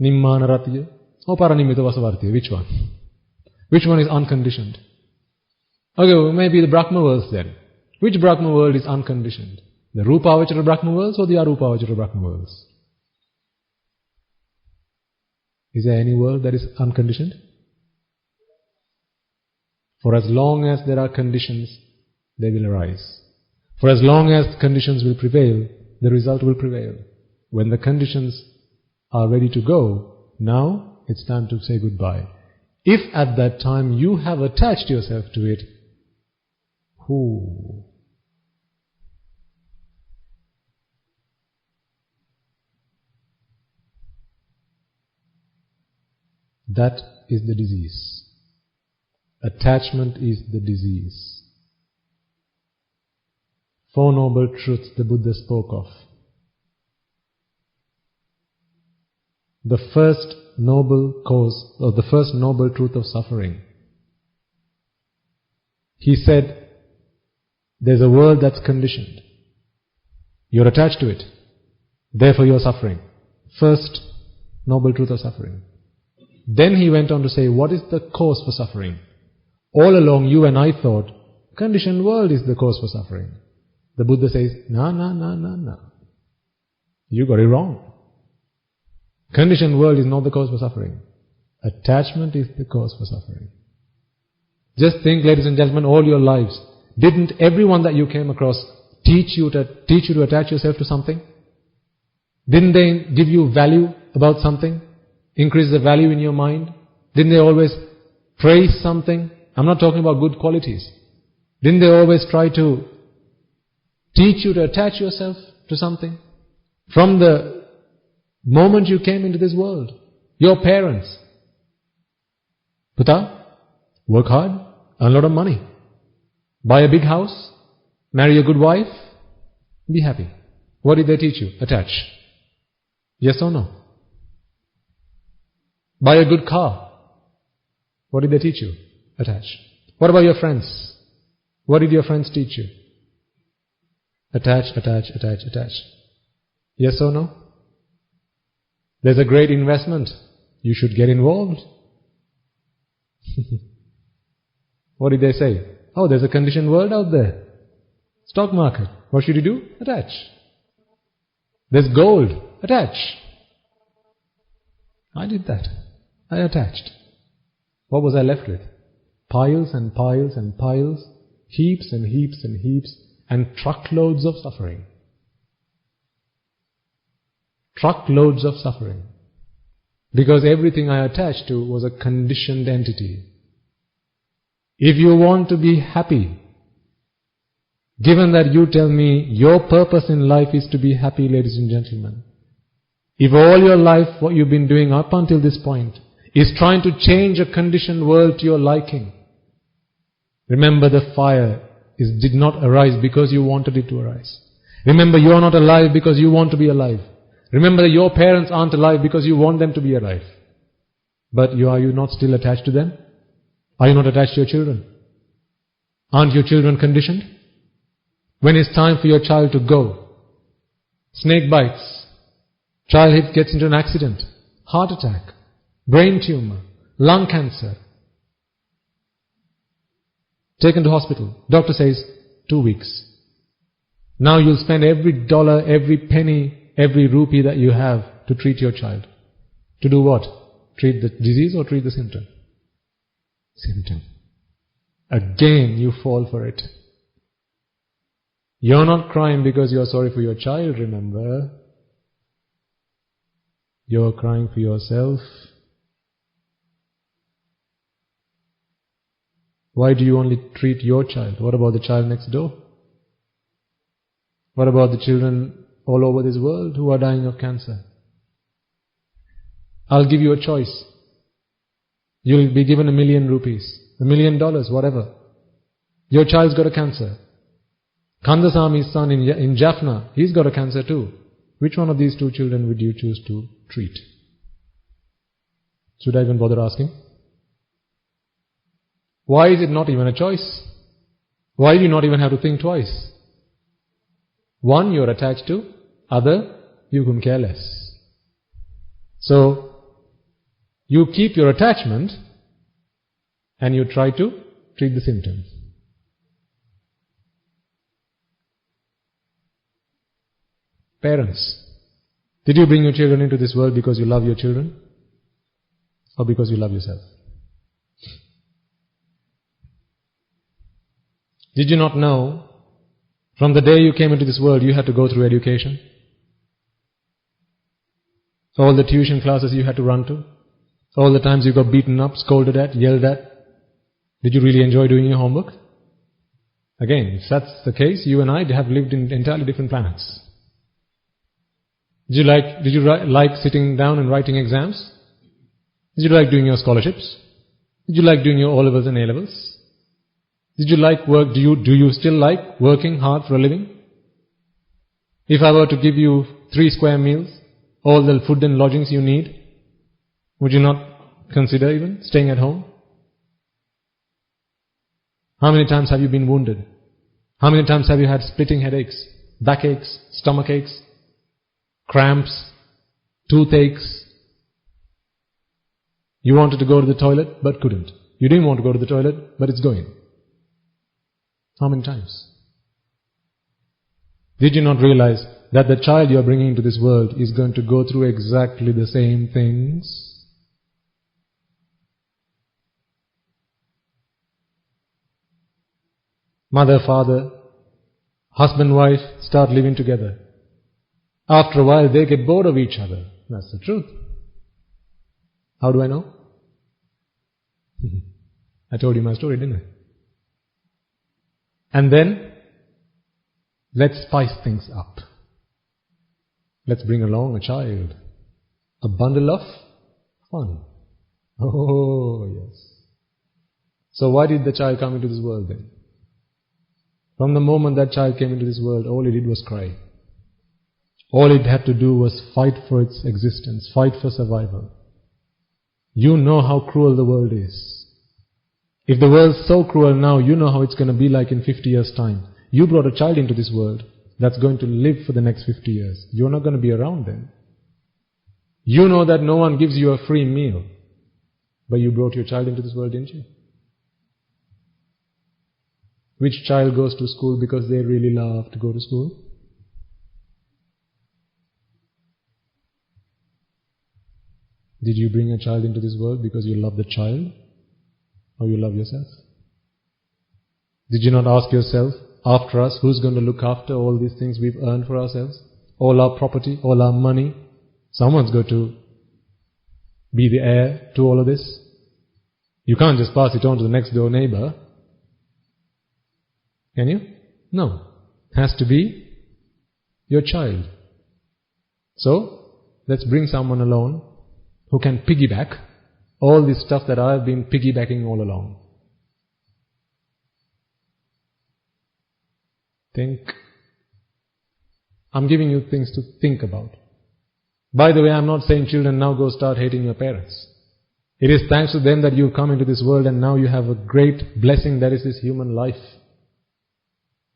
Nimmana Ratiya, or Paranimita Vasavartiya? Which one? Which one is unconditioned? Okay, well, maybe the Brahma worlds then. Which Brahma world is unconditioned? The Rupavachara Brahma worlds or the Arupavachara Brahma worlds? Is there any world that is unconditioned? For as long as there are conditions, they will arise. For as long as conditions will prevail, the result will prevail. When the conditions are ready to go, now it's time to say goodbye. If at that time you have attached yourself to it, that is the disease. Attachment is the disease. 4 noble truths the Buddha spoke of. The first noble cause, or the first noble truth of suffering. He said, there's a world that's conditioned. You're attached to it. Therefore you're suffering. First noble truth of suffering. Then he went on to say, what is the cause for suffering? All along you and I thought, conditioned world is the cause for suffering. The Buddha says, no. You got it wrong. Conditioned world is not the cause for suffering. Attachment is the cause for suffering. Just think, ladies and gentlemen, all your lives, didn't everyone that you came across teach you to attach yourself to something? Didn't they give you value about something? Increase the value in your mind? Didn't they always praise something? I'm not talking about good qualities. Didn't they always try to teach you to attach yourself to something? From the moment you came into this world, your parents, Puta, work hard, earn a lot of money, buy a big house, marry a good wife, be happy. What did they teach you? Attach. Yes or no? Buy a good car. What did they teach you? Attach. What about your friends? What did your friends teach you? Attach, attach, attach, attach. Yes or no? There's a great investment. You should get involved. What did they say? Oh, there's a conditioned world out there. Stock market. What should you do? Attach. There's gold. Attach. I did that. I attached. What was I left with? Piles and piles and piles, heaps and heaps and heaps, and truckloads of suffering. Truckloads of suffering. Because everything I attached to was a conditioned entity. If you want to be happy, given that you tell me your purpose in life is to be happy, ladies and gentlemen, if all your life what you've been doing up until this point is trying to change a conditioned world to your liking, remember the fire did not arise because you wanted it to arise. Remember you are not alive because you want to be alive. Remember that your parents aren't alive because you want them to be alive. But are you not still attached to them? Are you not attached to your children? Aren't your children conditioned? When it's time for your child to go, snake bites, child gets into an accident, heart attack, brain tumor, lung cancer, taken to hospital. Doctor says, 2 weeks. Now you'll spend every dollar, every penny, every rupee that you have to treat your child. To do what? Treat the disease or treat the symptom? Symptom. Again you fall for it. You're not crying because you're sorry for your child, remember. You're crying for yourself. Why do you only treat your child? What about the child next door? What about the children all over this world who are dying of cancer? I'll give you a choice. You'll be given 1 million rupees, $1 million, whatever. Your child's got a cancer. Kandasami's son in Jaffna, he's got a cancer too. Which one of these 2 children would you choose to treat? Should I even bother asking? Why is it not even a choice? Why do you not even have to think twice? One you're attached to, other you can care less. So, you keep your attachment and you try to treat the symptoms. Parents, did you bring your children into this world because you love your children? Or because you love yourself? Did you not know, from the day you came into this world, you had to go through education? All the tuition classes you had to run to? All the times you got beaten up, scolded at, yelled at? Did you really enjoy doing your homework? Again, if that's the case, you and I have lived in entirely different planets. Did you like sitting down and writing exams? Did you like doing your scholarships? Did you like doing your O-levels and A-levels? Did you like work? Do you still like working hard for a living? If I were to give you 3 square meals, all the food and lodgings you need, would you not consider even staying at home? How many times have you been wounded? How many times have you had splitting headaches, backaches, stomach aches, cramps, toothaches? You wanted to go to the toilet but couldn't. You didn't want to go to the toilet but it's going. How many times? Did you not realize that the child you are bringing into this world is going to go through exactly the same things? Mother, father, husband, wife start living together. After a while they get bored of each other. That's the truth. How do I know? I told you my story, didn't I? And then, let's spice things up. Let's bring along a child. A bundle of fun. Oh, yes. So why did the child come into this world then? From the moment that child came into this world, all it did was cry. All it had to do was fight for its existence, fight for survival. You know how cruel the world is. If the world's so cruel now, you know how it's going to be like in 50 years' time. You brought a child into this world that's going to live for the next 50 years. You're not going to be around then. You know that no one gives you a free meal. But you brought your child into this world, didn't you? Which child goes to school because they really love to go to school? Did you bring a child into this world because you love the child? Or you love yourself? Did you not ask yourself, after us, who's going to look after all these things we've earned for ourselves? All our property, all our money? Someone's got to be the heir to all of this. You can't just pass it on to the next door neighbor. Can you? No. It has to be your child. So, let's bring someone along who can piggyback all this stuff that I've been piggybacking all along. Think. I'm giving you things to think about. By the way, I'm not saying children now go start hating your parents. It is thanks to them that you come into this world and now you have a great blessing that is this human life.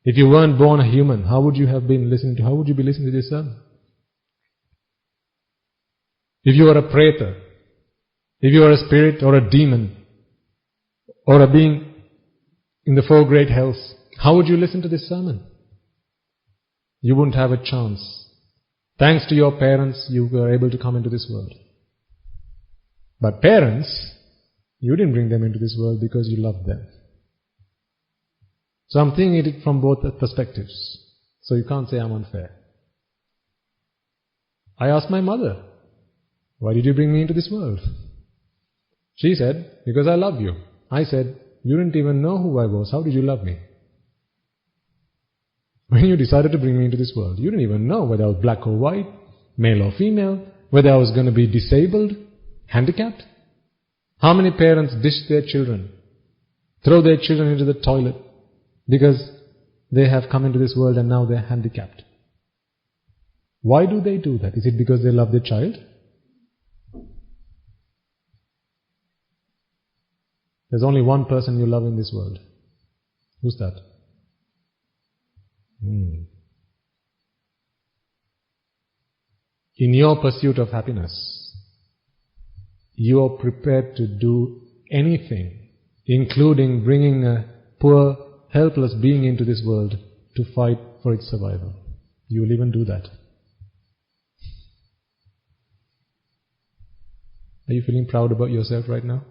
If you weren't born a human, how would you be listening to this sermon? If you are a preta, if you are a spirit or a demon, or a being in the four great hells, how would you listen to this sermon? You wouldn't have a chance. Thanks to your parents, you were able to come into this world. But parents, you didn't bring them into this world because you loved them. So I'm thinking it from both perspectives. So you can't say I'm unfair. I asked my mother, why did you bring me into this world? She said, because I love you. I said, you didn't even know who I was. How did you love me? When you decided to bring me into this world, you didn't even know whether I was black or white, male or female, whether I was going to be disabled, handicapped. How many parents dish their children, throw their children into the toilet because they have come into this world and now they're handicapped? Why do they do that? Is it because they love their child? There's only one person you love in this world. Who's that? In your pursuit of happiness, you are prepared to do anything, including bringing a poor, helpless being into this world to fight for its survival. You will even do that. Are you feeling proud about yourself right now?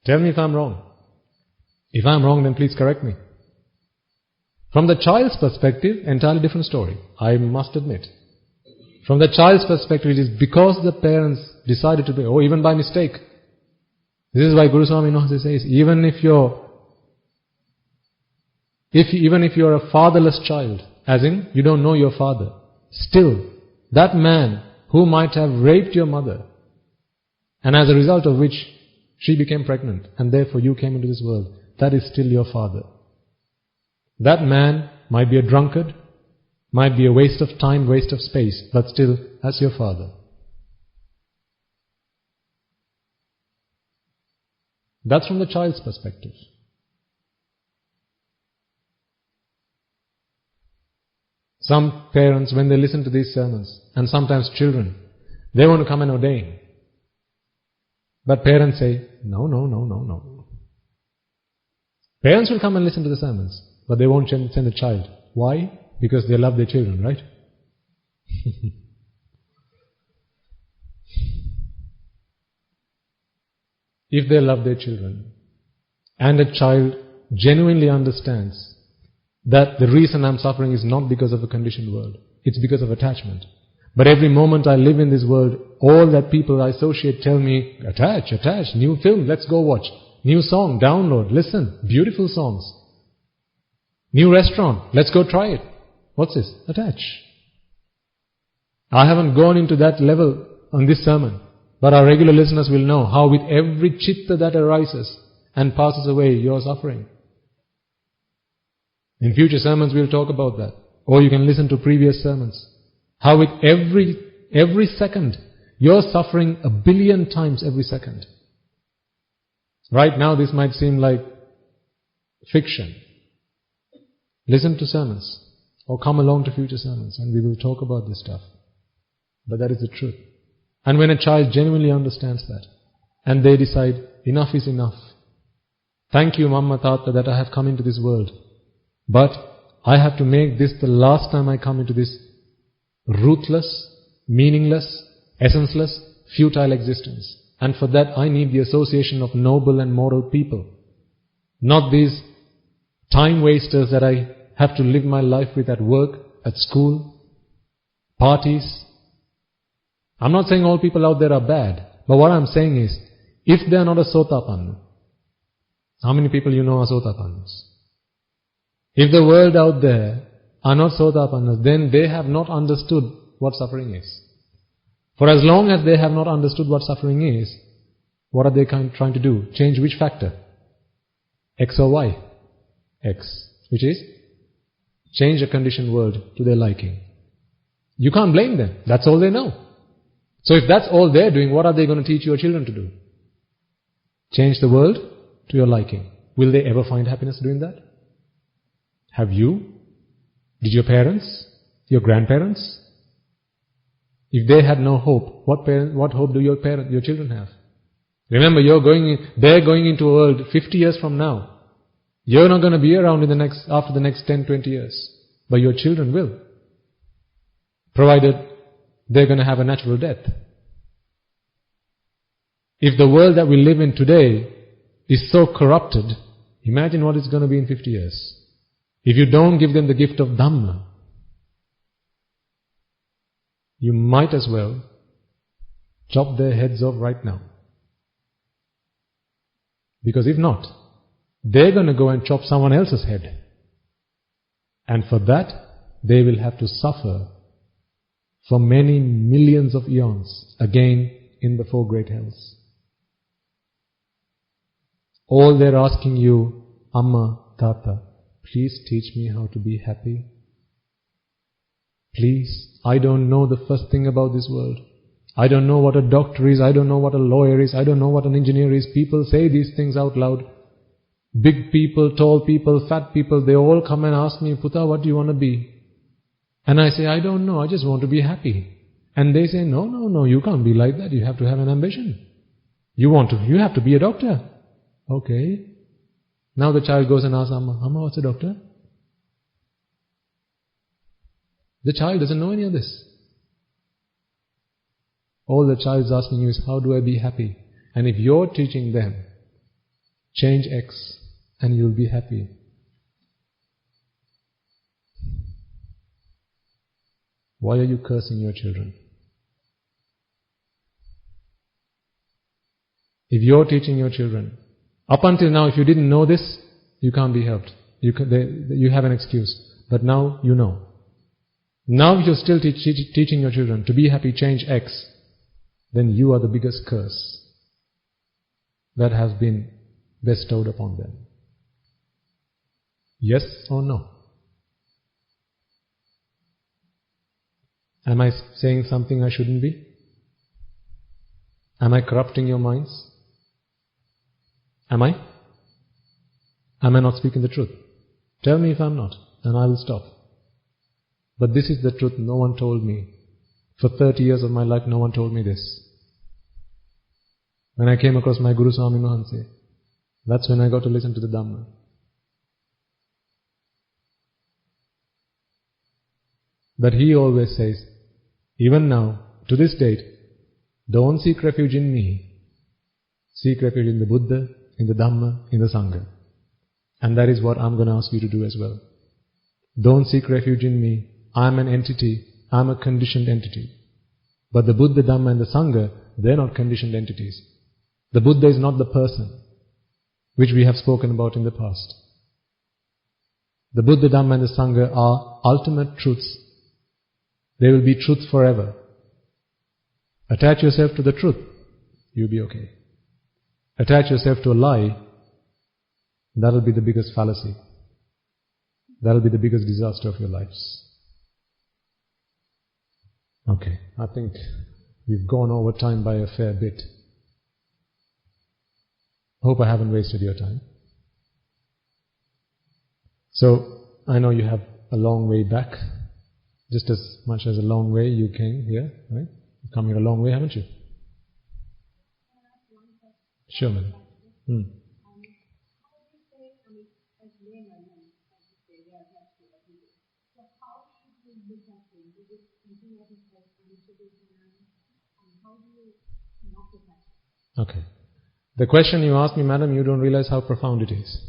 Tell me if I'm wrong. If I'm wrong, then please correct me. From the child's perspective, entirely different story, I must admit. From the child's perspective, it is because the parents decided to be, or even by mistake. This is why Guru Swami says, even if you're a fatherless child, as in, you don't know your father, still, that man who might have raped your mother, and as a result of which she became pregnant, and therefore you came into this world, that is still your father. That man might be a drunkard, might be a waste of time, waste of space, but still, that's your father. That's from the child's perspective. Some parents, when they listen to these sermons, and sometimes children, they want to come and ordain. But parents say, no. Parents will come and listen to the sermons, but they won't send a child. Why? Because they love their children, right? If they love their children, and a child genuinely understands that the reason I'm suffering is not because of a conditioned world, it's because of attachment. But every moment I live in this world, all that people I associate tell me, attach, new film, let's go watch. New song, download, listen, beautiful songs. New restaurant, let's go try it. What's this? Attach. I haven't gone into that level on this sermon, But our regular listeners will know how with every chitta that arises and passes away, you are suffering. In future sermons we'll talk about that. Or you can listen to previous sermons. How with every second, you're suffering 1 billion times every second. Right now this might seem like fiction. Listen to sermons. Or come along to future sermons and we will talk about this stuff. But that is the truth. And when a child genuinely understands that, and they decide, enough is enough. Thank you, Mamma, Tata, that I have come into this world. But I have to make this the last time I come into this ruthless, meaningless, essenceless, futile existence. And for that I need the association of noble and moral people. Not these time wasters that I have to live my life with at work, at school, parties. I'm not saying all people out there are bad. But what I'm saying is, if they are not a Sotapanna, how many people you know are Sotapannas? If the world out there are not Sotapannas, then they have not understood what suffering is. For as long as they have not understood what suffering is, what are they trying to do? Change which factor? X or Y? X. Which is? Change a conditioned world to their liking. You can't blame them. That's all they know. So if that's all they're doing, what are they going to teach your children to do? Change the world to your liking. Will they ever find happiness doing that? Have you? Did your parents? Your grandparents? If they had no hope, what hope do your children have? Remember, they're going into a world 50 years from now. You're not going to be around after the next 10, 20 years. But your children will. Provided they're going to have a natural death. If the world that we live in today is so corrupted, imagine what it's going to be in 50 years. If you don't give them the gift of Dhamma, you might as well chop their heads off right now. Because if not, they're going to go and chop someone else's head. And for that, they will have to suffer for many millions of eons, again in the 4 great hells. All they're asking you, Amma, Tata, please teach me how to be happy. Please, I don't know the first thing about this world. I don't know what a doctor is, I don't know what a lawyer is, I don't know what an engineer is. People say these things out loud. Big people, tall people, fat people, they all come and ask me, Putta, what do you want to be? And I say, I don't know, I just want to be happy. And they say, no, you can't be like that, you have to have an ambition. You have to be a doctor. Okay. Now the child goes and asks Amma, what's a doctor? The child doesn't know any of this. All the child is asking you is, how do I be happy? And if you're teaching them, change X and you'll be happy. Why are you cursing your children? If you're teaching your children, up until now, if you didn't know this, you can't be helped. You have an excuse. But now you know. Now if you're still teaching your children to be happy, change X, then you are the biggest curse that has been bestowed upon them. Yes or no? Am I saying something I shouldn't be? Am I corrupting your minds? Am I? Am I not speaking the truth? Tell me if I'm not, and I will stop. But this is the truth no one told me. For 30 years of my life, no one told me this. When I came across my Guru Swami Mahanse, that's when I got to listen to the Dhamma. But he always says, even now, to this date, don't seek refuge in me. Seek refuge in the Buddha, in the Dhamma, in the Sangha. And that is what I'm going to ask you to do as well. Don't seek refuge in me. I'm an entity. I'm a conditioned entity. But the Buddha, Dhamma and the Sangha, they're not conditioned entities. The Buddha is not the person, which we have spoken about in the past. The Buddha, Dhamma and the Sangha are ultimate truths. They will be truth forever. Attach yourself to the truth. you'll be okay. Attach yourself to a lie, that'll be the biggest fallacy. That'll be the biggest disaster of your lives. Okay, I think we've gone over time by a fair bit. Hope I haven't wasted your time. So, I know you have a long way back, just as much as a long way you came here, right? You've come here a long way, haven't you? Sure, man. Okay. The question you asked me, madam, you don't realize how profound it is.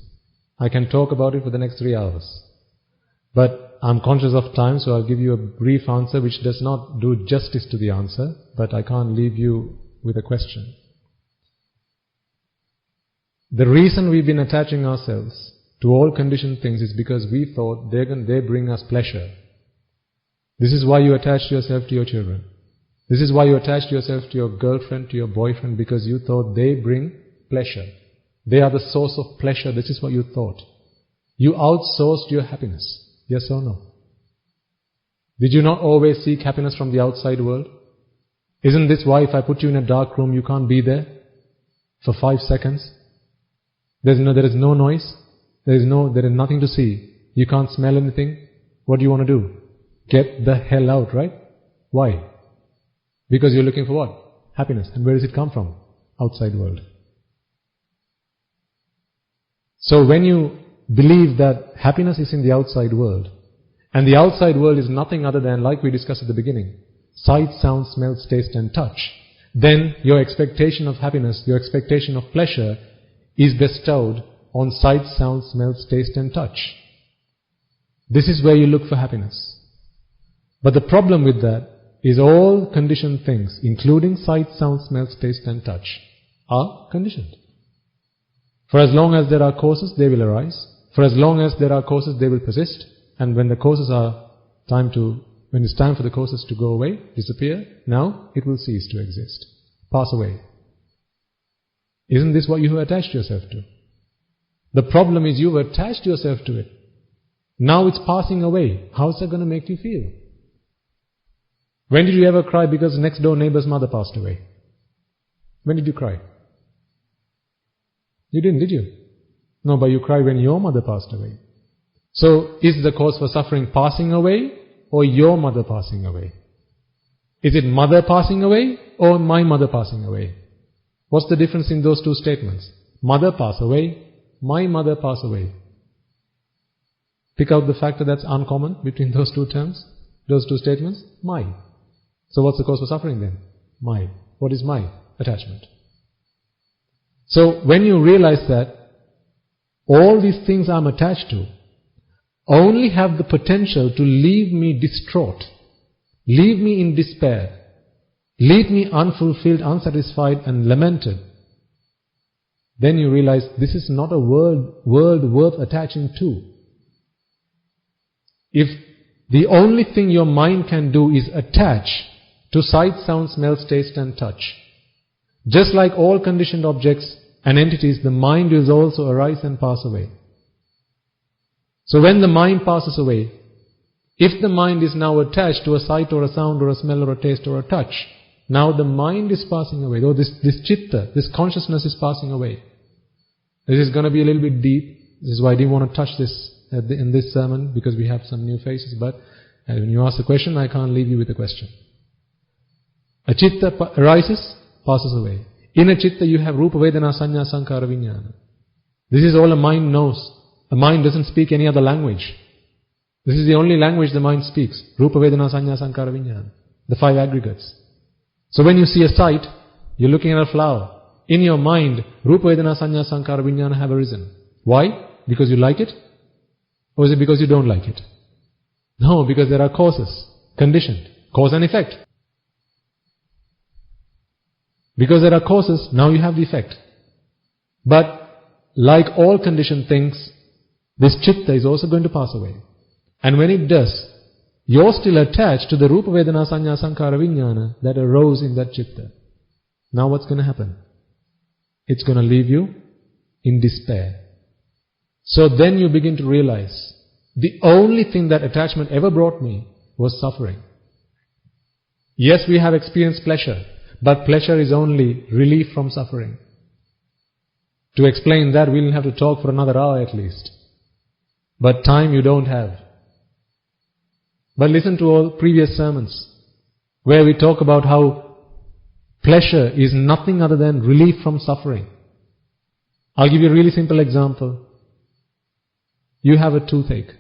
I can talk about it for the next 3 hours. But I'm conscious of time, so I'll give you a brief answer which does not do justice to the answer, but I can't leave you with a question. The reason we've been attaching ourselves to all conditioned things is because we thought they bring us pleasure. This is why you attached yourself to your children. This is why you attached yourself to your girlfriend, to your boyfriend, because you thought they bring pleasure. They are the source of pleasure. This is what you thought. You outsourced your happiness. Yes or no? Did you not always seek happiness from the outside world? Isn't this why if I put you in a dark room, you can't be there for 5 seconds? There is no noise. There is nothing to see. You can't smell anything. What do you want to do? Get the hell out, right? Why? Because you're looking for what? Happiness. And where does it come from? Outside world. So when you believe that happiness is in the outside world, and the outside world is nothing other than, like we discussed at the beginning, sight, sound, smell, taste and touch, then your expectation of happiness, your expectation of pleasure is bestowed on sight, sound, smell, taste and touch. This is where you look for happiness. But the problem with that is all conditioned things, including sight, sound, smell, taste and touch, are conditioned. For as long as there are causes, they will arise. For as long as there are causes, they will persist. And when the causes when it's time for the causes to go away, disappear, now it will cease to exist, pass away. Isn't this what you have attached yourself to? The problem is you have attached yourself to it. Now it's passing away. How's that going to make you feel? When did you ever cry because next door neighbor's mother passed away? When did you cry? You didn't, did you? No, but you cried when your mother passed away. So, is the cause for suffering passing away or your mother passing away? Is it mother passing away or my mother passing away? What's the difference in those two statements? Mother pass away, my mother pass away. Pick out the factor that's uncommon between those two terms, those two statements. My. So what's the cause for suffering then? My. What is my? Attachment. So when you realize that all these things I'm attached to only have the potential to leave me distraught, leave me in despair, leave me unfulfilled, unsatisfied and lamented, then you realize this is not a world worth attaching to. If the only thing your mind can do is attach to sight, sound, smell, taste and touch, just like all conditioned objects and entities, the mind will also arise and pass away. So when the mind passes away, if the mind is now attached to a sight or a sound or a smell or a taste or a touch, now the mind is passing away. Though this chitta, this consciousness is passing away. This is going to be a little bit deep. This is why I didn't want to touch this in this sermon, because we have some new faces. But when you ask a question, I can't leave you with a question. A chitta arises, passes away. In a chitta you have rupa, vedana, sanya, sankara, vijnana. This is all a mind knows. A mind doesn't speak any other language. This is the only language the mind speaks. Rupa, vedana, sanya, sankara, vijnana. The 5 aggregates. So when you see a sight, you're looking at a flower. In your mind, rupa, vedana, sanya, sankara, vijnana have arisen. Why? Because you like it? Or is it because you don't like it? No, because there are causes, conditioned, cause and effect. Because there are causes, now you have the effect. But like all conditioned things, this chitta is also going to pass away. And when it does, you're still attached to the rupa, vedana, sanya, sankara, vijnana that arose in that chitta. Now what's going to happen? It's going to leave you in despair. So then you begin to realize, the only thing that attachment ever brought me was suffering. Yes, we have experienced pleasure, but pleasure is only relief from suffering. To explain that, we'll have to talk for another hour at least. But time you don't have. But listen to all previous sermons, where we talk about how pleasure is nothing other than relief from suffering. I'll give you a really simple example. You have a toothache.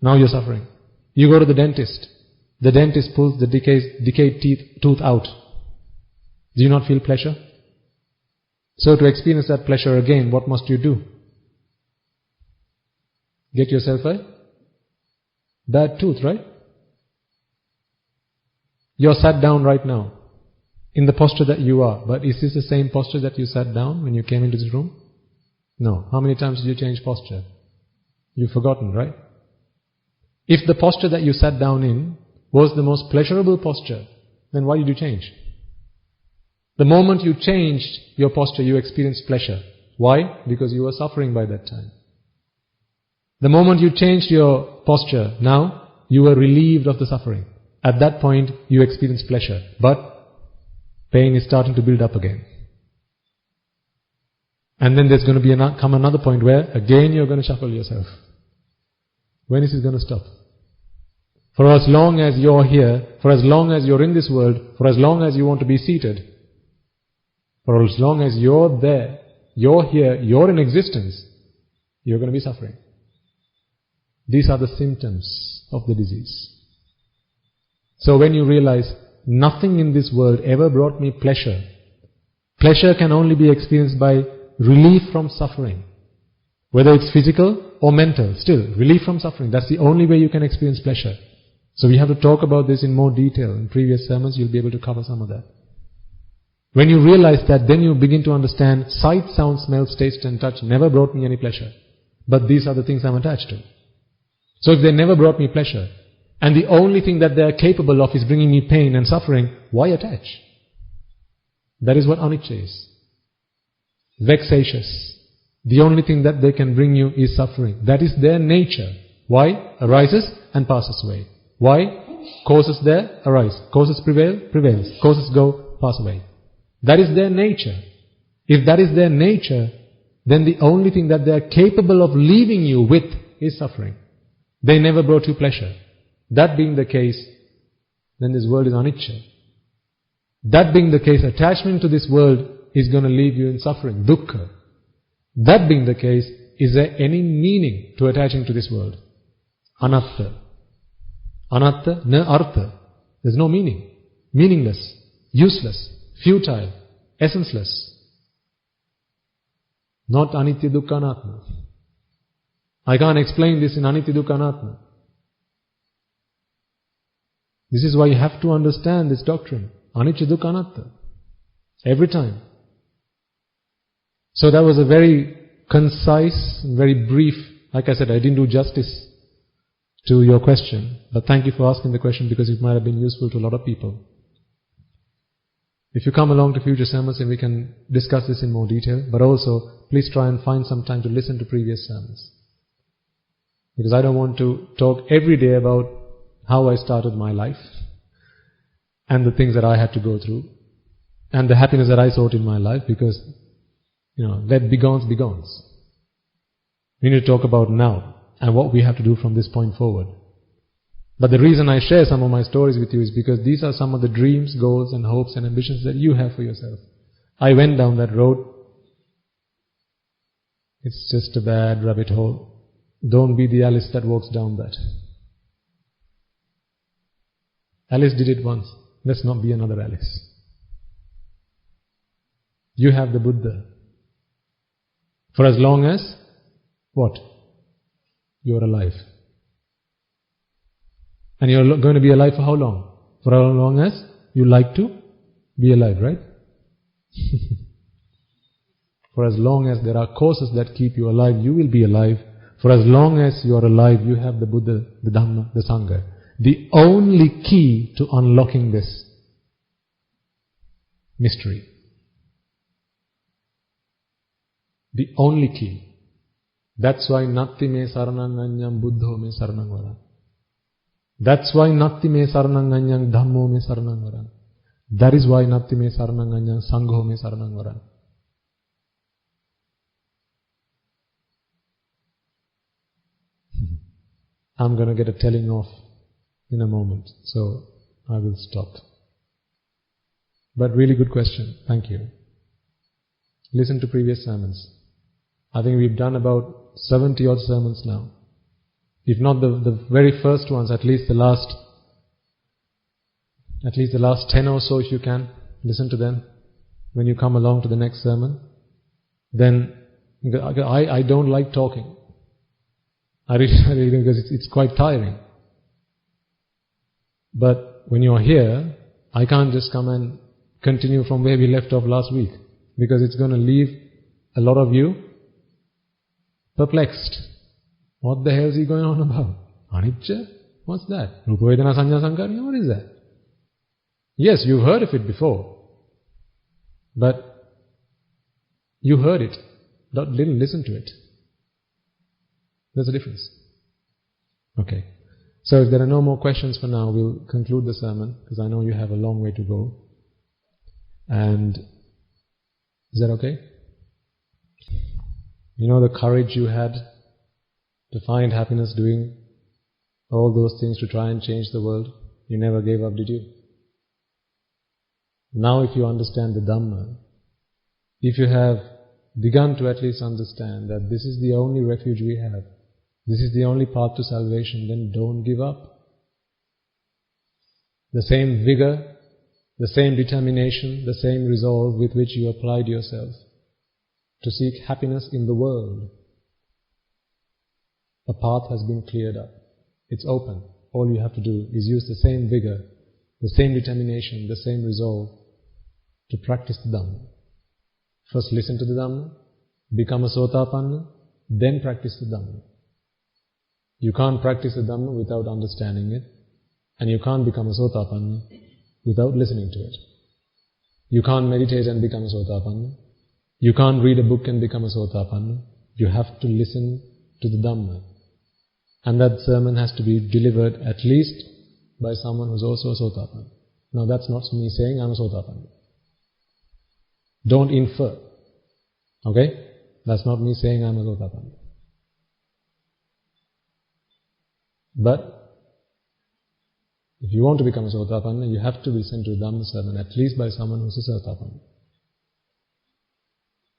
Now you're suffering. You go to the dentist. The dentist pulls the decayed tooth out. Do you not feel pleasure? So to experience that pleasure again, what must you do? Get yourself a bad tooth, right? You're sat down right now, in the posture that you are. But is this the same posture that you sat down when you came into this room? No. How many times did you change posture? You've forgotten, right? If the posture that you sat down in was the most pleasurable posture, then why did you change? The moment you changed your posture, you experienced pleasure. Why? Because you were suffering by that time. The moment you changed your posture, now you were relieved of the suffering. At that point, you experienced pleasure. But pain is starting to build up again. And then there's going to come another point where again you're going to shuffle yourself. When is it going to stop? For as long as you're here, for as long as you're in this world, for as long as you want to be seated, for as long as you're there, you're here, you're in existence, you're going to be suffering. These are the symptoms of the disease. So when you realize nothing in this world ever brought me pleasure, pleasure can only be experienced by relief from suffering. Whether it's physical or mental, still, relief from suffering. That's the only way you can experience pleasure. So we have to talk about this in more detail. In previous sermons, you'll be able to cover some of that. When you realize that, then you begin to understand sight, sound, smell, taste and touch never brought me any pleasure. But these are the things I'm attached to. So if they never brought me pleasure, and the only thing that they are capable of is bringing me pain and suffering, why attach? That is what anicca is. Vexatious. The only thing that they can bring you is suffering. That is their nature. Why? Arises and passes away. Why? Causes there, arise. Causes prevail, prevails. Causes go, pass away. That is their nature. If that is their nature, then the only thing that they are capable of leaving you with is suffering. They never brought you pleasure. That being the case, then this world is anicca. That being the case, attachment to this world is going to leave you in suffering, dukkha. That being the case, is there any meaning to attaching to this world? Anatta. Anatta, na artha. There's no meaning. Meaningless, useless, futile, essenceless. Not anitya dukkha anatma. I can't explain this in anitya dukkha anatma. This is why you have to understand this doctrine. Anicca dukkha anatta. Every time. So that was a very concise, very brief, like I said, I didn't do justice to your question. But thank you for asking the question because it might have been useful to a lot of people. If you come along to future sermons and we can discuss this in more detail, but also please try and find some time to listen to previous sermons. Because I don't want to talk every day about how I started my life and the things that I had to go through and the happiness that I sought in my life because, let begones. We need to talk about now and what we have to do from this point forward. But the reason I share some of my stories with you is because these are some of the dreams, goals and hopes and ambitions that you have for yourself. I went down that road. It's just a bad rabbit hole. Don't be the Alice that walks down that. Alice did it once. Let's not be another Alice. You have the Buddha. For as long as, what? You're alive. And you're going to be alive for how long? For how long as you like to be alive, right? For as long as there are causes that keep you alive, you will be alive. For as long as you are alive, you have the Buddha, the Dhamma, the Sangha. The only key to unlocking this mystery The only key. That's why Natti me saranang anyam buddho me saranang varam. That's why Natti me saranang anyam dhammo me saranang varam. That is why Natti me saranang anyam sangho me saranang varam. I'm going to get a telling off in a moment, so I will stop. But really good question. Thank you. Listen to previous sermons. I think we've done about 70 odd sermons now. If not the very first ones, at least the last 10 or so, if you can, listen to them when you come along to the next sermon. Then, I don't like talking. I really because it's quite tiring. But when you're here, I can't just come and continue from where we left off last week, because it's going to leave a lot of you perplexed. What the hell is he going on about? Anicca? What's that? Rupa Vedana Sanya Sankara? What is that? Yes, you've heard of it before, but you heard it, didn't listen to it. There's a difference. Okay. So if there are no more questions for now, we'll conclude the sermon, because I know you have a long way to go. And is that okay? You know the courage you had to find happiness doing all those things to try and change the world? You never gave up, did you? Now if you understand the Dhamma, if you have begun to at least understand that this is the only refuge we have, this is the only path to salvation, then don't give up. The same vigor, the same determination, the same resolve with which you applied yourself to seek happiness in the world, a path has been cleared up. It's open. All you have to do is use the same vigor, the same determination, the same resolve to practice the Dhamma. First listen to the Dhamma, become a Sotapanna, then practice the Dhamma. You can't practice the Dhamma without understanding it, and you can't become a Sotapanna without listening to it. You can't meditate and become a Sotapanna. You can't read a book and become a Sotapanna. You have to listen to the Dhamma. And that sermon has to be delivered at least by someone who's also a Sotapanna. Now that's not me saying I'm a Sotapanna. Don't infer. Okay? That's not me saying I'm a Sotapanna. But if you want to become a Sotapanna, you have to listen to a Dhamma sermon at least by someone who's a Sotapanna.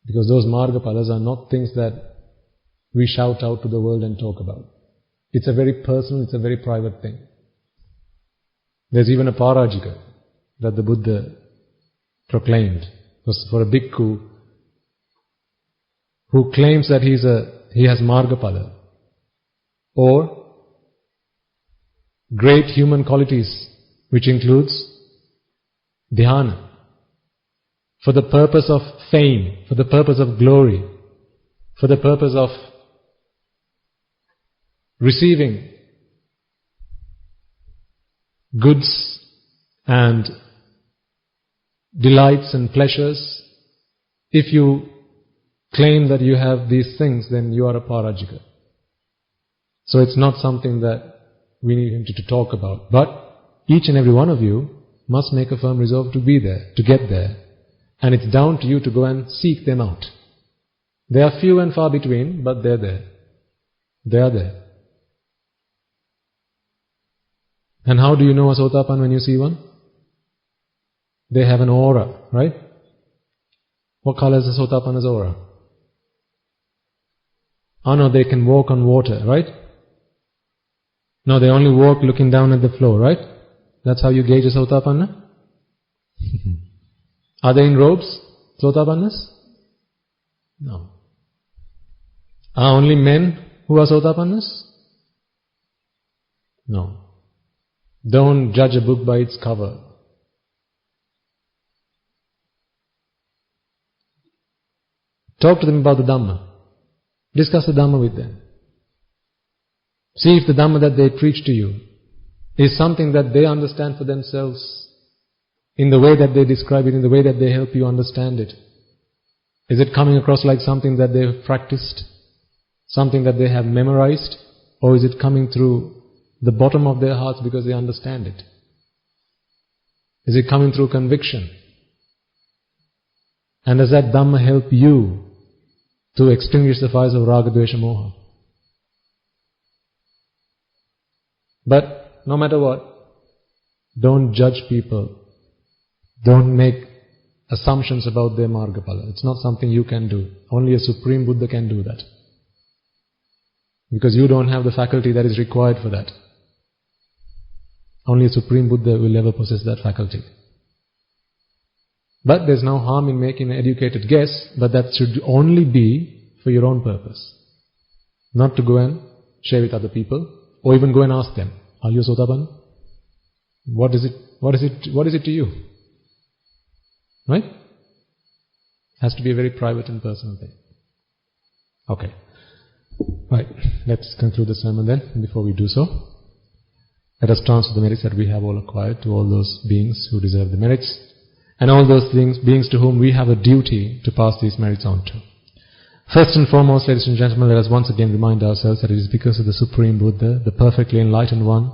Because those Margapalas are not things that we shout out to the world and talk about. It's a very personal, it's a very private thing. There's even a Parajika that the Buddha proclaimed. It was for a bhikkhu who claims that he has Margapada, or great human qualities, which includes dhyana, for the purpose of fame, for the purpose of glory, for the purpose of receiving goods and delights and pleasures. If you claim that you have these things, then you are a Parajika. So it's not something that we need him to talk about. But each and every one of you must make a firm resolve to be there, to get there. And it's down to you to go and seek them out. They are few and far between, but they're there. They are there. And how do you know a Sotapanna when you see one? They have an aura, right? What color is a Sotapanna's aura? Oh no, they can walk on water, right? No, they only walk looking down at the floor, right? That's how you gauge a Sotapanna? Are they in robes, Sotapannas? No. Are only men who are Sotapannas? No. Don't judge a book by its cover. Talk to them about the Dhamma. Discuss the Dhamma with them. See if the Dhamma that they preach to you is something that they understand for themselves in the way that they describe it, in the way that they help you understand it. Is it coming across like something that they have practiced, something that they have memorized, or is it coming through the bottom of their hearts because they understand it? Is it coming through conviction? And does that Dhamma help you to extinguish the fires of Raga, Dvesha, Moha? But no matter what, don't judge people. Don't make assumptions about their Margapala. It's not something you can do. Only a Supreme Buddha can do that. Because you don't have the faculty that is required for that. Only a Supreme Buddha will ever possess that faculty. But there's no harm in making an educated guess, but that should only be for your own purpose. Not to go and share with other people, or even go and ask them, are you Sotapanna? What is it to you? Right? It has to be a very private and personal thing. Okay. Right. Let's conclude the sermon then. Before we do so, let us transfer the merits that we have all acquired to all those beings who deserve the merits, and all those beings to whom we have a duty to pass these merits on to. First and foremost, ladies and gentlemen, let us once again remind ourselves that it is because of the Supreme Buddha, the perfectly enlightened one,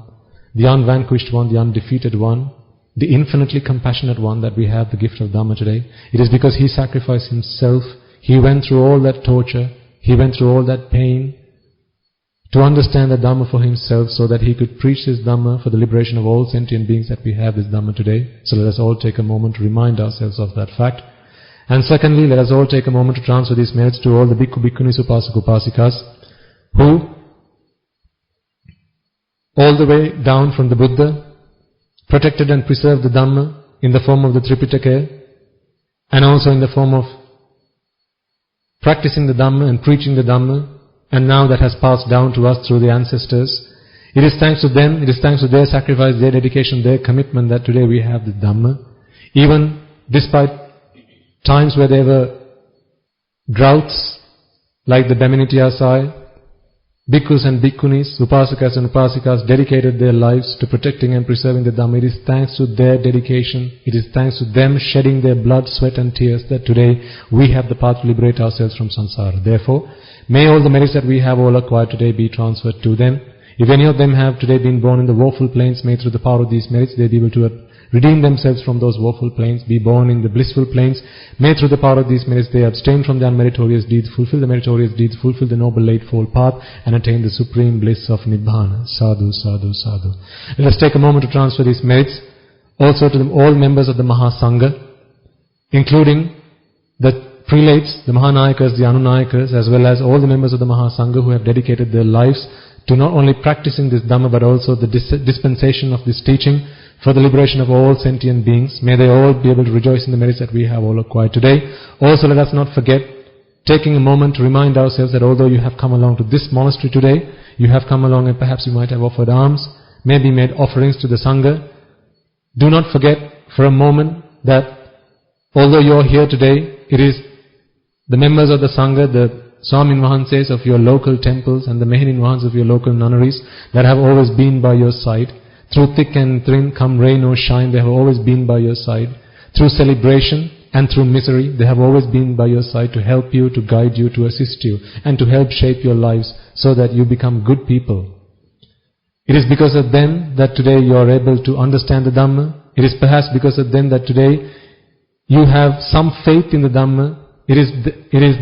the unvanquished one, the undefeated one, the infinitely compassionate one, that we have the gift of Dhamma today. It is because he sacrificed himself, he went through all that torture, he went through all that pain to understand the Dhamma for himself, so that he could preach this Dhamma for the liberation of all sentient beings, that we have this Dhamma today. So let us all take a moment to remind ourselves of that fact. And secondly, let us all take a moment to transfer these merits to all the Bhikkhu, Bhikkhunis, Upasak, Upasikas, who all the way down from the Buddha protected and preserved the Dhamma in the form of the Tripitaka, and also in the form of practicing the Dhamma and preaching the Dhamma, and now that has passed down to us through the ancestors. It is thanks to them, it is thanks to their sacrifice, their dedication, their commitment, that today we have the Dhamma. Even despite times where there were droughts, like the Bhaminitiyasai, Bhikkhus and Bhikkhunis, Upasakas and Upasikas dedicated their lives to protecting and preserving the Dhamma. It is thanks to their dedication, it is thanks to them shedding their blood, sweat and tears, that today we have the path to liberate ourselves from samsara. Therefore, may all the merits that we have all acquired today be transferred to them. If any of them have today been born in the woeful planes, may through the power of these merits they be able to redeem themselves from those woeful planes, be born in the blissful planes. May through the power of these merits they abstain from the unmeritorious deeds, fulfill the meritorious deeds, fulfill the noble eightfold path, and attain the supreme bliss of Nibbana. Sadhu, sadhu, sadhu. Let us take a moment to transfer these merits also to all members of the Mahasangha, including the prelates, the Mahanayakas, the Anunayakas, as well as all the members of the Mahasangha who have dedicated their lives to not only practicing this Dhamma, but also the dispensation of this teaching for the liberation of all sentient beings. May they all be able to rejoice in the merits that we have all acquired today. Also, let us not forget, taking a moment to remind ourselves that although you have come along to this monastery today, you have come along and perhaps you might have offered alms, maybe made offerings to the Sangha. Do not forget for a moment that although you are here today, it is the members of the Sangha, the Swamin Vahanses of your local temples and the Mehenin Vahans of your local nunneries that have always been by your side. Through thick and thin, come rain or shine, they have always been by your side. Through celebration and through misery, they have always been by your side to help you, to guide you, to assist you, and to help shape your lives so that you become good people. It is because of them that today you are able to understand the Dhamma. It is perhaps because of them that today you have some faith in the Dhamma. It is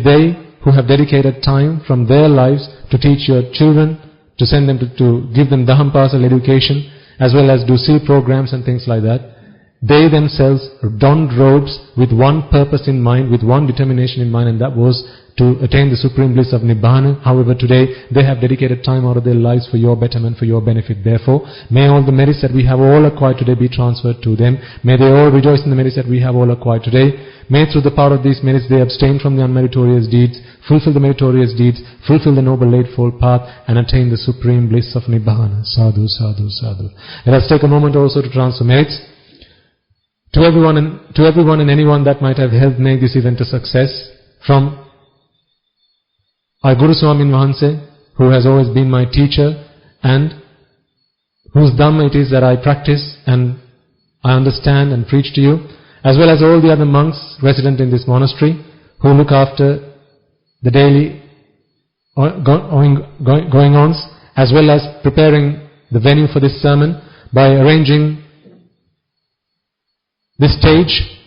they who have dedicated time from their lives to teach your children, to send them to give them Dhampasal education, as well as do seal programs and things like that. They themselves donned robes with one purpose in mind, with one determination in mind, and that was to attain the supreme bliss of Nibbana. However, today they have dedicated time out of their lives for your betterment, for your benefit. Therefore, may all the merits that we have all acquired today be transferred to them. May they all rejoice in the merits that we have all acquired today. May through the power of these merits they abstain from the unmeritorious deeds, fulfill the meritorious deeds, fulfill the noble eightfold path, and attain the supreme bliss of Nibbana. Sadhu, sadhu, sadhu. Let us take a moment also to transfer merits to everyone and anyone that might have helped make this event a success, from our Guru Swamin Vahanse, who has always been my teacher and whose Dhamma it is that I practice and I understand and preach to you, as well as all the other monks resident in this monastery, who look after the daily going-ons, as well as preparing the venue for this sermon by arranging this stage,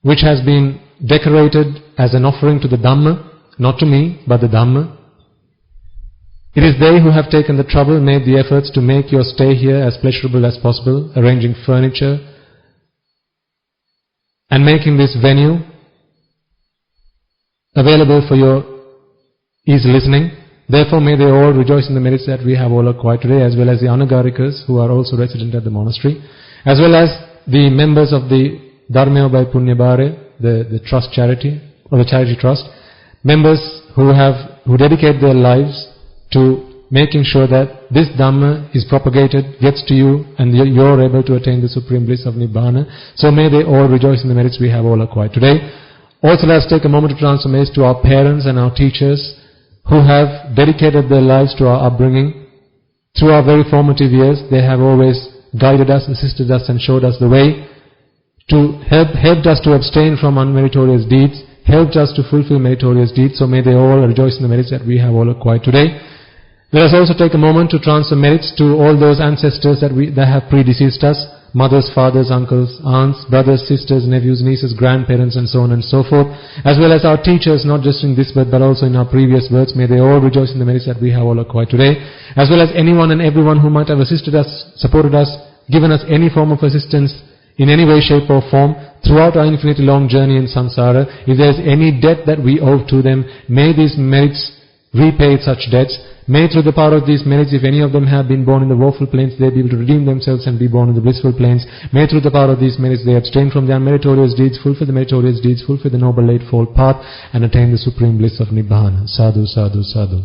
which has been decorated as an offering to the Dhamma, not to me, but the Dhamma. It is they who have taken the trouble, made the efforts to make your stay here as pleasurable as possible, arranging furniture and making this venue available for your easy listening. Therefore may they all rejoice in the merits that we have all acquired today, as well as the Anagarikas who are also resident at the monastery, as well as the members of the Dharmaya by Punyabhare, the trust charity, or the charity trust, members who dedicate their lives to making sure that this Dhamma is propagated, gets to you, and you're able to attain the Supreme Bliss of Nibbana. So may they all rejoice in the merits we have all acquired today. Also let us take a moment to transfer merits to our parents and our teachers who have dedicated their lives to our upbringing. Through our very formative years, they have always guided us, assisted us, and showed us the way, to helped us to abstain from unmeritorious deeds, helped us to fulfill meritorious deeds. So may they all rejoice in the merits that we have all acquired today. Let us also take a moment to transfer merits to all those ancestors that have predeceased us, mothers, fathers, uncles, aunts, brothers, sisters, nephews, nieces, grandparents, and so on and so forth, as well as our teachers, not just in this birth but also in our previous births. May they all rejoice in the merits that we have all acquired today, as well as anyone and everyone who might have assisted us, supported us, given us any form of assistance in any way, shape or form throughout our infinitely long journey in samsara. If there is any debt that we owe to them, may these merits repay such debts. May through the power of these merits, if any of them have been born in the woeful planes, they be able to redeem themselves and be born in the blissful planes. May through the power of these merits they abstain from their meritorious deeds, fulfill the meritorious deeds, fulfill the noble eightfold path, and attain the supreme bliss of Nibbana. Sadhu, sadhu, sadhu.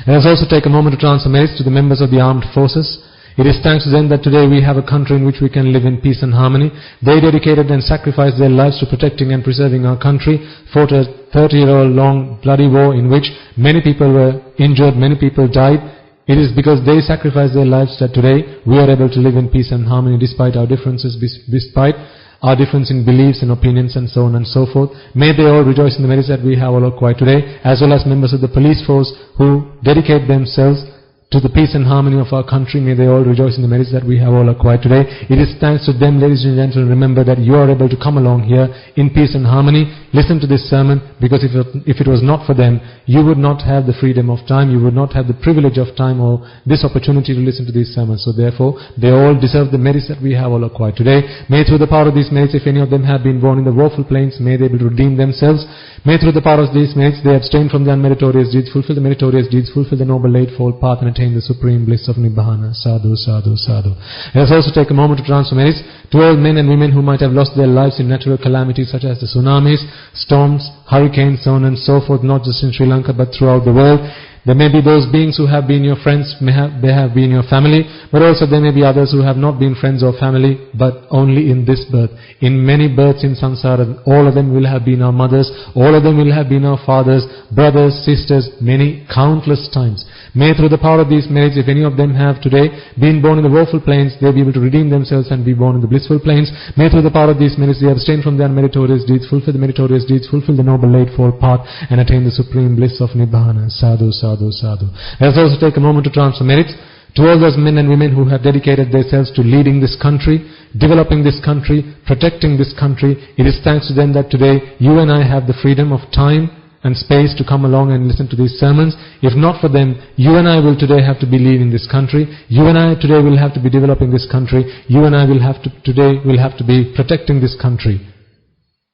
Let us also take a moment to transfer merits to the members of the armed forces. It is thanks to them that today we have a country in which we can live in peace and harmony. They dedicated and sacrificed their lives to protecting and preserving our country, fought a 30-year-old long bloody war in which many people were injured, many people died. It is because they sacrificed their lives that today we are able to live in peace and harmony despite our differences, despite our difference in beliefs and opinions and so on and so forth. May they all rejoice in the merits that we have all acquired today, as well as members of the police force who dedicate themselves to the peace and harmony of our country. May they all rejoice in the merits that we have all acquired today. It is thanks to them, ladies and gentlemen, remember that you are able to come along here in peace and harmony, listen to this sermon, because if it was not for them, you would not have the freedom of time, you would not have the privilege of time or this opportunity to listen to these sermons. So therefore, they all deserve the merits that we have all acquired today. May through the power of these merits, if any of them have been born in the woeful plains, may they be able to redeem themselves. May through the power of these merits they abstain from the unmeritorious deeds, fulfill the meritorious deeds, fulfill the noble eightfold path, and attain the supreme bliss of Nibbana. Sadhu, sadhu, sadhu. Let us also take a moment to transfer merits to all men and women who might have lost their lives in natural calamities such as the tsunamis, storms, hurricanes, so on and so forth, not just in Sri Lanka but throughout the world. There may be those beings who have been your friends, they have been your family, but also there may be others who have not been friends or family, but only in this birth. In many births in samsara, all of them will have been our mothers, all of them will have been our fathers, brothers, sisters, many, countless times. May through the power of these merits, if any of them have today been born in the woeful plains, they be able to redeem themselves and be born in the blissful plains. May through the power of these merits they abstain from their meritorious deeds, fulfill the meritorious deeds, fulfill the noble eightfold path, and attain the supreme bliss of Nibbana. Sadhu, sadhu, sadhu. Let us also take a moment to transfer merits to all those men and women who have dedicated themselves to leading this country, developing this country, protecting this country. It is thanks to them that today you and I have the freedom of time and space to come along and listen to these sermons. If not for them, you and I will today have to be leading this country. You and I today will have to be developing this country. You and I will have to be protecting this country.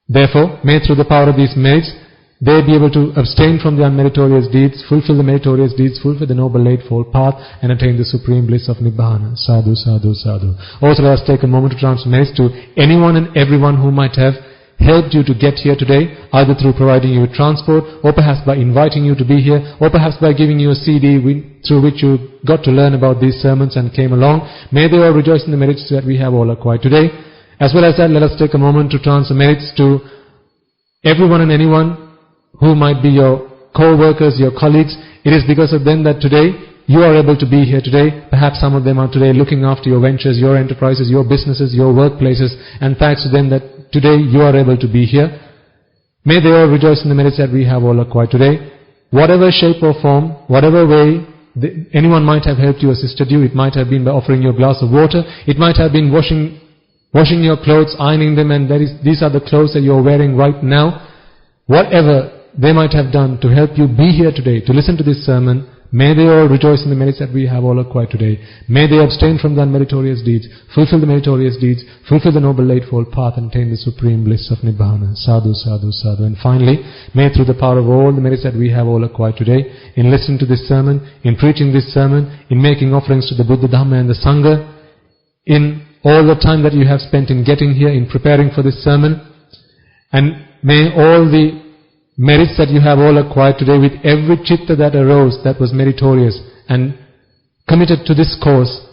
Therefore, may through the power of these merits, they be able to abstain from the unmeritorious deeds, fulfill the meritorious deeds, fulfill the noble eightfold path, and attain the supreme bliss of Nibbana. Sadhu, sadhu, sadhu. Also let us take a moment to transfer merits to anyone and everyone who might have helped you to get here today, either through providing you with transport, or perhaps by inviting you to be here, or perhaps by giving you a CD through which you got to learn about these sermons and came along. May they all rejoice in the merits that we have all acquired today. As well as that, let us take a moment to transfer merits to everyone and anyone who might be your co-workers, your colleagues. It is because of them that today you are able to be here today. Perhaps some of them are today looking after your ventures, your enterprises, your businesses, your workplaces, and thanks to them that today you are able to be here. May they all rejoice in the merits that we have all acquired today. Whatever shape or form, whatever way anyone might have helped you, assisted you, it might have been by offering you a glass of water, it might have been washing your clothes, ironing them, and these are the clothes that you're wearing right now. Whatever they might have done to help you be here today, to listen to this sermon, may they all rejoice in the merits that we have all acquired today. May they abstain from the unmeritorious deeds, fulfill the meritorious deeds, fulfill the Noble Eightfold Path, and attain the Supreme Bliss of Nibbana. Sadhu, sadhu, sadhu. And finally, may through the power of all the merits that we have all acquired today, in listening to this sermon, in preaching this sermon, in making offerings to the Buddha, Dhamma and the Sangha, in all the time that you have spent in getting here, in preparing for this sermon, and may all the merits that you have all acquired today, with every chitta that arose that was meritorious and committed to this cause,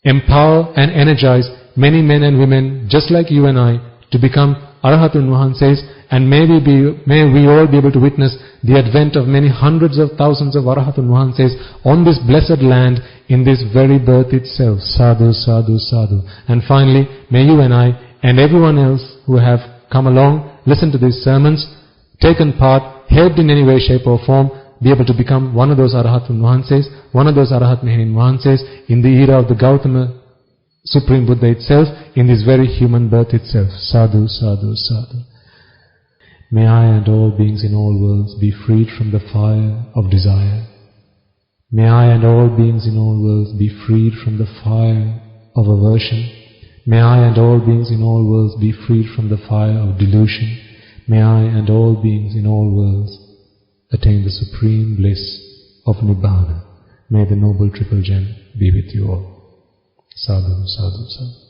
empower and energize many men and women just like you and I to become Arahatun Vahanses, and may we all be able to witness the advent of many hundreds of thousands of Arahatun Vahanses on this blessed land in this very birth itself. Sadhu, sadhu, sadhu. And finally, may you and I and everyone else who have come along, listen to these sermons, taken part, helped in any way, shape or form, be able to become one of those Arahatun Vahanses, one of those Arahat Mehenin Vahanses in the era of the Gautama Supreme Buddha itself, in this very human birth itself. Sadhu, sadhu, sadhu. May I and all beings in all worlds be freed from the fire of desire. May I and all beings in all worlds be freed from the fire of aversion. May I and all beings in all worlds be freed from the fire of delusion. May I and all beings in all worlds attain the supreme bliss of Nibbana. May the Noble Triple Gem be with you all. Sadhu, sadhu, sadhu.